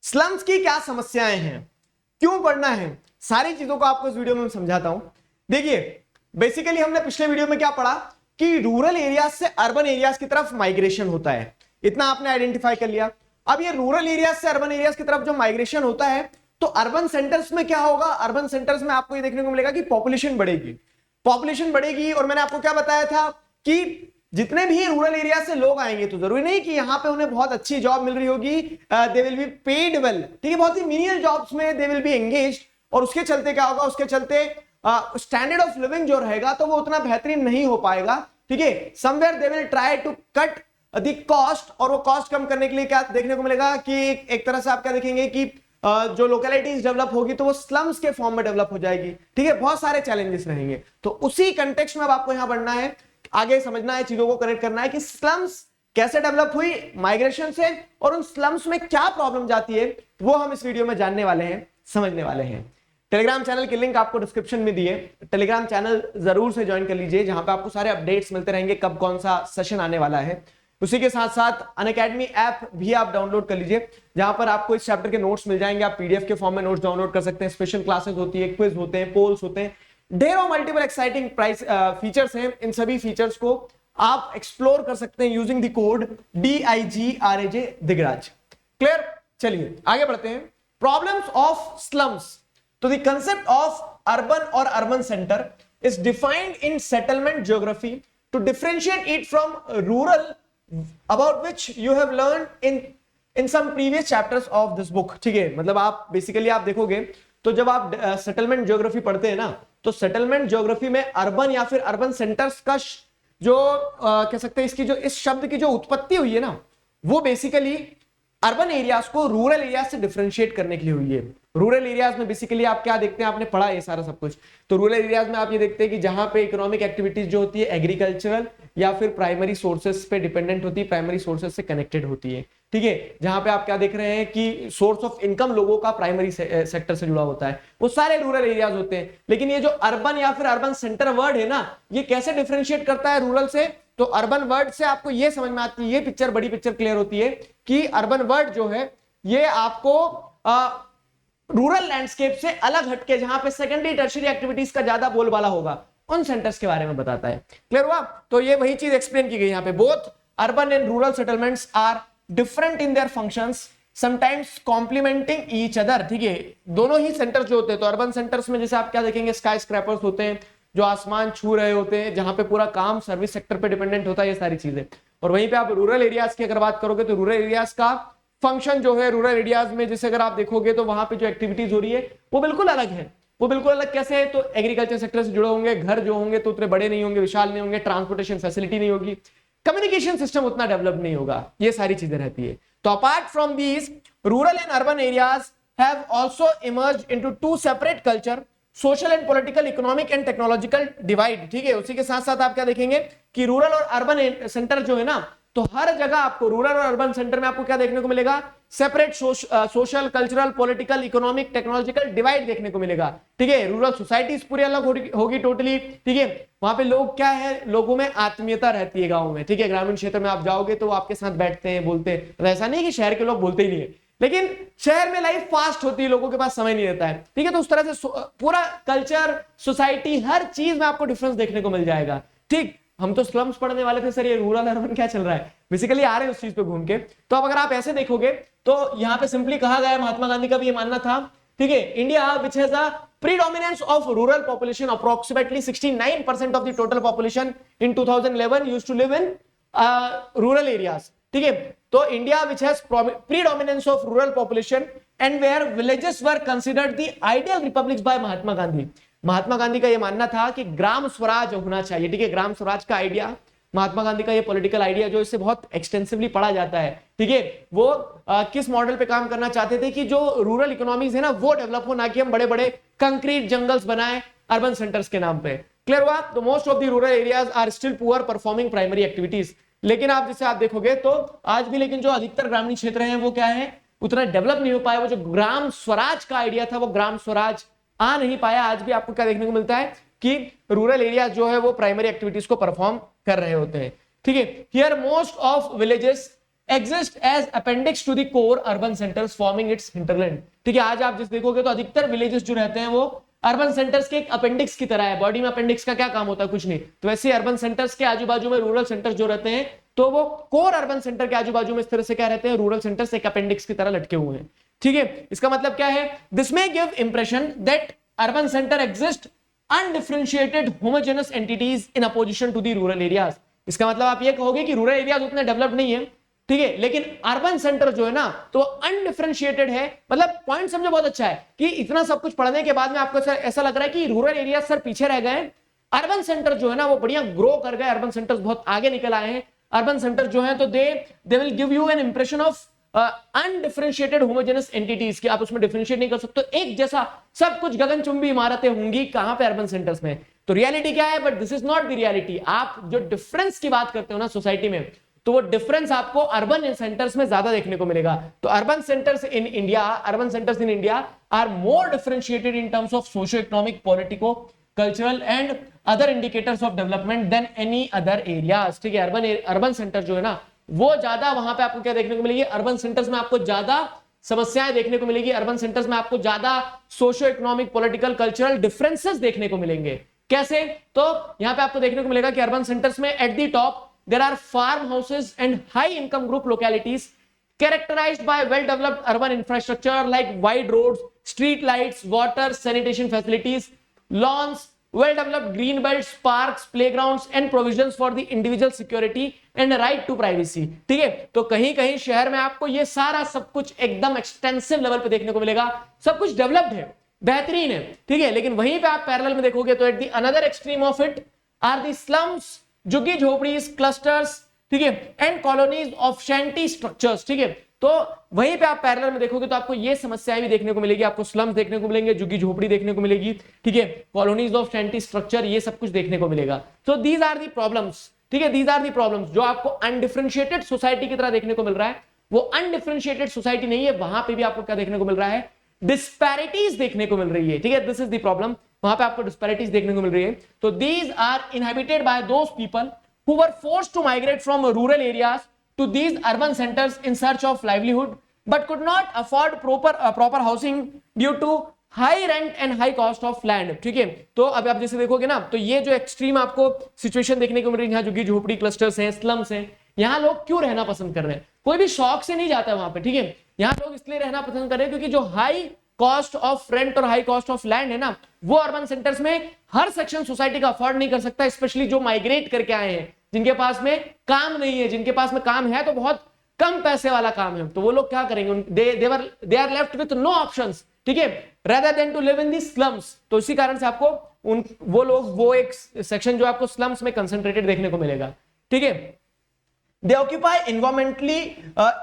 स्लम्स की क्या समस्याएं हैं, क्यों पढ़ना है, सारी चीजों को आपको इस वीडियो में समझाता हूं. देखिए, बेसिकली हमने पिछले वीडियो में क्या पढ़ा कि रूरल एरियाज से अर्बन एरियाज की तरफ माइग्रेशन होता है, इतना आपने आइडेंटिफाई कर लिया. अब ये रूरल एरियाज से अर्बन एरियाज की तरफ जो माइग्रेशन होता है, तो अर्बन सेंटर्स में क्या होगा, अर्बन सेंटर्स में आपको ये देखने को मिलेगा कि पॉपुलेशन बढ़ेगी. पॉपुलेशन बढ़ेगी, और मैंने आपको क्या बताया था कि जितने भी रूरल एरिया से लोग आएंगे, तो जरूरी नहीं कि यहां पे उन्हें बहुत अच्छी जॉब मिल रही होगी, they will be paid well. ठीक है, बहुत ही मिनिमल जॉब्स में दे विल बी एंगेज्ड, और उसके चलते क्या होगा, उसके चलते स्टैंडर्ड ऑफ लिविंग जो रहेगा तो वो उतना बेहतरीन नहीं हो पाएगा. ठीक है, somewhere they will try to cut the cost, और वो कॉस्ट कम करने के लिए क्या देखने को मिलेगा कि एक तरह से आप क्या देखेंगे कि जो लोकेलिटीज डेवलप होगी तो वो स्लम्स के फॉर्म में डेवलप हो जाएगी. ठीक है, बहुत सारे चैलेंजेस रहेंगे. तो उसी कंटेक्स्ट में अब आपको यहां बढ़ना है, आगे समझना है, चीजों को कनेक्ट करना है कि स्लम्स कैसे डेवलप हुई माइग्रेशन से, और उन स्लम्स में क्या प्रॉब्लम जाती है, वो हम इस वीडियो में जानने वाले हैं, समझने वाले हैं. टेलीग्राम चैनल की लिंक आपको डिस्क्रिप्शन में दी है, टेलीग्राम चैनल जरूर से ज्वाइन कर लीजिए, जहां पे आपको सारे अपडेट्स मिलते रहेंगे, कब कौन सा सेशन आने वाला है. उसी के साथ साथ अनअकैडमी ऐप भी आप डाउनलोड कर लीजिए, जहां पर आपको इस चैप्टर के नोट्स मिल जाएंगे. आप पीडीएफ के फॉर्म में नोट्स डाउनलोड कर सकते हैं, स्पेशल क्लासेस होती है, क्विज होते हैं, पोल्स होते हैं, ढेरों मल्टीपल एक्साइटिंग फीचर्स हैं. इन सभी फीचर्स को आप एक्सप्लोर कर सकते हैं using the code DIGRAJ Digraj. Clear? चलिए आगे बढ़ते हैं. Problems of slums. तो द कंसेप्ट ऑफ अर्बन और urban centre is defined in settlement geography to differentiate it from rural, about which you have learned in some previous chapters of this book. ठीक है, मतलब आप basically आप देखोगे तो जब आप सेटलमेंट ज्योग्राफी पढ़ते हैं ना, तो सेटलमेंट ज्योग्राफी में अर्बन या फिर अर्बन सेंटर्स का जो कह सकते हैं, इसकी जो इस शब्द की जो उत्पत्ति हुई है ना, वो बेसिकली अर्बन एरियाज को रूरल एरियाज से डिफरेंशिएट करने के लिए हुई है. रूरल एरियाज में बेसिकली आप क्या देखते हैं, आपने पढ़ा ये सारा सब कुछ, तो रूरल एरियाज में आप ये देखते हैं कि जहां पे इकोनॉमिक एक्टिविटीज जो होती है एग्रीकल्चरल या फिर प्राइमरी सोर्सेस पे डिपेंडेंट होती है, प्राइमरी सोर्सेस से कनेक्टेड होती है. ठीक है, जहां पे आप क्या देख रहे हैं कि सोर्स ऑफ इनकम लोगों का प्राइमरी सेक्टर से जुड़ा होता है, वो सारे रूरल एरियाज होते हैं। लेकिन ये जो अर्बन या फिर अर्बन सेंटर वर्ड है ना, ये कैसे डिफरेंशिएट करता है रूरल से? तो अर्बन वर्ड से आपको ये समझ में आती है, ये पिक्चर, बड़ी पिक्चर क्लियर होती है कि अर्बन वर्ड जो है ये आपको रूरल लैंडस्केप से अलग हटके, जहां पे सेकेंडरी टर्शियरी एक्टिविटीज का ज्यादा बोलबाला होगा, उन सेंटर्स के बारे में बताता है। क्लियर हुआ? तो ये वही चीज एक्सप्लेन की गई यहां पे। Both urban and rural settlements are different in their functions, sometimes complementing each other. ठीक है, दोनों ही सेंटर्स जो होते हैं, तो अर्बन सेंटर्स में जैसे आप क्या देखेंगे, स्काई स्क्रैपर्स होते हैं जो आसमान छू रहे होते हैं, जहां पे पूरा काम सर्विस सेक्टर पे डिपेंडेंट होता है, ये सारी चीजें। और वहीं पे आप रूरल एरियाज की अगर बात करोगे तो रूरल एरियाज का फंक्शन जो है, रूरल एरियाज में जैसे अगर आप देखोगे तो वहां पे जो एक्टिविटीज हो रही है वो बिल्कुल अलग है। वो बिल्कुल अलग कैसे है? तो एग्रीकल्चर सेक्टर से जुड़े होंगे, घर जो होंगे तो उतने बड़े नहीं होंगे, विशाल नहीं होंगे, ट्रांसपोर्टेशन फैसिलिटी नहीं होगी, कम्युनिकेशन सिस्टम उतना डेवलप नहीं होगा, ये सारी चीजें रहती है। तो apart from these, rural and urban areas have also emerged into two separate culture, social and political, economic and technological divide. ठीक है, उसी के साथ साथ आप क्या देखेंगे कि रूरल और अर्बन सेंटर जो है ना, तो हर जगह आपको रूरल और अर्बन सेंटर में आपको क्या देखने को मिलेगा? Separate social, cultural, political, economic, technological divide देखने को मिलेगा। ठीक है, रूरल सोसाइटीज पूरी अलग होगी टोटली। ठीक है, वहां पे लोग क्या है, लोगों में आत्मीयता रहती है गांव में। ठीक है, ग्रामीण क्षेत्र में आप जाओगे तो वो आपके साथ बैठते हैं, बोलते हैं। तो ऐसा नहीं कि शहर के लोग बोलते ही नहीं है, लेकिन शहर में लाइफ फास्ट होती है, लोगों के पास समय नहीं रहता है। ठीक है, तो उस तरह से पूरा कल्चर, सोसाइटी, हर चीज में आपको डिफरेंस देखने को मिल जाएगा। ठीक, हम तो स्लम्स पढ़ने वाले थे सर, ये रूरल अर्बन क्या चल रहा है, बेसिकली आ रहे हैं उस चीज पे घूम के। तो अब अगर आप ऐसे देखोगे तो यहाँ पे सिंपली कहा गया, महात्मा गांधी का भी ये मानना था। ठीक है, India which has a predominance of rural population, approximately 69% of the total population in 2011 used to live in rural areas. ठीक है, तो India which has predominance of rural population and where villages were considered the ideal republics by Mahatma Gandhi. Mahatma Gandhi का यह मानना था कि ग्राम स्वराज होना चाहिए। ठीक है, ग्राम स्वराज का आइडिया, महात्मा गांधी का ये पॉलिटिकल आइडिया जो इससे बहुत एक्सटेंसिवली पढ़ा जाता है। ठीक है, वो किस मॉडल पे काम करना चाहते थे कि जो रूरल इकोनॉमीज है ना वो डेवलप हो, ना कि हम बड़े बड़े कंक्रीट जंगल्स बनाए अर्बन सेंटर्स के नाम पे। क्लियर हुआ? तो most of the rural areas are still poor performing primary activities. लेकिन आप जैसे आप देखोगे तो आज भी, लेकिन जो अधिकतर ग्रामीण क्षेत्र हैं वो क्या है, उतना डेवलप नहीं हो पाया। वो जो ग्राम स्वराज का आइडिया था वो ग्राम स्वराज आ नहीं पाया। आज भी आपको क्या देखने को मिलता है कि रूरल एरिया जो है वो प्राइमरी एक्टिविटीज को परफॉर्म कर रहे होते हैं। ठीक है, here most of villages exist as appendix to the core urban centres forming its hinterland. ठीक है, आज आप जिस देखोगे तो अधिकतर विलेजेस जो रहते हैं वो अर्बन सेंटर्स के एक अपेंडिक्स की तरह है। बॉडी में अपेंडिक्स का क्या काम होता है? कुछ नहीं। तो वैसे अर्बन सेंटर्स के आजू बाजू में रूरल सेंटर्स जो रहते हैं, तो वो कोर अर्बन सेंटर के आजू बाजू में इस तरह से क्या रहते हैं, रूरल सेंटर्स एक अपेंडिक्स की तरह लटके हुए हैं। ठीक है, इसका मतलब क्या है? This may give impression that urban centre exist undifferentiated homogeneous entities in opposition to the rural areas। इसका मतलब आप ये कहोगे कि रूरल एरियाज उतने डेवलप्ड नहीं है, ठीक है, लेकिन अर्बन सेंटर जो है ना तो अनडिफरेंशिएटेड है। मतलब पॉइंट समझो बहुत अच्छा है कि इतना सब कुछ पढ़ने के बाद में आपको ऐसा लग रहा है कि रूरल एरिया सर पीछे रह गए, अर्बन सेंटर जो है ना वो बढ़िया ग्रो कर गए, अर्बन सेंटर्स बहुत आगे निकल आए हैं। अर्बन सेंटर जो है तो they will give you N impression of undifferentiated homogeneous entities, कि आप उसमें डिफरेंशिएट नहीं कर सकते, एक जैसा सब कुछ गगनचुंबी इमारतें होंगी कहां पे, अर्बन सेंटर्स में। तो रियलिटी क्या है? But this is not the reality. आप जो डिफरेंस की बात करते हो ना सोसाइटी में, तो वो डिफरेंस आपको अर्बन सेंटर्स में ज्यादा देखने को मिलेगा। तो urban centres in India are more differentiated in terms of socio economic, politico cultural and other indicators of development than any other areas. ठीक है, अर्बन सेंटर जो है ना वो ज्यादा, वहां पे आपको क्या देखने को मिलेगी, अर्बन सेंटर्स में आपको ज्यादा समस्याएं देखने को मिलेगी, अर्बन सेंटर्स में आपको ज्यादा socio economic, political, cultural differences देखने को मिलेंगे। कैसे? तो यहां पे आपको देखने को मिलेगा कि अर्बन सेंटर्स में at the top there are farmhouses and high income group localities characterized by well developed urban infrastructure like wide roads, street lights, water, sanitation facilities, lawns, well developed green belts, parks, playgrounds and provisions for the individual security and right to privacy। ठीक है, तो कहीं कहीं शहर में आपको ये सारा सब कुछ एकदम एक्सटेंसिव लेवल पे देखने को मिलेगा, सब कुछ डेवलप्ड है, बेहतरीन है। ठीक है, लेकिन वहीं पे आप पैरेलल में देखोगे तो at the another extreme of it are the slums, झुग्गी झोपड़ीज, क्लस्टर्स, ठीक है, and colonies of shanty structures. ठीक है, तो वहीं पे आप पैरेलल में देखोगे तो आपको ये समस्याएं भी देखने को मिलेगी, आपको स्लम्स देखने को मिलेंगे, झुग्गी झोपड़ी देखने को मिलेगी, ठीक है, कॉलोनीज ऑफ शैंटी स्ट्रक्चर, ये सब कुछ देखने को मिलेगा। So these are the problems. ठीक है, दीज आर दी प्रॉब्लम्स जो आपको अनडिफरेंशिएटेड सोसाइटी की तरह देखने को मिल रहा है, वो अनडिफरेंशिएटेड सोसाइटी नहीं है, वहां पे भी आपको क्या देखने को मिल रहा है, डिस्पैरिटीज देखने को मिल रही है, ठीक है, दिस इज द प्रॉब्लम, वहां पे आपको डिस्पैरिटीज देखने को मिल रही है। तो these are inhabited by those people who were forced to migrate from rural areas to these urban centres in search of livelihood but could not afford proper housing due to high rent and high cost of land, ठीक है। तो अब आप जैसे देखोगे ना, तो ये जो एक्सट्रीम आपको सिचुएशन देखने को मिल रही है, यहाँ जो झोपड़ी क्लस्टर्स हैं, स्लम्स हैं, यहाँ लोग क्यों रहना पसंद कर रहे हैं, कोई भी शौक से नहीं जाता है वहां पे, ठीक है, यहाँ लोग इसलिए रहना पसंद कर रहे हैं क्योंकि जो हाई कॉस्ट ऑफ रेंट और हाई कॉस्ट ऑफ लैंड है ना, वो अर्बन सेंटर्स में हर सेक्शन सोसाइटी का अफोर्ड नहीं कर सकता, स्पेशली जो माइग्रेट करके आए हैं, जिनके पास में काम नहीं है, जिनके पास में काम है तो बहुत कम पैसे वाला काम है, तो वो लोग क्या करेंगे, they are left with no options, ठीक है, rather than to live in the slums। तो इसी कारण से आपको वो एक सेक्शन जो आपको स्लम्स में कंसंट्रेटेड देखने को मिलेगा, ठीक है। They occupy environmentally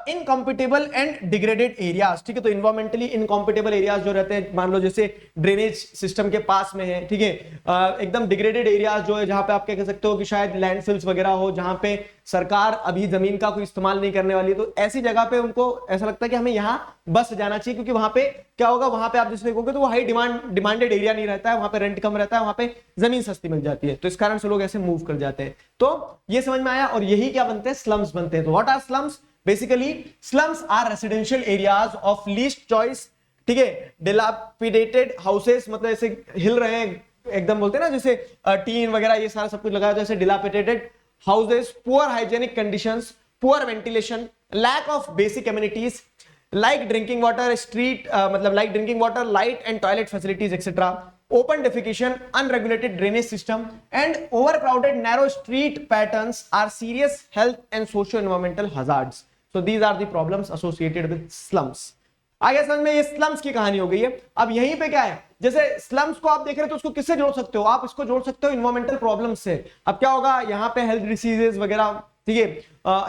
incompatible and degraded areas, ठीक है, तो environmentally incompatible areas जो रहते हैं, मान लो जैसे ड्रेनेज सिस्टम के पास में है, ठीक है, एकदम डिग्रेडेड एरियाज जो है, जहां पे आप क्या कह सकते हो कि शायद लैंडफिल्स वगैरह हो, जहां पे सरकार अभी जमीन का कोई इस्तेमाल नहीं करने वाली है, तो ऐसी जगह पे उनको ऐसा लगता है कि हमें यहाँ बस जाना चाहिए, क्योंकि वहां पे क्या होगा, वहां पे आप जैसे देखोगे तो वो हाई डिमांडेड एरिया नहीं रहता है, वहां पे रेंट कम रहता है, वहां पे जमीन सस्ती मिल जाती है, तो इस कारण से लोग ऐसे मूव कर जाते हैं। तो ये समझ में आया, और यही क्या बनते हैं, स्लम्स बनते हैं। तो what are slums? Basically slums are residential areas of least choice, ठीक है, डिलापिडेटेड हाउसेस, मतलब ऐसे हिल रहे हैं एकदम, बोलते हैं ना जैसे टीन वगैरह ये सारा सब कुछ लगाया, जैसे dilapidated houses, poor hygienic conditions, poor ventilation, lack of basic amenities like drinking water, like drinking water, light and toilet facilities, etc. Open defecation, unregulated drainage system, and overcrowded narrow street patterns are serious health and socio-environmental hazards. So these are the problems associated with slums. आगे समझ में, ये slums की कहानी हो गई है। अब यहीं पे क्या है, जैसे स्लम्स को आप देख रहे हो तो उसको किससे जोड़ सकते हो, आप इसको जोड़ सकते हो इन्वायरमेंटल प्रॉब्लम्स से। अब क्या होगा, यहाँ पे हेल्थ डिसीजेस वगैरह, ठीक है,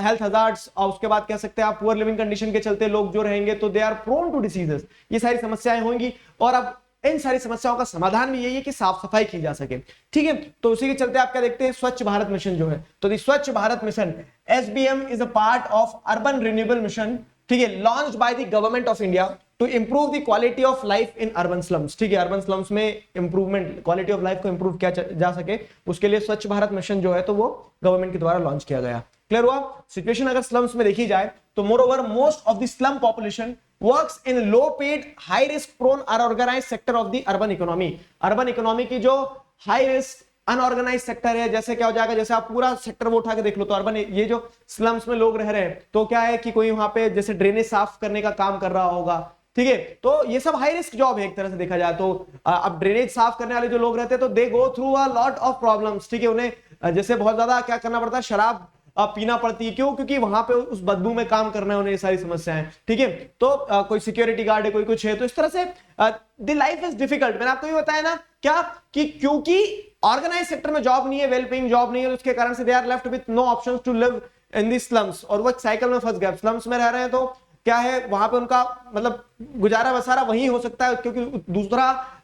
हेल्थ हजार्ड्स, और उसके बाद कह सकते हैं आप पुअर लिविंग कंडीशन के चलते लोग जो रहेंगे तो they are prone to diseases, ये सारी समस्याएं होंगी। और अब इन सारी समस्याओं का समाधान भी यही है कि साफ सफाई की जा सके, ठीक है। तो उसी के चलते आप क्या देखते हैं, स्वच्छ भारत मिशन जो है, तो the Swachh Bharat mission SBM is a part of urban renewable mission, ठीक है, launched by the government of India to improve the quality of life in urban slums, ठीक है, अर्बन स्लम्स में इंप्रूवमेंट, क्वालिटी ऑफ लाइफ को improve किया जा सके, उसके लिए स्वच्छ भारत मिशन जो है तो वो गवर्नमेंट के द्वारा लॉन्च किया गया। क्लियर हुआ? सिचुएशन अगर स्लम्स में देखी जाए तो moreover most of the slum population works in low paid high risk prone unorganised sector of the urban economy. Urban economy की जो हाई रिस्क अनऑर्गेनाइज सेक्टर है, जैसे क्या हो जाएगा, जैसे आप पूरा सेक्टर वो उठा के देख लो तो अर्बन, ये जो स्लम्स में लोग रह रहे हैं तो क्या है कि कोई वहां पे जैसे ड्रेनेज साफ करने का काम कर रहा होगा, ठीक है, तो ये सब हाई रिस्क जॉब है एक तरह से देखा जाए तो। अब ड्रेनेज साफ करने वाले जो लोग रहते हैं तो they go through a lot of problems, ठीक है, उन्हें जैसे बहुत ज्यादा क्या करना पड़ता है, शराब पीना पड़ती है, क्यों, क्योंकि वहां पे उस बदबू में काम करना है उन्हें, ये सारी समस्याएं, ठीक है। तो कोई सिक्योरिटी गार्ड है, कोई कुछ है, तो इस तरह से द लाइफ इज डिफिकल्ट। मैंने आपको ये बताया ना क्या, कि क्योंकि ऑर्गेनाइज सेक्टर में जॉब नहीं है, वेल पेइंग जॉब नहीं है, तो उसके कारण से they are left with no options to live in the slums, और वो साइकिल में फंस गए। स्लम्स में रह रहे हैं तो क्या है, वहां पे उनका मतलब गुजारा बसारा वहीं हो सकता है, क्योंकि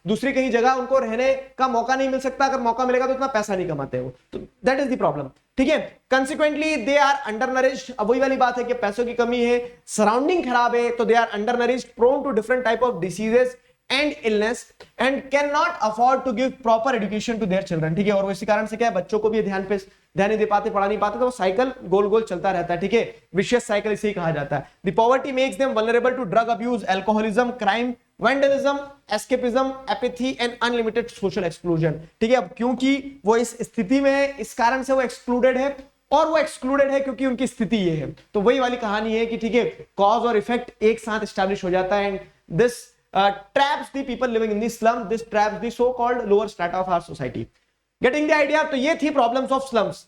दूसरी कहीं जगह उनको रहने का मौका नहीं मिल सकता, अगर मौका मिलेगा तो इतना पैसा नहीं कमाते वो, तो दैट इज द प्रॉब्लम, ठीक है। कंसिक्वेंटली दे आर अंडरनरिश्ड, अब वही वाली बात है कि पैसों की कमी है, सराउंडिंग खराब है, तो they are undernourished, prone to different type of diseases and illness and can not afford to give proper education to their children, ठीक है। और इसी कारण से क्या है, बच्चों को भी ध्यान नहीं दे पाते, पढ़ा नहीं पाते, तो वो साइकिल गोल गोल चलता रहता है, ठीक है, विशियस साइकिल इसे ही कहा जाता है। The poverty makes them vulnerable to drug abuse, alcoholism, crime, vandalism, escapism, apathy and unlimited social exclusion, ठीक है। अब क्योंकि वो इस स्थिति में है, इस कारण से वो एक्सक्लूडेड है, और वो एक्सक्लूडेड है क्योंकि उनकी स्थिति ये है, तो वही वाली कहानी है कि ठीक है, कॉज और इफेक्ट एक साथ एस्टैब्लिश हो जाता है, and this traps the people living in the slum, this traps the so called lower strata of our society. Getting the idea? तो ये थी प्रॉब्लम्स ऑफ स्लम्स।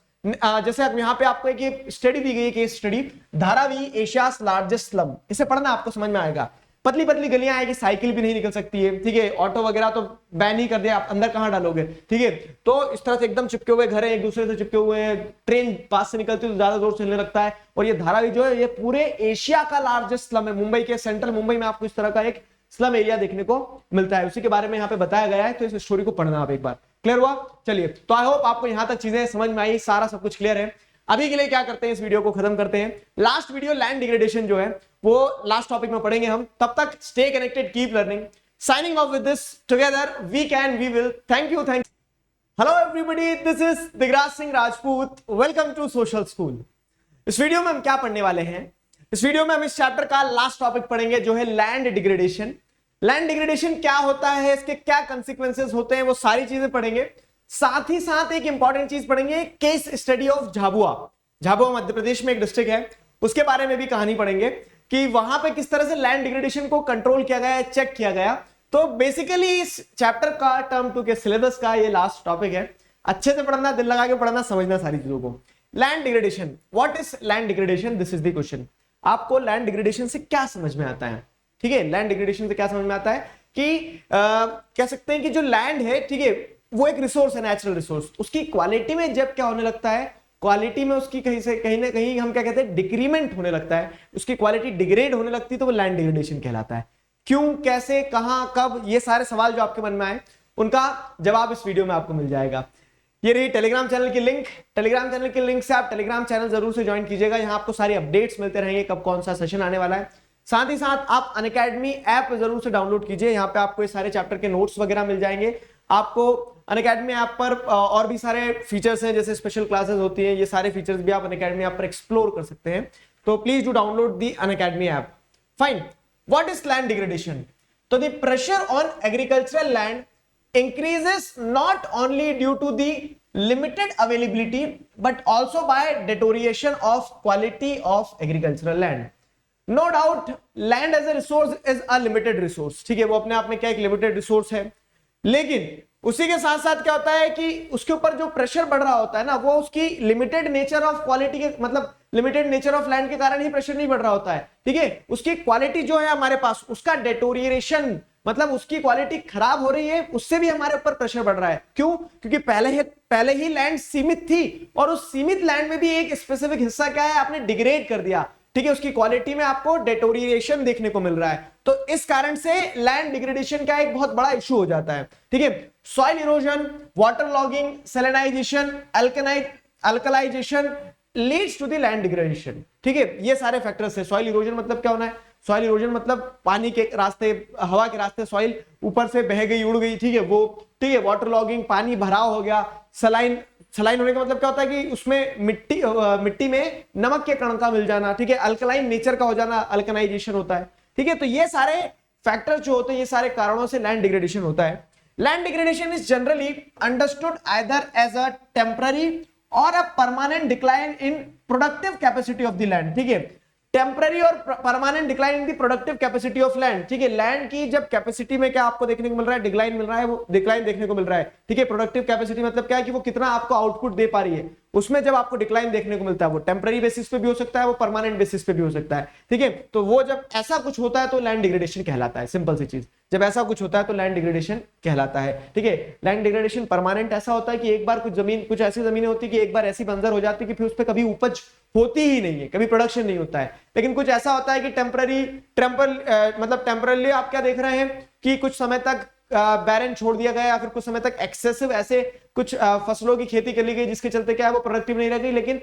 जैसे अब यहाँ पे आपको एक स्टडी दी गई, case study, Dharavi Asia's largest slum, इसे पढ़ना आपको समझ में आएगा। पतली पतली गलियां आएगी, साइकिल भी नहीं निकल सकती है, ठीक है, ऑटो वगैरह तो बैन ही कर दिया, आप अंदर कहां डालोगे, ठीक है। तो इस तरह से एकदम चिपके हुए घर है, एक दूसरे से चिपके हुए हैं, ट्रेन पास से निकलती है तो ज्यादा जोर से चलने लगता है। और ये धारावी जो है ये पूरे एशिया का लार्जेस्ट स्लम है, मुंबई के सेंट्रल मुंबई में आपको इस तरह का एक स्लम एरिया देखने को मिलता है, उसी के बारे में यहाँ पे बताया गया है, तो इस स्टोरी को पढ़ना आप एक बार। क्लियर हुआ? चलिए, तो आई होप आपको यहां तक चीजें समझ में आई, सारा सब कुछ क्लियर है। अभी के लिए क्या करते हैं, इस वीडियो को खत्म करते हैं। लास्ट वीडियो लैंड डिग्रेडेशन जो है वो लास्ट टॉपिक में पढ़ेंगे हम। तब तक stay connected, keep learning. Signing off with this, together we can, we will. Thank you. Hello everybody, this is Digraj Singh Rajput. Welcome to social school. इस वीडियो में हम क्या पढ़ने वाले हैं, इस वीडियो में हम इस चैप्टर का लास्ट टॉपिक पढ़ेंगे जो है लैंड डिग्रेडेशन। लैंड डिग्रेडेशन क्या होता है, इसके क्या कंसिक्वेंसेस होते हैं, वो सारी चीजें पढ़ेंगे। साथ ही साथ एक इंपॉर्टेंट चीज पढ़ेंगे, case study of Jhabua. Jhabua Madhya Pradesh में एक डिस्ट्रिक्ट है, उसके बारे में भी कहानी पढ़ेंगे कि वहां पे किस तरह से लैंड डिग्रेडेशन को कंट्रोल किया गया, चेक किया गया। तो बेसिकली इस चैप्टर का टर्म 2 के सिलेबस का ये लास्ट टॉपिक है। अच्छे से पढ़ना, दिल लगा के पढ़ना, समझना सारी चीजों को। Land degradation, what is land degradation, this is the question. आपको लैंड डिग्रेडेशन से क्या समझ में आता है? ठीक है, लैंड डिग्रेडेशन से क्या समझ में आता है कि कह सकते हैं कि जो लैंड है, ठीक है, वो एक रिसोर्स है, नेचुरल रिसोर्स। उसकी क्वालिटी में जब क्या होने लगता है, क्वालिटी में उसकी कहीं ना कहीं हम क्या कहते हैं, डिक्रीमेंट होने लगता है, उसकी क्वालिटी डिग्रेड होने लगती है, तो वो लैंड डिग्रेडेशन कहलाता है। क्यों, कैसे, कहां, कब, ये सारे सवाल जो आपके मन में आए उनका जवाब इस वीडियो में आपको मिल जाएगा। ये रही टेलीग्राम चैनल की लिंक। टेलीग्राम चैनल की लिंक से आप टेलीग्राम चैनल जरूर से ज्वाइन कीजिएगा। यहाँ आपको सारी अपडेट्स मिलते रहेंगे, कब कौन सा सेशन आने वाला है। साथ ही साथ आप अनअकैडमी ऐप जरूर से डाउनलोड कीजिए। यहाँ पे आपको ये सारे चैप्टर के नोट्स वगैरह मिल जाएंगे। आपको अनअकैडमी ऐप पर और भी सारे फीचर्स हैं, जैसे स्पेशल क्लासेस होती हैं, ये सारे फीचर्स भी आप अनअकैडमी ऐप पर एक्सप्लोर कर सकते हैं। तो please do download the Unacademy app. Fine, what is land degradation? तो the pressure on agricultural land increases not only due to the limited availability but also by deterioration of quality of agricultural land. No doubt land as a resource is a limited resource, ठीक है, वो अपने आप में क्या एक limited resource है, लेकिन उसी के साथ साथ क्या होता है कि उसके ऊपर जो प्रेशर बढ़ रहा होता है ना, वो उसकी लिमिटेड नेचर ऑफ क्वालिटी के, मतलब लिमिटेड नेचर ऑफ लैंड के कारण ही प्रेशर नहीं बढ़ रहा होता है। ठीक है, उसकी क्वालिटी जो है हमारे पास, उसका डेटोरिएशन, मतलब उसकी क्वालिटी खराब हो रही है, उससे भी हमारे ऊपर प्रेशर बढ़ रहा है। क्यों? क्योंकि पहले ही लैंड सीमित थी, और उस सीमित लैंड में भी एक स्पेसिफिक हिस्सा क्या है, आपने डिग्रेड कर दिया। ठीक है, उसकी क्वालिटी में आपको डेटोरिएशन देखने को मिल रहा है। तो इस कारण से लैंड डिग्रेडेशन का एक बहुत बड़ा इशू हो जाता है। ठीक है, soil erosion, water logging, salinization, alkalization leads to the land degradation. ठीक है, ये सारे फैक्टर्स है। सॉइल इरोजन मतलब क्या होना है? सॉइल इरोजन मतलब पानी के रास्ते, हवा के रास्ते सॉइल ऊपर से बह गई, उड़ गई, ठीक है, वो। ठीक है, वाटर लॉगिंग, पानी भराव हो गया। सलाइन होने का मतलब क्या होता है कि उसमें मिट्टी में नमक के कण का मिल जाना। ठीक है, अल्कलाइन नेचर का हो जाना, अल्कनाइजेशन होता है। ठीक है, तो ये सारे फैक्टर जो होते हैं, ये सारे कारणों से लैंड डिग्रेडेशन होता है। Land degradation is generally understood either as a temporary और a permanent decline in productive capacity of the land. ठीक है, टेम्पररी और permanent decline in the productive capacity of land. ठीक है, लैंड की जब कैपेसिटी में क्या आपको देखने को मिल रहा है, डिक्लाइन मिल रहा है, वो डिक्लाइन देखने को मिल रहा है। ठीक है, प्रोडक्टिव कैपेसिटी मतलब क्या है कि वो कितना आपको आउटपुट दे पा रही है, उसमें जब आपको डिक्लाइन देखने को मिलता है, वो टेम्पररी बेसिस पे भी हो सकता है, वो परमानेंट बेसिस पे भी हो सकता है। ठीक है, तो वो जब ऐसा कुछ होता है तो लैंड डिग्रेडेशन कहलाता है। सिंपल सी चीज, जब ऐसा कुछ होता है तो लैंड डिग्रेडेशन कहलाता है। ठीक है, लैंड डिग्रेडेशन परमानेंट ऐसा होता है कि एक बार कुछ ऐसी जमीनें होती है कि एक बार ऐसी बंजर हो जाती है कि फिर उस पर कभी उपज होती ही नहीं है, कभी प्रोडक्शन नहीं होता है। लेकिन कुछ ऐसा होता है कि टेम्पररी आप क्या देख रहे हैं कि कुछ समय तक बैरन छोड़ दिया गया, या फिर कुछ समय तक एक्सेसिव ऐसे कुछ फसलों की खेती कर ली गई, जिसके चलते क्या है वो प्रोडक्टिव नहीं रह गई, लेकिन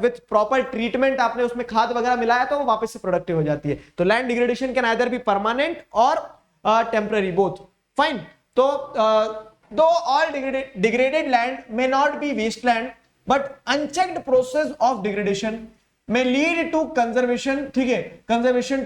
विथ प्रॉपर ट्रीटमेंट आपने उसमें खाद वगैरह मिलाया तो वो वापस से प्रोडक्टिव हो जाती है। तो land degradation can either be permanent or temporary, both. Fine. तो though all degraded land may not be wasteland, but unchecked process of degradation may lead to conservation। ठीक है, कन्वर्जन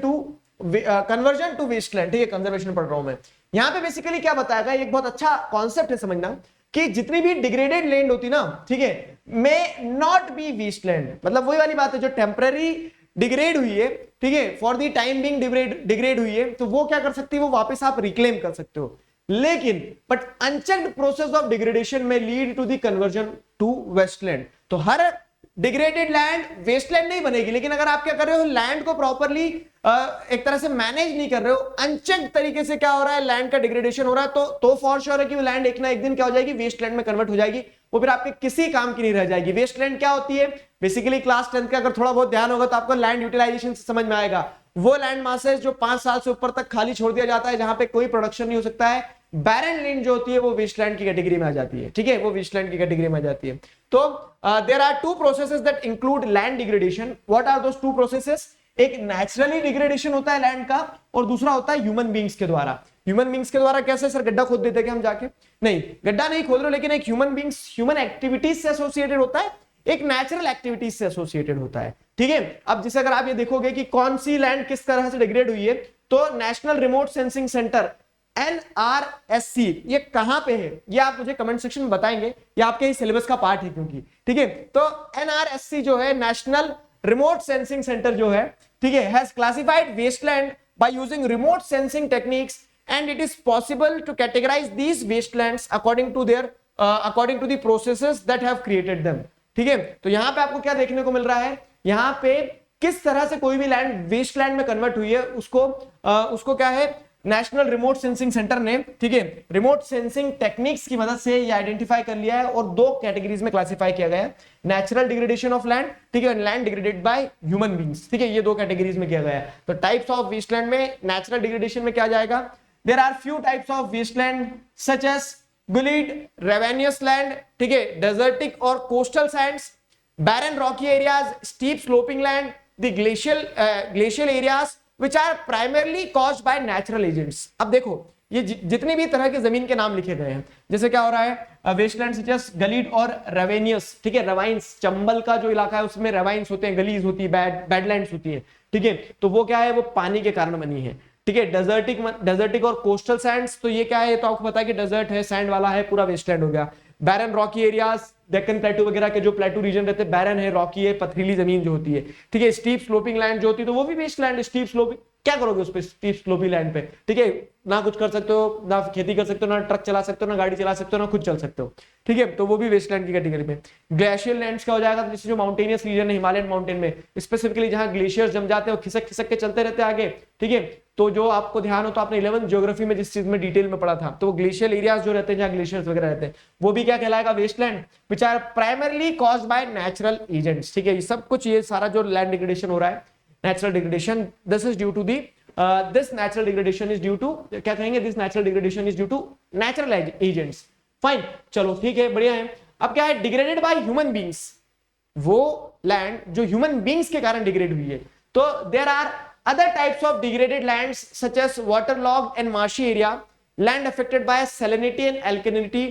टू वेस्टलैंड। ठीक है, conservation पढ़ रहा हूं मैं। यहां पे बेसिकली क्या बताया गया, एक बहुत अच्छा कॉन्सेप्ट है समझना, कि जितनी भी डिग्रेडेड लैंड होती ना, ठीक है, मे नॉट बी वेस्टलैंड। मतलब वही वाली बात है, जो टेम्पररी डिग्रेड हुई है, ठीक है, for the time being degrade हुई है, तो वो क्या कर सकती है, वो वापस आप रिक्लेम कर सकते हो। लेकिन but unchecked process of degradation में lead to the conversion to wasteland. तो हर डिग्रेडेड लैंड वेस्टलैंड नहीं बनेगी, लेकिन अगर आप क्या कर रहे हो, लैंड को प्रॉपरली एक तरह से मैनेज नहीं कर रहे हो, अनचेक्ड तरीके से क्या हो रहा है, लैंड का डिग्रेडेशन हो रहा है, तो फॉर श्योर है कि वो लैंड एक ना एक दिन क्या हो जाएगी, वेस्टलैंड में कन्वर्ट हो जाएगी। वो फिर आपके किसी काम की नहीं रह जाएगी। वेस्टलैंड क्या होती है, बेसिकली क्लास 10 का अगर थोड़ा बहुत ध्यान होगा तो आपको लैंड यूटिलाइजेशन से समझ में आएगा। वो लैंड मासेस जो 5 साल से ऊपर तक खाली छोड़ दिया जाता है, जहां पे कोई प्रोडक्शन नहीं हो सकता है, बैरन लैंड जो होती है वो वेस्टलैंड की कैटेगरी में आ जाती है, ठीक है, वो वेस्टलैंड की कैटेगरी में आ जाती है। तो there are two processes that include land degradation. What are those two processes? एक नेचुरली डिग्रेडेशन होता है लैंड का, और दूसरा होता है ह्यूमन बीइंग्स के द्वारा। ह्यूमन बीइंग्स के द्वारा कैसे सर? गड्ढा खोद देते क्या हम जाके? नहीं, गड्ढा नहीं खोद रहे, लेकिन एक ह्यूमन बीइंग्स ह्यूमन एक्टिविटीज से एसोसिएटेड होता है, एक नेचुरल एक्टिविटीज से एसोसिएटेड होता है, ठीक है। अब जैसे अगर आप ये देखोगे कि कौन सी लैंड किस तरह से डिग्रेड हुई है, तो national remote sensing centre NRSC ये कहां पे है, ये आप मुझे कमेंट सेक्शन में बताएंगे, ये आपके ही सिलेबस का पार्ट है क्योंकि, ठीक है। तो NRSC जो है, नेशनल रिमोट सेंसिंग सेंटर जो है, ठीक है, has classified wasteland by using remote sensing techniques and it is possible to categorize these wastelands according to the processes that have created them, ठीक है। तो यहां पे आपको क्या देखने को मिल रहा है, यहां पे किस तरह से कोई भी लैंड वेस्टलैंड में कन्वर्ट हुई है, उसको क्या है, नेशनल रिमोट सेंसिंग सेंटर ने, ठीक है, रिमोट सेंसिंग टेक्निक्स की मदद से ये आइडेंटिफाई कर लिया है और दो कैटेगरीज में क्लासिफाई किया गया है, नेचुरल डिग्रेडेशन ऑफ लैंड, ठीक है, land degraded by human beings, ठीक है, ये दो कैटेगरीज में किया गया है। तो टाइप्स ऑफ वेस्टलैंड में नेचुरल डिग्रेडेशन में क्या जाएगा, there are few types of wasteland such as gullied ravinous land, ठीक है, डेजर्टिक और coastal sands, barren rocky areas, steep sloping land, the glacial areas which are primarily caused by natural agents। अब देखो ये जितनी भी तरह के जमीन के नाम लिखे गए हैं, जैसे क्या हो रहा है, वेस्टलैंड सच एज गलीड और रेवेनियस, ठीक है, रेवाइंस, चंबल का जो इलाका है उसमें रेवाइंस होते हैं, गलीज होती है, बैडलैंड्स होती है, ठीक है, तो वो क्या है, वो पानी के कारण बनी है, ठीक है। डेजर्टिक और कोस्टल सैंड्स, तो ये क्या है, तो आपको पता है कि डेजर्ट है, सैंड वाला है, पूरा वेस्टलैंड हो गया। बैरन रॉकी एरियाज, डेक्कन प्लेटू वगैरह के जो प्लेटू रीजन रहते हैं, बैरन है, रॉकी है, पथरीली जमीन जो होती है, ठीक है। स्टीप स्लोपिंग लैंड जो होती है तो वो भी वेस्टलैंड। स्टीप स्लोपिंग क्या करोगे उस पे, स्टीप स्लोपी लैंड पे, ठीक है, ना कुछ कर सकते हो, ना खेती कर सकते हो, ना ट्रक चला सकते हो, ना गाड़ी चला सकते हो, ना खुद चल सकते हो, ठीक है, तो वो भी वेस्टलैंड की कैटेगरी में। ग्लेशियल लैंड्स क्या हो जाएगा, जैसे जो माउंटेनियस रीजन है, हिमालयन माउंटेन में स्पेसिफिकली जहां ग्लेशियर्स जम जाते हैं, खिसक खिसक के चलते रहते हैं आगे, ठीक है, तो जो आपको ध्यान हो तो आपने 11th ज्योग्राफी में जिस चीज में डिटेल में पढ़ा था, तो वो ग्लेशियल एरियाज जो रहते हैं, जहां ग्लेशियर्स वगैरह रहते हैं, वो भी क्या कहलाएगा, wasteland, which are primarily caused by natural agents, ठीक है। ये सब कुछ, ये सारा जो लैंड डिग्रेडेशन हो रहा है, natural degradation, this is due to the this natural degradation is due to, क्या कहेंगे, this natural degradation is due to natural agents। फाइन, चलो ठीक है, बढ़िया है। अब क्या है, डिग्रेडेड बाय ह्यूमन बीइंग्स, वो लैंड जो ह्यूमन बीइंग्स के कारण डिग्रेड हुई है। तो there are other types of degraded lands such as waterlogged and marshy area, land affected by salinity and alkalinity,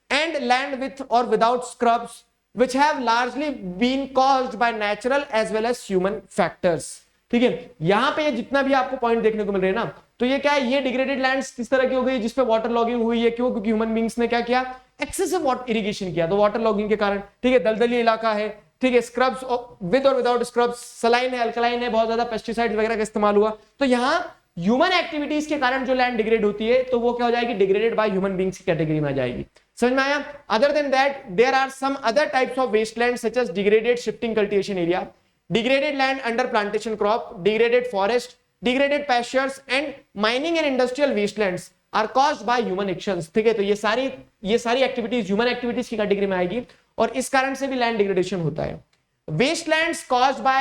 and land with और without scrubs which have largely been caused by natural as well as human factors, ठीक है। यहां पे जितना भी आपको point देखने को मिल रहे हैं ना, तो ये क्या है, ये डिग्रेडेड लैंड्स किस तरह की हो गई, जिसपे वाटर लॉगिंग हुई है, क्यों, क्योंकि ह्यूमन बीइंग्स ने क्या किया, एक्सेसिव वाटर इरिगेशन किया, तो वाटर लॉगिंग के कारण, ठीक है, दलदली इलाका है, ठीक है, स्क्रब्स विद और विदाउट स्क्रब्स, सलाइन है, अल्कलाइन है, बहुत ज्यादा पेस्टिसाइड्स वगैरह का इस्तेमाल हुआ, तो यहां ह्यूमन एक्टिविटीज के कारण जो लैंड डिग्रेड होती है, तो वो क्या हो जाएगी, डिग्रेडेड बाय ह्यूमन बीइंग्स की कैटेगरी में आ जाएगी। समझ में आया? Other than that there are some other types of wasteland such as degraded shifting cultivation area, degraded land under plantation crop, degraded forest, degraded pastures and mining and industrial wastelands are caused by human actions, ठीक है। तो ये सारी activities human activities की category में आएगी और इस कारण से भी लैंड डिग्रेडेशन होता है। Wastelands caused by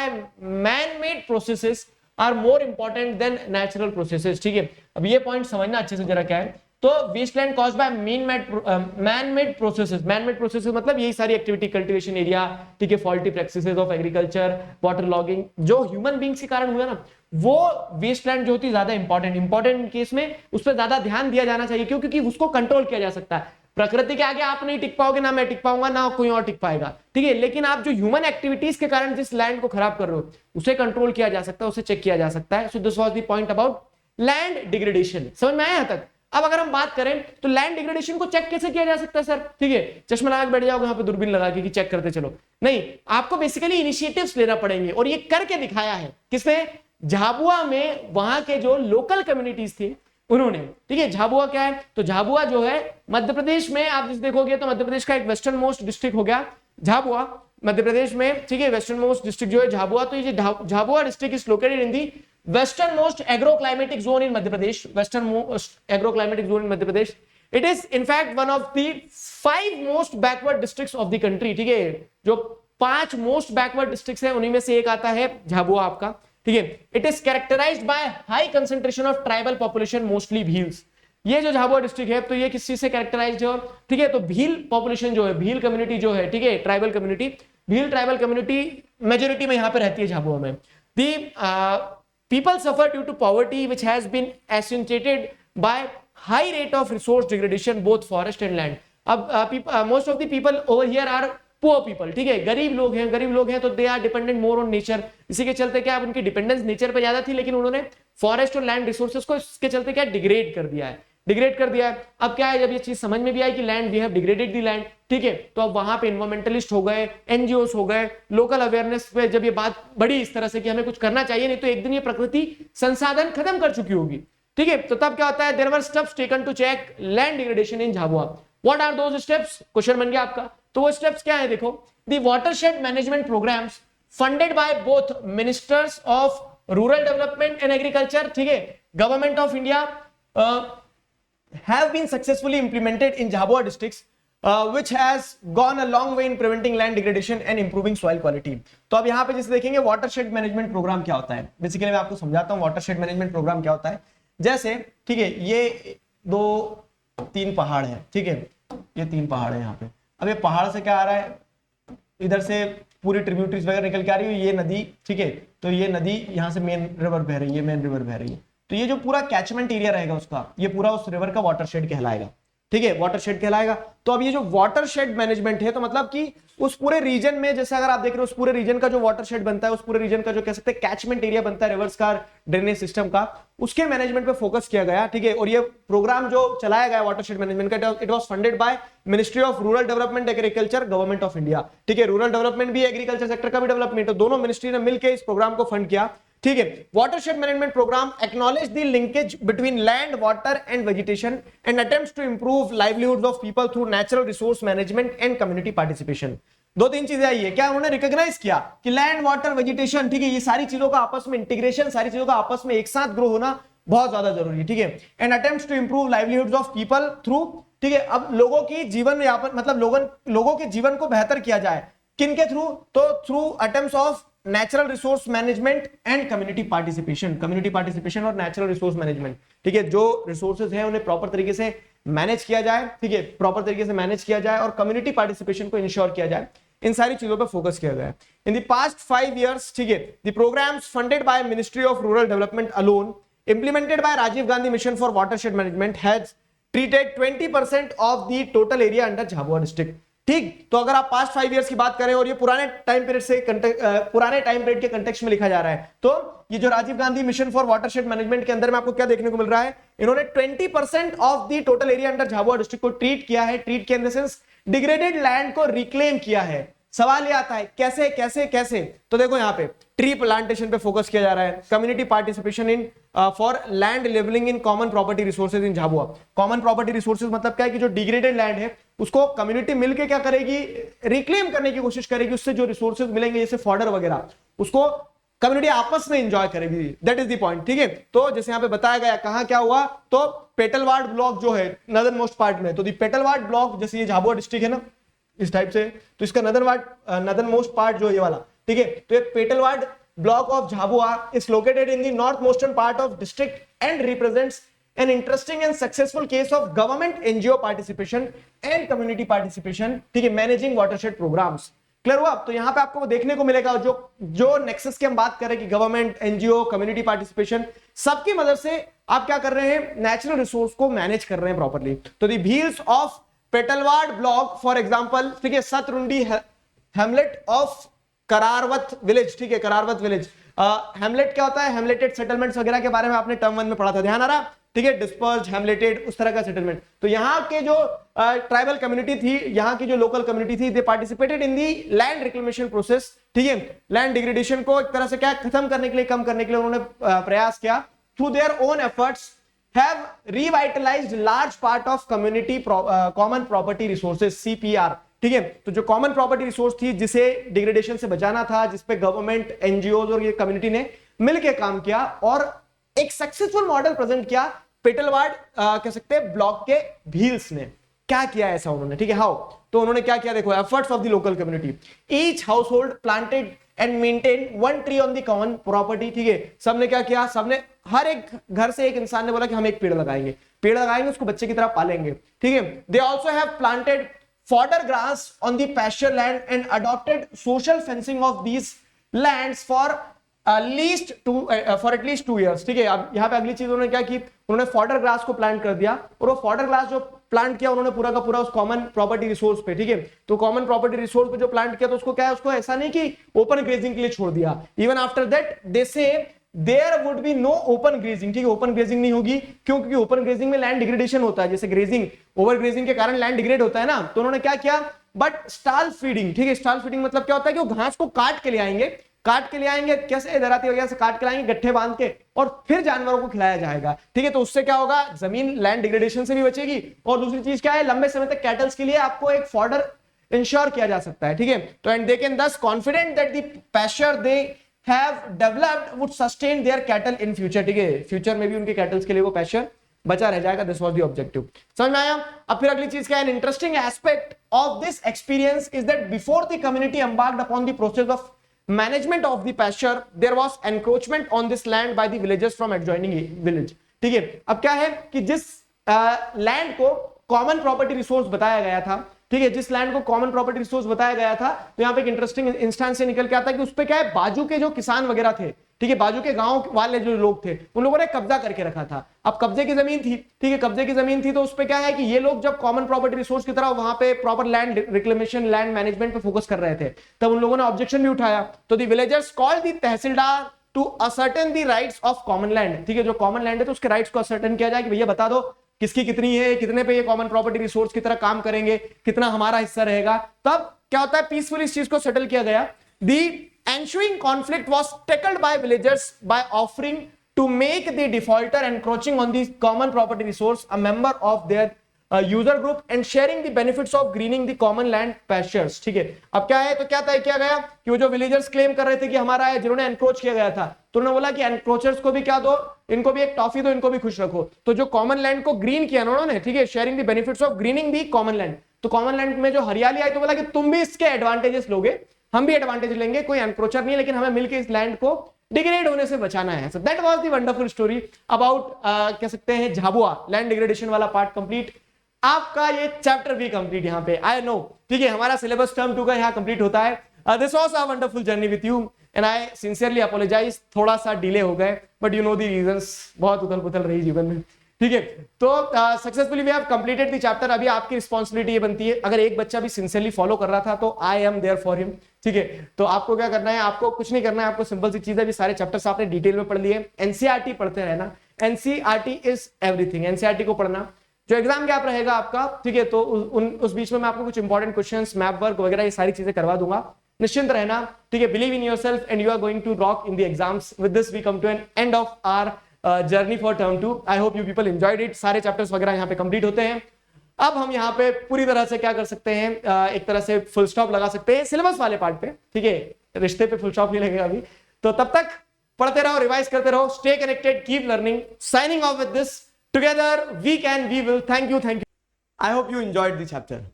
man-made processes are more important than natural processes, ठीक है। अब ये पॉइंट समझना अच्छे से जरा क्या है, तो wasteland caused by man made processes, मतलब यही सारी एक्टिविटी, कल्टीवेशन एरिया, ठीक है, faulty practices of agriculture, water logging, जो ह्यूमन बीइंग्स के कारण हुआ ना, वो वेस्टलैंड जो होती है ज्यादा इंपॉर्टेंट केस में उस पर ज्यादा ध्यान दिया जाना चाहिए, क्योंकि उसको कंट्रोल किया जा सकता है। प्रकृति के आगे आप नहीं टिक पाओगे, ना मैं टिक पाऊंगा, ना कोई और टिक पाएगा, ठीक है, लेकिन आप जो ह्यूमन एक्टिविटीज के कारण जिस लैंड को खराब कर रहे हो, उसे कंट्रोल किया जा सकता है, उसे चेक किया जा सकता है। So this was the point about land degradation. समझ में आया यहां तक? अब अगर हम बात करें तो लैंड डिग्रेडेशन को चेक कैसे किया जा सकता है सर, ठीक है, चश्मा लगा के बैठ जाओगे यहाँ पे दूरबीन लगा के कि चेक करते चलो, नहीं, आपको बेसिकली इनिशिएटिव्स लेना पड़ेंगे, और ये करके दिखाया है किसने, झाबुआ में, वहां के जो लोकल कम्युनिटीज थी उन्होंने, ठीक है। झाबुआ क्या है, तो झाबुआ जो है मध्य प्रदेश में, आप जिस देखोगे तो मध्य प्रदेश का एक वेस्टर्न मोस्ट डिस्ट्रिक्ट हो गया झाबुआ, मध्य प्रदेश में, ठीक है, वेस्टर्न मोस्ट डिस्ट्रिक्ट जो है झाबुआ, तो ये Jhabua district is located in the western most agroclimatic zone in Madhya Pradesh, western most agroclimatic zone in Madhya Pradesh. It is in fact one of the 5 most backward districts of the country, ठीक है, जो 5 most backward districts हैं उन्हीं में से एक आता है झाबुआ आपका, ठीक है। It is characterized by high concentration of tribal population, mostly Bhils. ये जो झाबुआ डिस्ट्रिक्ट है तो ये किस चीज से कैरेक्टराइज्ड है, ठीक है, तो भील पॉपुलेशन जो है, भील कम्युनिटी जो है, ठीक है, tribal community, Bhil tribal community majority में यहाँ पे रहती है झाबुआ में। दी people suffer due to poverty which has been accentuated by high rate of resource degradation both forest and land। अब most of the people over here are poor people, ठीक है, गरीब लोग हैं तो they are dependent more on nature. इसी के चलते क्या उनकी डिपेंडेंस नेचर पे ज्यादा थी, लेकिन उन्होंने फॉरेस्ट और लैंड रिसोर्सेज को इसके चलते क्या डिग्रेड कर दिया है। अब क्या है, जब ये चीज समझ में भी आई कि land we have degraded the land, ठीक है, तो अब वहां पे इन्वायरमेंटलिस्ट हो गए, एनजीओस हो गए, लोकल अवेयरनेस पे जब ये बात बढ़ी इस तरह से कि हमें कुछ करना चाहिए, नहीं तो एक दिन ये प्रकृति संसाधन खत्म कर चुकी होगी, ठीक है, तो तब क्या होता है, there were steps taken to check land degradation in Jhabua. What are those steps, question बन गया आपका। तो वो स्टेप्स क्या है, देखो, the watershed management programs funded by both ministers of rural development and agriculture, ठीक है, government of India have been successfully implemented in Jhabua districts, which has gone a long way in preventing land degradation and improving soil quality। तो अब यहाँ पे जैसे देखेंगे watershed management programme क्या होता है, बेसिकली मैं आपको समझाता हूँ वाटरशेड मैनेजमेंट प्रोग्राम क्या होता है। जैसे ठीक है, ये 2-3 पहाड़ है, ठीक है, ये 3 पहाड़ है यहाँ पे। अब ये पहाड़ से क्या आ रहा है, इधर से पूरी ट्रिब्यूटरीज वगैरह निकल के आ रही है, ये नदी, ठीक है, तो ये नदी यहाँ से मेन रिवर बह रही है, मेन रिवर बह रही है, तो ये जो पूरा कैचमेंट एरिया रहेगा उसका, ये पूरा उस रिवर का वाटरशेड कहलाएगा, ठीक है, वाटरशेड कहलाएगा। तो अब ये जो वाटरशेड मैनेजमेंट है, तो मतलब कि उस पूरे रीजन में, जैसे अगर आप देख रहे हो उस पूरे रीजन का जो वाटरशेड बनता है, उस पूरे रीजन का जो कह सकते हैं कैचमेंट एरिया बनता है रिवर्स का, ड्रेनेज सिस्टम का, उसके मैनेजमेंट पे फोकस किया गया, ठीक है। और ये प्रोग्राम जो चलाया गया वाटरशेड मैनेजमेंट का, it was funded by ministry of rural development agriculture, government of India, ठीक है, रूरल डेवलपमेंट भी एग्रीकल्चर सेक्टर का भी डेवलपमेंट, तो दोनों मिनिस्ट्री ने मिलकर इस प्रोग्राम को फंड किया, ठीक है। Watershed management program acknowledge the linkage between land, water and vegetation and attempts to improve livelihoods of people through natural resource management and community participation. 2-3 चीजें आई है, क्या उन्होंने रिकॉग्नाइज किया कि लैंड, वाटर, वेजिटेशन, ठीक है, ये सारी चीजों का आपस में इंटीग्रेशन, सारी चीजों का आपस में एक साथ ग्रो होना बहुत ज्यादा जरूरी है, ठीक है। And attempts to improve livelihoods of people through, ठीक है, अब लोगों की जीवन यापन, मतलब लोगों के जीवन को बेहतर किया जाए, किनके थ्रू, तो through attempts of natural resource management and community participation और नेचुरल रिसोर्स मैनेजमेंट, ठीक है, जो रिसोर्सेज हैं उन्हें प्रॉपर तरीके से मैनेज किया जाए, ठीक है, प्रॉपर तरीके से मैनेज किया जाए और कम्युनिटी पार्टिसिपेशन को इंश्योर किया जाए, इन सारी चीजों पर फोकस किया गया है। इन द पास्ट 5 years, ठीक है, the programs funded by ministry of rural development alone, implemented by Rajiv Gandhi Mission for Watershed Management, has treated 20% of the total area under Jhabua district, ठीक। तो अगर आप past 5 years की बात करें और ये पुराने टाइम पीरियड के कंटेक्स्ट में लिखा जा रहा है, तो ये जो Rajiv Gandhi mission for watershed management के अंदर में आपको क्या देखने को मिल रहा है, इन्होंने 20% of the total area under Jhabua district को ट्रीट किया है, ट्रीट किया in the sense degraded land को रिक्लेम किया है। सवाल ये आता है कैसे कैसे कैसे, तो देखो यहाँ पे ट्री प्लांटेशन पे फोकस किया जा रहा है, community participation in for land levelling in common property resources in Jhabua. Common property resources मतलब क्या है कि जो डिग्रेडेड लैंड है उसको कम्युनिटी मिलकर क्या करेगी, रिक्लेम करने की कोशिश करेगी, उससे जो रिसोर्सेज मिलेंगे जैसे फॉडर वगैरह, उसको कम्युनिटी आपस में एंजॉय करेगी, दैट इज द पॉइंट, ठीक है। तो जैसे यहाँ पे बताया गया कहां क्या हुआ, तो पेटलवाड़ ब्लॉक जो है नदर्न मोस्ट पार्ट में, तो दी पेटलवाड़ ब्लॉक, जैसे ये झाबुआ डिस्ट्रिक्ट है ना इस टाइप से, तो इसका नदर्न मोस्ट पार्ट जो ये वाला, ठीक है, तो ये Petlawad block of Jhabua is located in the north western part of district and represents an interesting and successful case of government NGO participation and community participation, ठीक है, मैनेजिंग वाटरशेड प्रोग्राम्स। क्लियर हुआ। तो यहां पे आपको वो देखने को मिलेगा जो नेक्सस की हम बात करें कि गवर्नमेंट, एनजीओ, कम्युनिटी पार्टिसिपेशन, सबकी मदद से आप क्या कर रहे हैं, नेचुरल रिसोर्स को मैनेज कर रहे हैं प्रॉपर्ली। तो the Bhils of Petlawad block for example, ठीक है, Satrundi hamlet of Kararwat village, ठीक है, करारवत विलेज। हैमलेट क्या होता है, हैमलेटेड सेटलमेंट्स वगैरह के बारे में आपने टर्म 1 में पढ़ा था, ध्यान आ रहा, ठीक है, डिस्पर्स्ड, हैमलेटेड, उस तरह का सेटलमेंट। तो यहाँ के जो ट्राइबल कम्युनिटी थी, यहाँ की जो लोकल कम्युनिटी थी, they participated in the land reclamation process, ठीक है, लैंड डिग्रेडेशन को एक तरह से क्या खत्म करने के लिए, कम करने के लिए उन्होंने प्रयास किया। Through their own efforts have revitalized large part of community common property resources, CPR, ठीक है। तो जो कॉमन प्रॉपर्टी रिसोर्स थी जिसे डिग्रेडेशन से बचाना था, जिसपे गवर्नमेंट, एनजीओ और ये कम्युनिटी ने मिलकर काम किया और एक सक्सेसफुल मॉडल प्रेजेंट किया पेटलवाड़ कह सकते हैं ब्लॉक के भील्स ने। क्या किया ऐसा उन्होंने, ठीक है, हाउ, तो उन्होंने क्या किया, देखो, efforts of the local community, each house hold planted and maintain 1 tree on the common property, ठीक है, सबने क्या किया, सबने हर एक घर से एक इंसान ने बोला कि हम एक पेड़ लगाएंगे। पेड़ लगाएंगे, उसको बच्चे की तरह पालेंगे, ठीक है। They also have planted fodder grass on the pasture land and adopted social fencing of these lands for at least 2 years, ठीक है। अब यहाँ पे अगली चीज उन्होंने क्या की, उन्होंने फॉडर ग्रास को प्लांट कर दिया, और वो फॉडर ग्रास जो प्लांट किया उन्होंने पूरा का पूरा उस कॉमन प्रॉपर्टी रिसोर्स पे, ठीक है। तो कॉमन प्रॉपर्टी रिसोर्स पे जो प्लांट किया तो उसको क्या है, उसको ऐसा नहीं कि ओपन ग्रेजिंग के लिए छोड़ दिया, even after that they say there would be no open grazing, ठीक है। ओपन ग्रेजिंग नहीं होगी, क्यों? क्योंकि ओपन ग्रेजिंग में लैंड डिग्रेडेशन होता है, जैसे ग्रेजिंग ओवर ग्रेजिंग के कारण लैंड डिग्रेड होता है ना, तो उन्होंने क्या किया, बट स्टॉल फीडिंग, ठीक है। स्टॉल फीडिंग मतलब क्या होता है कि वो घास को काट के ले आएंगे, कैसे दराती वगैरह से काट के लाएंगे गट्ठे बांध के, और फिर जानवरों को खिलाया जाएगा, ठीक है। तो उससे क्या होगा, जमीन लैंड डिग्रेडेशन से भी बचेगी, और दूसरी चीज क्या है, लंबे समय तक कैटल्स के लिए आपको एक फॉडर इंश्योर किया जा सकता है, ठीक है। तो एंड दे कैन दस confident that the pasture they have developed would sustain their cattle in future, ठीक है। फ्यूचर में भी उनके कैटल्स के लिए वो पैस्चर बचा रह जाएगा। दिस वाज द ऑब्जेक्टिव, समझ में आया। अब फिर अगली चीज क्या है, interesting aspect of this experience is that before the community embarked upon the process of management of the pasture there was encroachment on this land by the villagers from adjoining village, ठीक है। अब क्या है कि जिस land को common property resource बताया गया था, ठीक है, जिस लैंड को कॉमन प्रॉपर्टी रिसोर्स बताया गया था, तो यहाँ पे एक इंटरेस्टिंग इंस्टेंस से निकल के आता है कि उस पे क्या है, बाजू के जो किसान वगैरह थे, ठीक है, बाजू के गांव वाले जो लोग थे, उन लोगों ने कब्जा करके रखा था। अब कब्जे की जमीन थी, ठीक है, कब्जे की जमीन थी, तो उस पे क्या है कि ये लोग जब कॉमन प्रॉपर्टी रिसोर्स की तरह वहां पे proper land reclamation, land management पे फोकस कर रहे थे, तब उन लोगों ने ऑब्जेक्शन भी उठाया। तो the villagers called the tehsildar to ascertain the rights of common land, ठीक है, जो कॉमन लैंड है तो उसके राइट्स को असर्टेन किया जाए कि भैया बता दो किसकी कितनी है, कितने पे ये कॉमन प्रॉपर्टी रिसोर्स की तरह काम करेंगे, कितना हमारा हिस्सा रहेगा। तब क्या होता है, पीसफुली इस चीज को सेटल किया गया। The ensuing conflict was tackled by villagers by offering to make the defaulter encroaching on the common property resource a member of their user group and sharing the benefits of greening the common land pastures, ठीक है। अब क्या है, तो क्या तय किया गया कि वो जो विलेजर्स क्लेम कर रहे थे कि हमारा है, जिन्होंने एनक्रोच किया गया था, तो उन्होंने बोला कि एनक्रोचर्स को भी क्या दो, इनको भी एक टॉफी दो, इनको भी खुश रखो। तो जो कॉमन लैंड को ग्रीन किया उन्होंने, ठीक है, sharing the benefits of grinning the common land, तो कॉमन लैंड में जो हरियाली आई तो बोला कि तुम भी इसके एडवांटेजेस लोगे, हम भी एडवांटेज लेंगे, कोई एनक्रोचर नहीं है, लेकिन हमें मिलकर इस लैंड को डिग्रेड होने से बचाना है। So that was the wonderful story about कह सकते हैं झाबुआ, लैंड डिग्रेडेशन वाला पार्ट कंप्लीट। आपका ये चैप्टर भी कंप्लीट यहाँ पे, आई नो, ठीक है, हमारा सिलेबस टर्म 2 का यहाँ कंप्लीट होता है। This was a wonderful journey with you and I sincerely apologise, थोड़ा सा डिले हो गए, but you know the reasons, बहुत उथल पुथल रही जीवन में, ठीक है। तो successfully we have completed the chapter. अभी आपकी रिस्पांसिबिलिटी ये बनती है, अगर एक बच्चा भी सिंसियरली फॉलो कर रहा था तो I am there for him, ठीक है। तो आपको क्या करना है, आपको कुछ नहीं करना है, आपको सिंपल सी चीज है, सारे चैप्टर्स आपने डिटेल में पढ़ लिए। एनसीईआरटी पढ़ते रहना, एनसीईआरटी इज एवरीथिंग, एनसीईआरटी को पढ़ना। जो एग्जाम गैप रहेगा आपका, ठीक है, तो उस बीच में मैं आपको कुछ इंपॉर्टेंट क्वेश्चंस, मैप वर्क वगैरह ये सारी चीजें करवा दूंगा, निश्चिंत रहना, ठीक है। Believe in yourself and you are going to rock in the exams. With this we come to an end of our journey for term 2। I hope you people enjoyed it. सारे चैप्टर्स वगैरह यहाँ पे complete होते हैं। अब हम यहाँ पे पूरी तरह से क्या कर सकते हैं, एक तरह से फुल स्टॉप लगा सकते हैं सिलेबस वाले पार्ट पे, ठीक है, रिश्ते पे फुल स्टॉप नहीं लगेगा अभी। तो तब तक पढ़ते रहो, रिवाइज करते रहो, stay connected, keep learning. Signing off with this, together we can, we will. Thank you, thank you. I hope you enjoyed the chapter.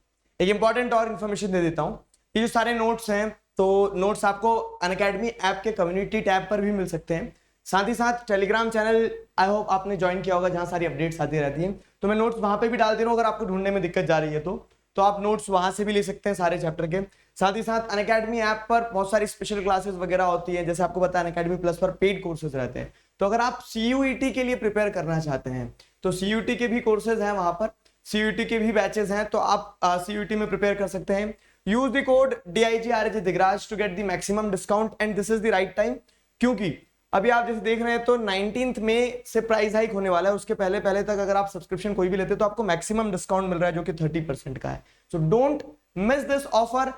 एक इंपॉर्टेंट और इन्फॉर्मेशन दे देता हूँ, ये जो सारे नोट्स हैं, तो नोट्स आपको अनअकैडमी ऐप के कम्युनिटी टैब पर भी मिल सकते हैं। साथ ही साथ टेलीग्राम चैनल आई होप आपने ज्वाइन किया होगा, जहां सारी अपडेट्स आती रहती हैं, तो मैं नोट्स वहां पे भी डाल दे रहा हूँ। अगर आपको ढूंढने में दिक्कत जा रही है तो आप नोट्स वहां से भी ले सकते हैं सारे चैप्टर के। साथ ही साथ अनअकैडमी ऐप पर बहुत सारी स्पेशल क्लासेस वगैरह होती है, जैसे आपको पता है अनअकैडमी प्लस पर पेड कोर्सेज रहते हैं। तो अगर आप CUET के लिए प्रिपेयर करना चाहते हैं तो CUET के भी कोर्सेज हैं वहां पर, CUET के भी बैचेस हैं, तो आप CUET में प्रिपेयर कर सकते हैं। Use the code DIGRAJ Digraj to get the maximum discount and this is the right time, क्योंकि अभी आप जैसे देख रहे हैं तो 19 मई से प्राइस हाइक होने वाला है। उसके पहले तक अगर आप सब्सक्रिप्शन कोई भी लेते तो आपको मैक्सिमम डिस्काउंट मिल रहा है, जो कि 30% का है। So don't miss this offer,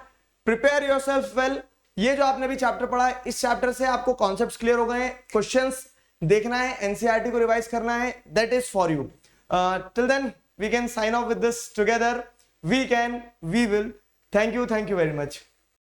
prepare yourself well. ये जो आपने भी चैप्टर पढ़ा है, इस चैप्टर से आपको कॉन्सेप्ट्स क्लियर हो गए हैं, क्वेश्चंस देखना है, एनसीईआरटी को रिवाइज करना है, that is for you. Till then we can sign off with this together, we can, we will. Thank you very much.